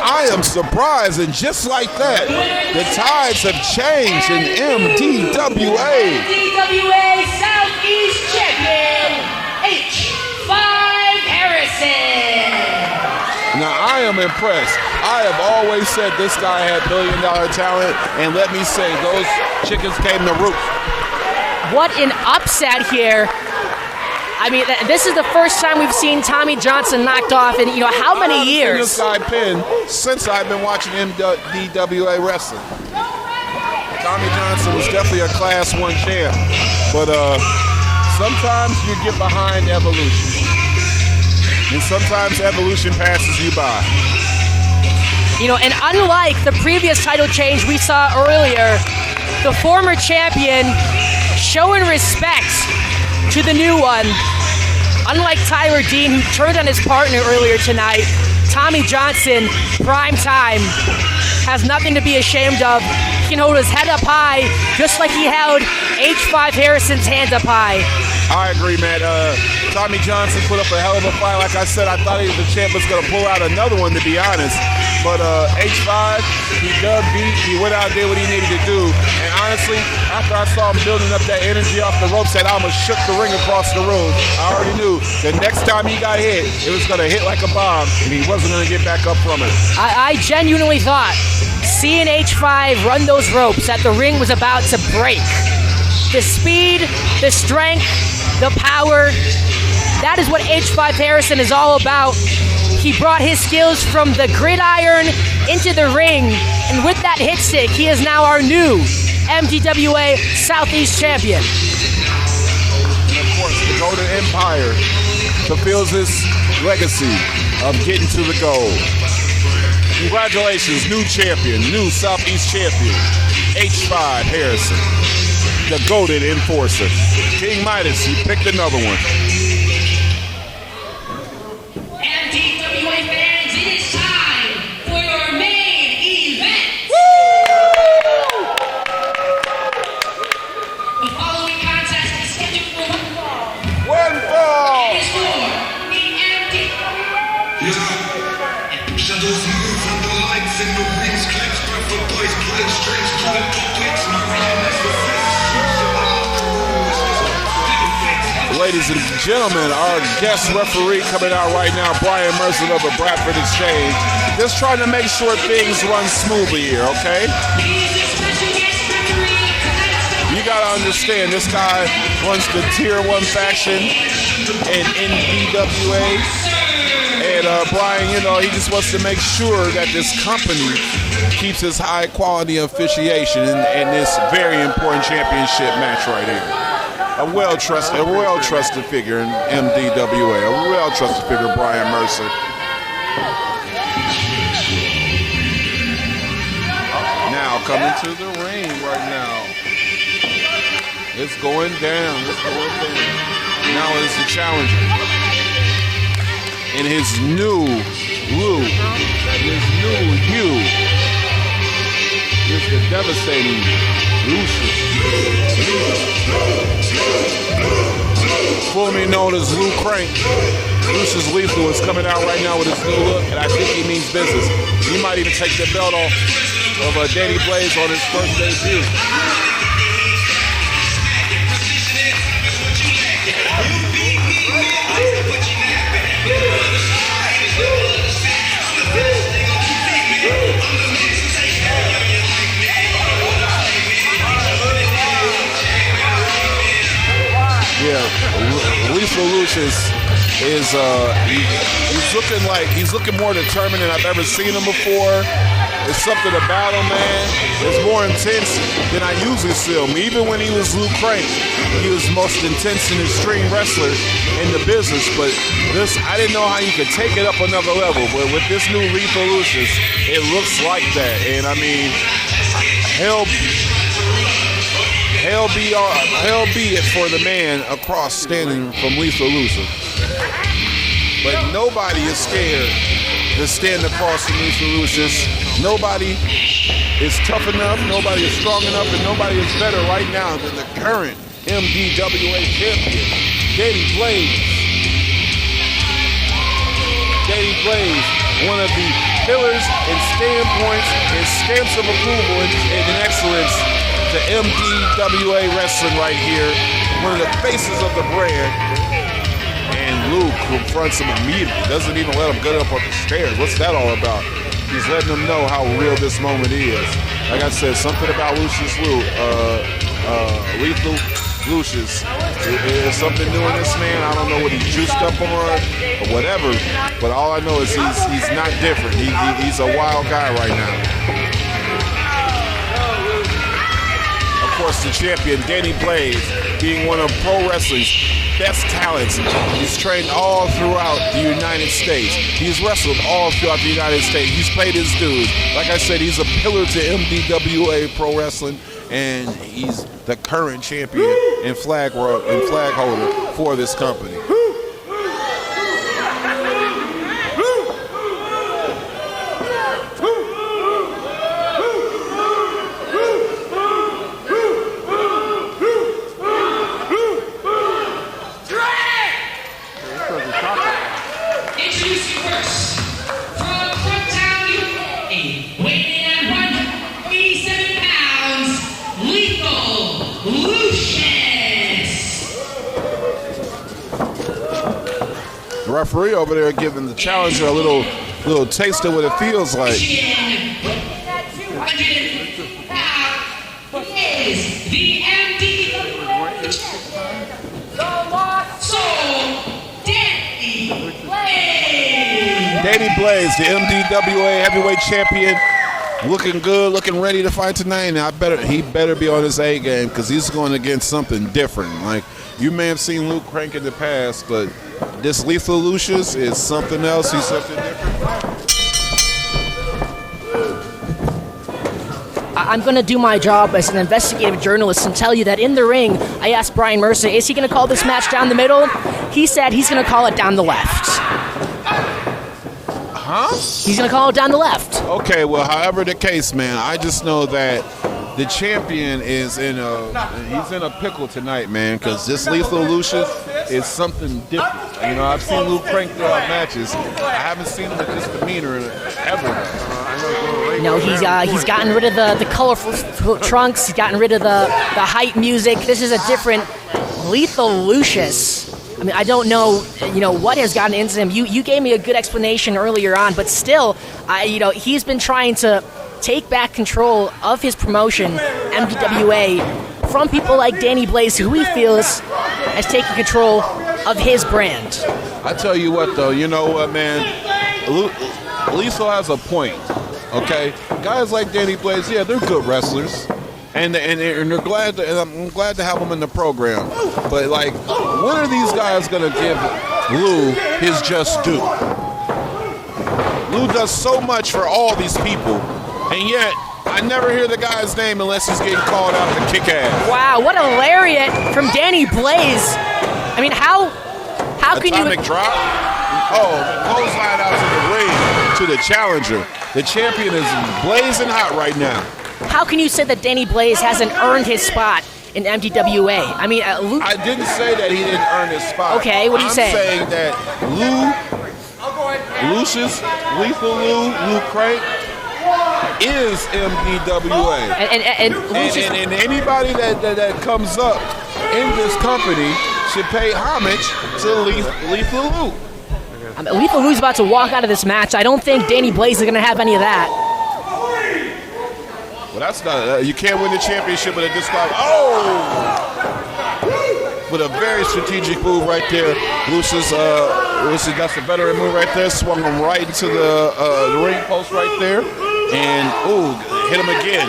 I am surprised, and just like that, the tides have changed in MDWA. MDWA Southeast Champion, H5 Harrison. Now, I am impressed. I have always said this guy had billion-dollar talent, and let me say, those chickens came to roost. What an upset here. I mean, this is the first time we've seen Tommy Johnson knocked off in, how many years? This guy pinned since I've been watching MDWA wrestling. Tommy Johnson was definitely a Class 1 champ, but sometimes you get behind evolution, and sometimes evolution passes you by. And unlike the previous title change we saw earlier, the former champion showing respect to the new one. Unlike Tyler Dean, who turned on his partner earlier tonight, Tommy Johnson, prime time, has nothing to be ashamed of. He can hold his head up high, just like he held H5 Harrison's hands up high. I agree, man. Tommy Johnson put up a hell of a fight. Like I said, I thought the champ was going to pull out another one, to be honest. But H5, he dug deep. He went out and did what he needed to do. And honestly, after I saw him building up that energy off the ropes, that almost shook the ring across the room. I already knew the next time he got hit, it was going to hit like a bomb, and he wasn't going to get back up from it. I genuinely thought, seeing H5 run those ropes, that the ring was about to break. The speed, the strength, the power, that is what H5 Harrison is all about. He brought his skills from the gridiron into the ring, and with that hit stick, he is now our new MDWA Southeast champion. the Golden Empire fulfills its legacy of getting to the goal. Congratulations, new champion, new Southeast champion, H5 Harrison, the Golden Enforcer. King Midas, you picked another one. MDWA fans, it is time for your main event. The following contest is scheduled for One fall. It is for the MDWA. Shadows move from the lights and the wings clicks. Bradford boys pulling strings, pulling clicks. Ladies and gentlemen, our guest referee coming out right now, Brian Mercer of the Bradford Exchange. Just trying to make sure things run smoothly here, okay? He's the special guest referee of tonight's You gotta understand, this guy runs the Tier 1 faction in NDWA. And Brian, you know, he just wants to make sure that this company keeps its high quality officiation in this very important championship match right here. A well-trusted figure in MDWA, a well-trusted figure, Brian Mercer. Now coming to the ring right now. It's going down. Now is the challenger. In his new look, his new hue, is the devastating Lucius. Formerly known as Lou Crank, Lucius Lethal is coming out right now with his new look, and I think he means business. He might even take the belt off of Danny Blaze on his first debut. Yeah, Lethal Lucius is he's looking more determined than I've ever seen him before. There's something about him, man. It's more intense than I usually see him. Even when he was Lou Crank, he was the most intense and extreme wrestler in the business. But this, I didn't know how you could take it up another level. But with this new Lethal Lucius, it looks like that. And I mean, hell be it for the man across standing from Lethal Lucius. But nobody is scared to stand across from Lethal Lucius. Nobody is tough enough, nobody is strong enough, and nobody is better right now than the current MDWA champion, Danny Blaze. Danny Blaze, one of the pillars and standpoints and stamps of approval and excellence to MDWA wrestling right here, one of the faces of the brand. And Luke confronts him immediately, doesn't even let him get up on the stairs. What's that all about? He's letting them know how real this moment is. Like I said, something about Lethal Lucius. There's something new in this man. I don't know what he's juiced up on or whatever, but all I know is he's not different. He's a wild guy right now. Of course, the champion, Danny Blaze, being one of pro wrestling's best talents. He's trained all throughout the United States. He's wrestled all throughout the United States. He's paid his dues. Like I said, he's a pillar to MDWA pro wrestling, and he's the current champion and flag holder for this company. Introducing first, from Fronttown, USA, weighing in at 187 pounds, Lethal Lucius. The referee over there giving the challenger a little taste of what it feels like. 200 pounds is the MD. So, Danny Blaze. Danny Blaze, the MDWA heavyweight champion looking good, looking ready to fight tonight. And he better be on his A game because he's going against something different. Like, you may have seen Luke Crank in the past, but this Lethal Lucius is something else. He's something different. I'm going to do my job as an investigative journalist and tell you that in the ring, I asked Brian Mercer, is he going to call this match down the middle? He said he's going to call it down the left. Huh? He's going to call it down the left. Okay, well, however the case, man, I just know that the champion is in a pickle tonight, man, because this Lethal Lucius is something different. You know, I've seen Luke Crank throughout matches. I haven't seen him with this demeanor ever. You know, he's gotten rid of the colorful trunks. He's gotten rid of the hype music. This is a different Lethal Lucius. I mean, I don't know, what has gotten into him. You gave me a good explanation earlier on, but still, he's been trying to take back control of his promotion, MDWA, from people like Danny Blaze, who he feels has taken control of his brand. I tell you what, though, you know what, man? Lethal has a point, okay? Guys like Danny Blaze, yeah, they're good wrestlers. And they're glad and I'm glad to have them in the program. But, like, when are these guys going to give Lou his just due? Lou does so much for all these people, and yet I never hear the guy's name unless he's getting called out to kick ass. Wow, what a lariat from Danny Blaze. I mean, how can you... Atomic drop? Oh, clothesline out to the ring, to the challenger. The champion is blazing hot right now. How can you say that Danny Blaze hasn't earned his spot in MDWA? I mean, Luke... I didn't say that he didn't earn his spot. Okay, what are you saying? I'm saying that Lucius, Lethal Lou Crank, is MDWA. And anybody that comes up in this company should pay homage to Lethal Lou. Lethal Lou's about to walk out of this match. I don't think Danny Blaze is going to have any of that. Well, that's not. You can't win the championship with a disqualification. Oh! With a very strategic move right there. Lucius got a veteran move right there. Swung him right into the ring post right there. And, hit him again.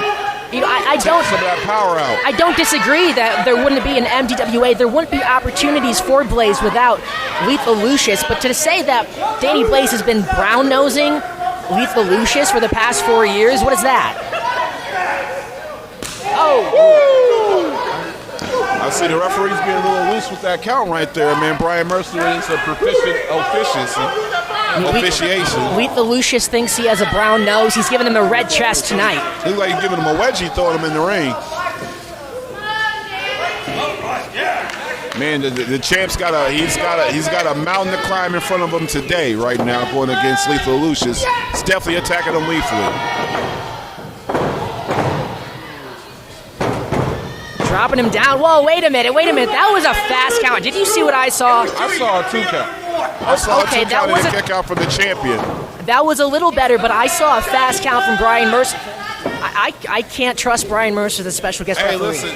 I don't. Take some of that power out. I don't disagree that there wouldn't be an MDWA. There wouldn't be opportunities for Blaze without Lethal Lucius. But to say that Danny Blaze has been brown-nosing Lethal Lucius for the past 4 years, what is that? I see the referee's being a little loose with that count right there, man. Brian Mercer is a proficient officiation. Lethal Lucius thinks he has a brown nose. He's giving him a red chest tonight. Looks like he's giving him a wedgie, throwing him in the ring. Man, the champ's got a mountain to climb in front of him today, right now, going against Lethal Lucius. He's definitely attacking him lethally. Dropping him down. Whoa, wait a minute. That was a fast count. Did you see what I saw? I saw a 2 count. I saw a 2 count and a kick out from the champion. That was a little better, but I saw a fast count from Brian Mercer. I can't trust Brian Mercer, the special guest referee. Hey, listen,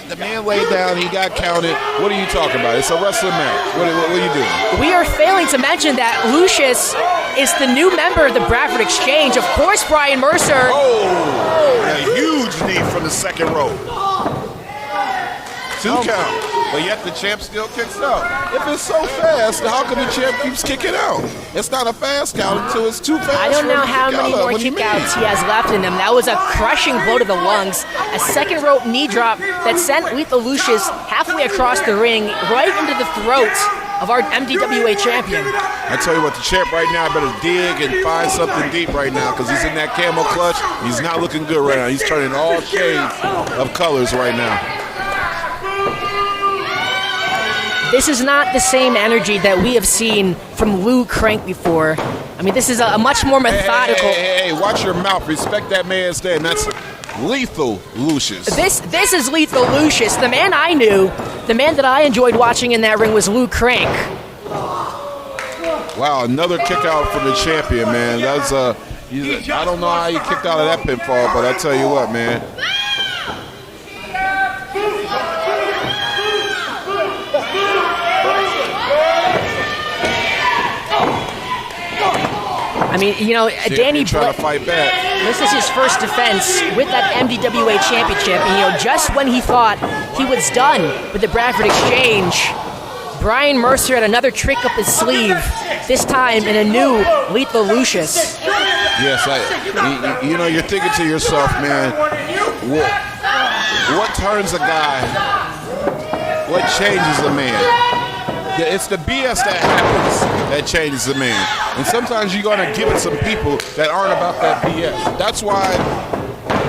the man laid down, he got counted. What are you talking about? It's a wrestling match. What are you doing? We are failing to mention that Lucius is the new member of the Bradford Exchange. Of course, Brian Mercer. A huge knee from the second row. 2 count. But yet the champ still kicks out. If it's so fast, how come the champ keeps kicking out? It's not a fast count until it's too fast. I don't know how many more kickouts he has left in him. That was a crushing blow to the lungs. A second rope knee drop that sent Lethal Lucius halfway across the ring, right into the throat of our MDWA champion. I tell you what, the champ right now better dig and find something deep right now because he's in that camel clutch. He's not looking good right now. He's turning all shades of colors right now. This is not the same energy that we have seen from Lou Crank before. I mean, this is a much more methodical... Hey, watch your mouth. Respect that man's name. That's Lethal Lucius. This is Lethal Lucius. The man I knew, the man that I enjoyed watching in that ring was Lou Crank. Wow, another kick out from the champion, man. That's I don't know how he kicked out of that pinfall, but I tell you what, man. I mean, you know, Danny trying to fight back. This is his first defense with that MDWA championship. And, you know, just when he thought he was done with the Bradford Exchange, Brian Mercer had another trick up his sleeve, this time in a new Lethal Lucius. Yes, you know, you're thinking to yourself, man, what turns a guy? What changes a man? It's the BS that happens that changes a man. And sometimes you're going to give it some people that aren't about that BS. That's why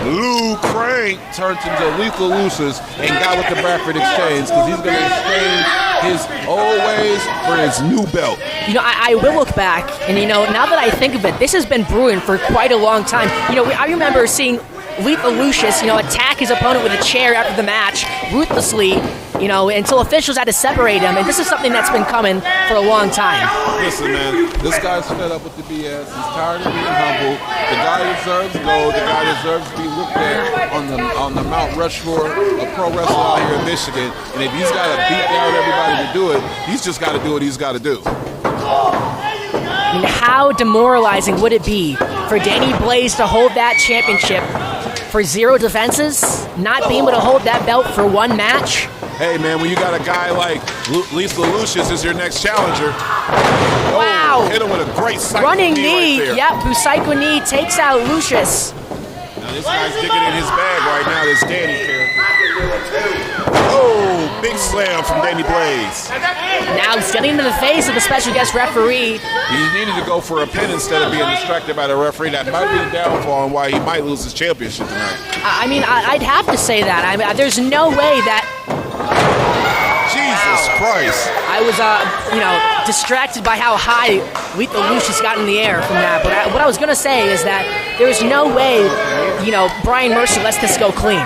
Lou Crank turned into Lethal Lucius and got with the Bradford Exchange, because he's going to exchange his old ways for his new belt. You know, I will look back, and, you know, now that I think of it, this has been brewing for quite a long time. You know, I remember seeing Lethal Lucius, you know, attack his opponent with a chair after the match, ruthlessly, you know, until officials had to separate him. And this is something that's been coming for a long time. Listen, man, this guy's fed up with the BS. He's tired of being humble. The guy deserves gold. The guy deserves to be looked at on the Mount Rushmore of pro wrestling out here in Michigan. And if he's got to beat down everybody to do it, he's just got to do what he's got to do. I mean, how demoralizing would it be for Danny Blaze to hold that championship for 0 defenses, not being able to hold that belt for 1 match? Hey, man, when you got a guy like Lethal Lucius as your next challenger, wow! Hit him with a great psycho running knee. right there. Yep, Busaiku knee takes out Lucius. Now this guy's digging in his bag right now. This Danny character. Oh, big slam from Danny Blaze. Now he's getting into the face of the special guest referee. He needed to go for a pin instead of being distracted by the referee. That might be the downfall and why he might lose his championship tonight. I mean, I'd have to say that. I mean, there's no way that. Jesus Christ. I was, you know, distracted by how high Lethal Lucius got in the air from that. But what I was going to say is that there's no way, you know, Brian Mercer lets this go clean.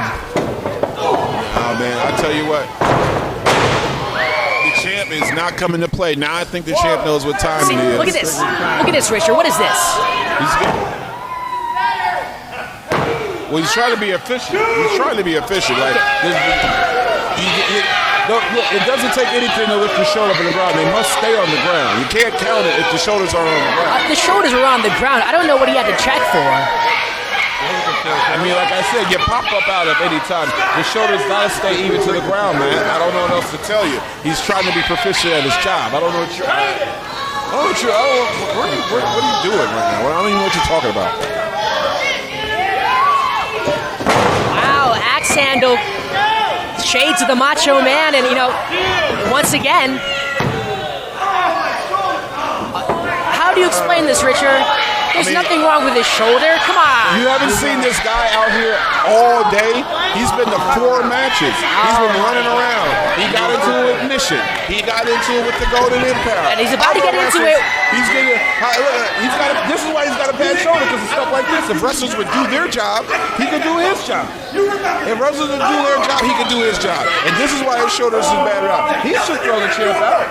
Oh, man, I tell you what. The champ is not coming to play. Now I think the champ knows what time it is. Look at this. Look at this, Richard. What is this? Well, he's trying to be efficient. He's trying to be efficient. Like, look, it doesn't take anything to lift your shoulder from the ground. They must stay on the ground. You can't count it if the shoulders are on the ground. The shoulders were on the ground. I don't know what he had to check for. I mean, like I said, you pop up out of any time. The shoulders gotta stay even to the ground, man. I don't know what else to tell you. He's trying to be proficient at his job. I don't know what you're. What are you doing right now? I don't even know what you're talking about. Wow, axe handle. Shades of the Macho Man, and, you know, once again, how do you explain this, Richard? There's nothing wrong with his shoulder. Come on. You haven't seen this guy out here all day? He's been to 4 matches. He's been running around. He got into it with Mission. He got into it with the Golden Empire. And he's about to get into it. This is why he's got a bad shoulder, because of stuff like this. If wrestlers would do their job, he could do his job. If wrestlers would do their job, he could do his job. And this is why his shoulders is bad out. He should throw the champ out.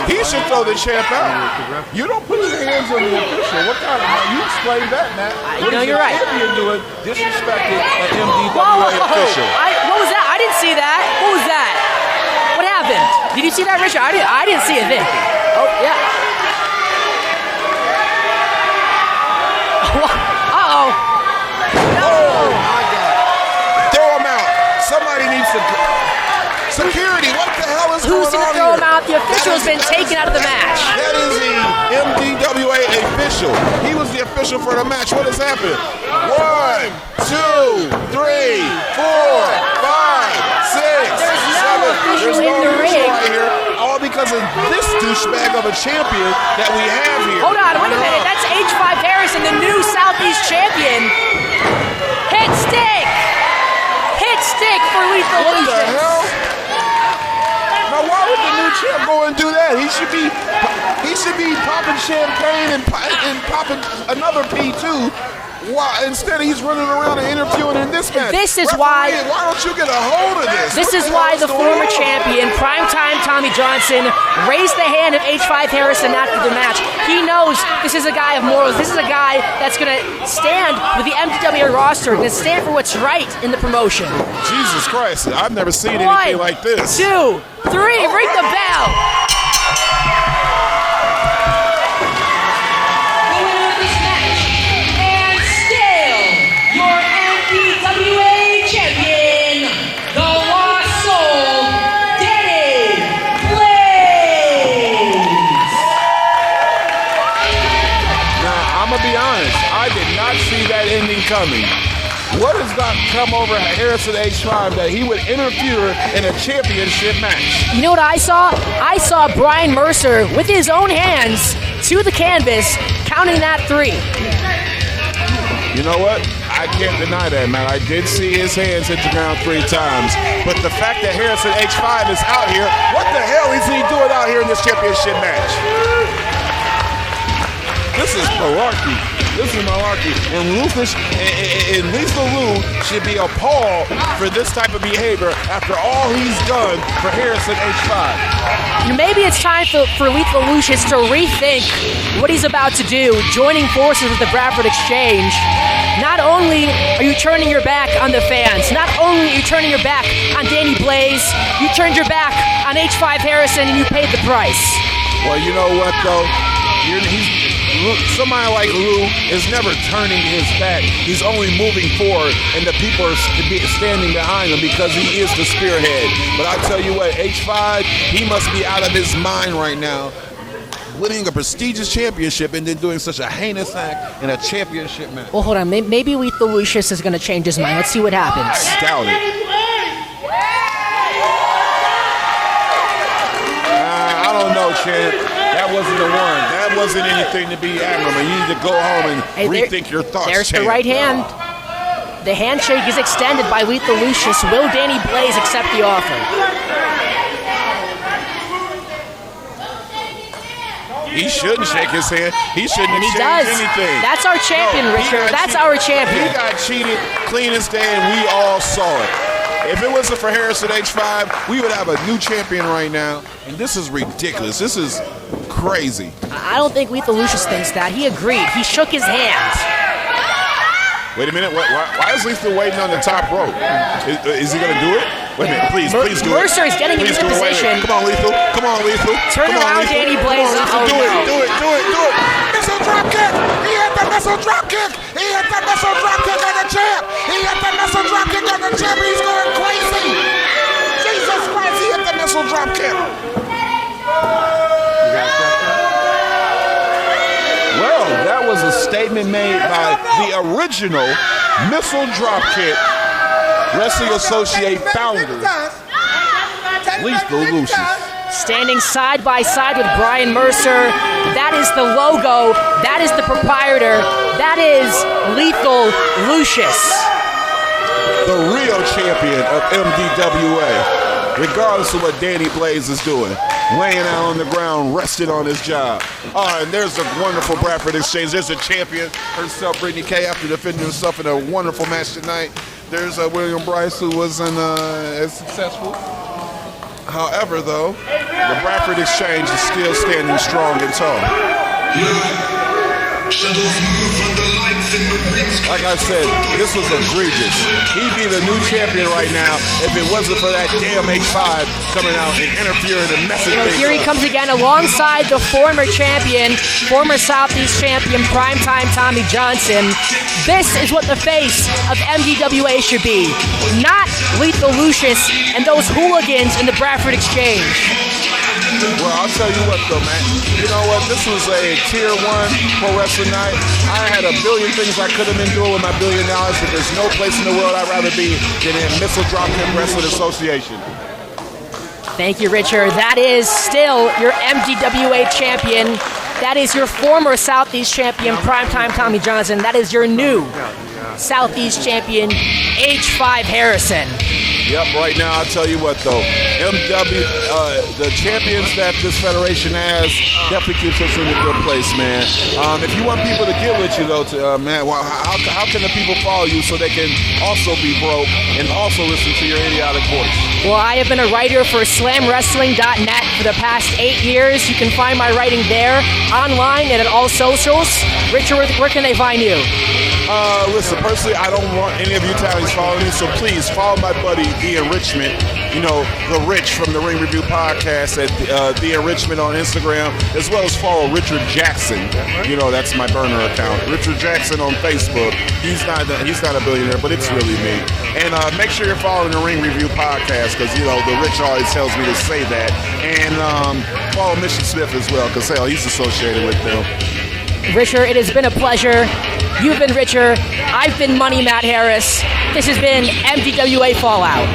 He should throw the champ out. You don't put your hands on the official. What kind of? You explain that, Matt. You know, you're right. What is the champion doing disrespecting an MDWA official? What was that? I didn't see that. What was that? What happened? Did you see that, Richard? I didn't see a thing. Oh, yeah. Uh-oh. No. Oh, my God. Throw him out. Somebody needs to... Security, what the hell is Who's going on throw here? him out? The official has been taken out of the match. That is the MDWA official. He was the official for the match. What has happened? 1, 2, 3, 4, 5, 6, There's no 7. official There's in the official ring. right here. All because of this douchebag of a champion that we have here. Hold on, wait a minute. That's H5 Harrison, the new Southeast champion. Hit stick. Hit stick for Lethal Lucius. What the hell? Now, why would the new champ go and do that? He should be popping champagne and popping another P2. Why? Instead, he's running around and interviewing in this match. This is why don't you get a hold of this? This is why the former champion, primetime Tommy Johnson, raised the hand of H5 Harrison after the match. He knows this is a guy of morals. This is a guy that's going to stand with the MDWA roster and stand for what's right in the promotion. Jesus Christ, I've never seen anything like this. 1, 2, 3, ring the bell. me, what has got come over Harrison H5 that he would interfere in a championship match? You know what I saw? I saw Brian Mercer with his own hands to the canvas, counting that 3. You know what? I can't deny that, man. I did see his hands hit the ground 3 times. But the fact that Harrison H5 is out here, what the hell is he doing out here in this championship match? This is malarkey. This is malarkey. And Lethal Lou should be appalled for this type of behavior after all he's done for Harrison H5. Maybe it's time for Lethal Lucius to rethink what he's about to do, joining forces with the Bradford Exchange. Not only are you turning your back on the fans, not only are you turning your back on Danny Blaze, you turned your back on H5 Harrison and you paid the price. Well, you know what, though? Somebody like Lou is never turning his back. He's only moving forward, and the people are standing behind him because he is the spearhead. But I tell you what, H5, he must be out of his mind right now, winning a prestigious championship and then doing such a heinous act in a championship match. Well, hold on. Maybe Lethal Lucius is going to change his mind. Let's see what happens. I doubt it. I don't know, champ. That wasn't the one. That wasn't anything to be admirable. You need to go home and rethink your thoughts, There's champ. the right hand. The handshake is extended by Lethal Lucius. Will Danny Blaze accept the offer? He shouldn't shake his hand. He shouldn't And he exchange does. anything. That's our champion, No, he Richard. got That's cheated. our champion. He got cheated clean as day, and we all saw it. If it wasn't for Harrison H5, we would have a new champion right now. And this is ridiculous. This is crazy. I don't think Lethal Lucius thinks that. He agreed. He shook his hand. Wait a minute. Why is Lethal waiting on the top rope? Is he going to do it? Wait a minute. Please do it. Mercer is getting Please into do it. Wait, position. Come on, Lethal. Come on, Lethal. Turn Come on, around, Lethal. Danny Come Blaze. on, Lethal. Oh, do no. it. Missile Dropkick. He hit the Missile Dropkick. He hit the Missile Dropkick on the champ. He hit the Missile Dropkick on the champ. He's going crazy. Jesus Christ, he hit the Missile Dropkick. Well, that was a statement made by the original Missile Dropkick Wrestling Association founder, Lethal Lucius. Standing side by side with Brian Mercer. That is the logo. That is the proprietor. That is Lethal Lucius. The real champion of MDWA, regardless of what Danny Blaze is doing. Laying out on the ground, resting on his job. And there's a wonderful Bradford Exchange. There's a champion herself, Britany Kay, after defending herself in a wonderful match tonight. There's William Bryce, who wasn't as successful. However, though, the Bradford Exchange is still standing strong and tall. Like I said, this was egregious. He'd be the new champion right now if it wasn't for that damn H5 coming out and interfering and messing things Here he up. comes again alongside the former champion, former Southeast champion, primetime Tommy Johnson. This is what the face of MDWA should be. Not Lethal Lucius and those hooligans in the Bradford Exchange. Well, I'll tell you what, though, man. You know what? This was a Tier 1 pro wrestling night. I had a billion things I could have been doing with my $1 billion, but there's no place in the world I'd rather be than in Missile Dropkick Wrestling Association. Thank you, Richard. That is still your MDWA champion. That is your former Southeast champion, primetime Tommy Johnson. That is your new Southeast champion, H5 Harrison. Yep, right now, I'll tell you what, though. The champions that this federation has definitely keeps us in a good place, man. If you want people to get with you, though, man, well, how can the people follow you so they can also be broke and also listen to your idiotic voice? Well, I have been a writer for slamwrestling.net for the past 8 years. You can find my writing there, online, and at all socials. Richard, where can they find you? Listen, personally, I don't want any of you Italians following me, so please follow my buddy, The Enrichment. You know, The Rich from the Ring Review Podcast at The Enrichment on Instagram, as well as follow Richard Jackson. You know, that's my burner account. Richard Jackson on Facebook. He's not a billionaire, but it's really me. And make sure you're following the Ring Review Podcast, because, you know, The Rich always tells me to say that. And follow Mission Smith as well, because, hell, he's associated with them. Richard, it has been a pleasure. You've been Richard. I've been Money Matt Harris. This has been MDWA Fallout.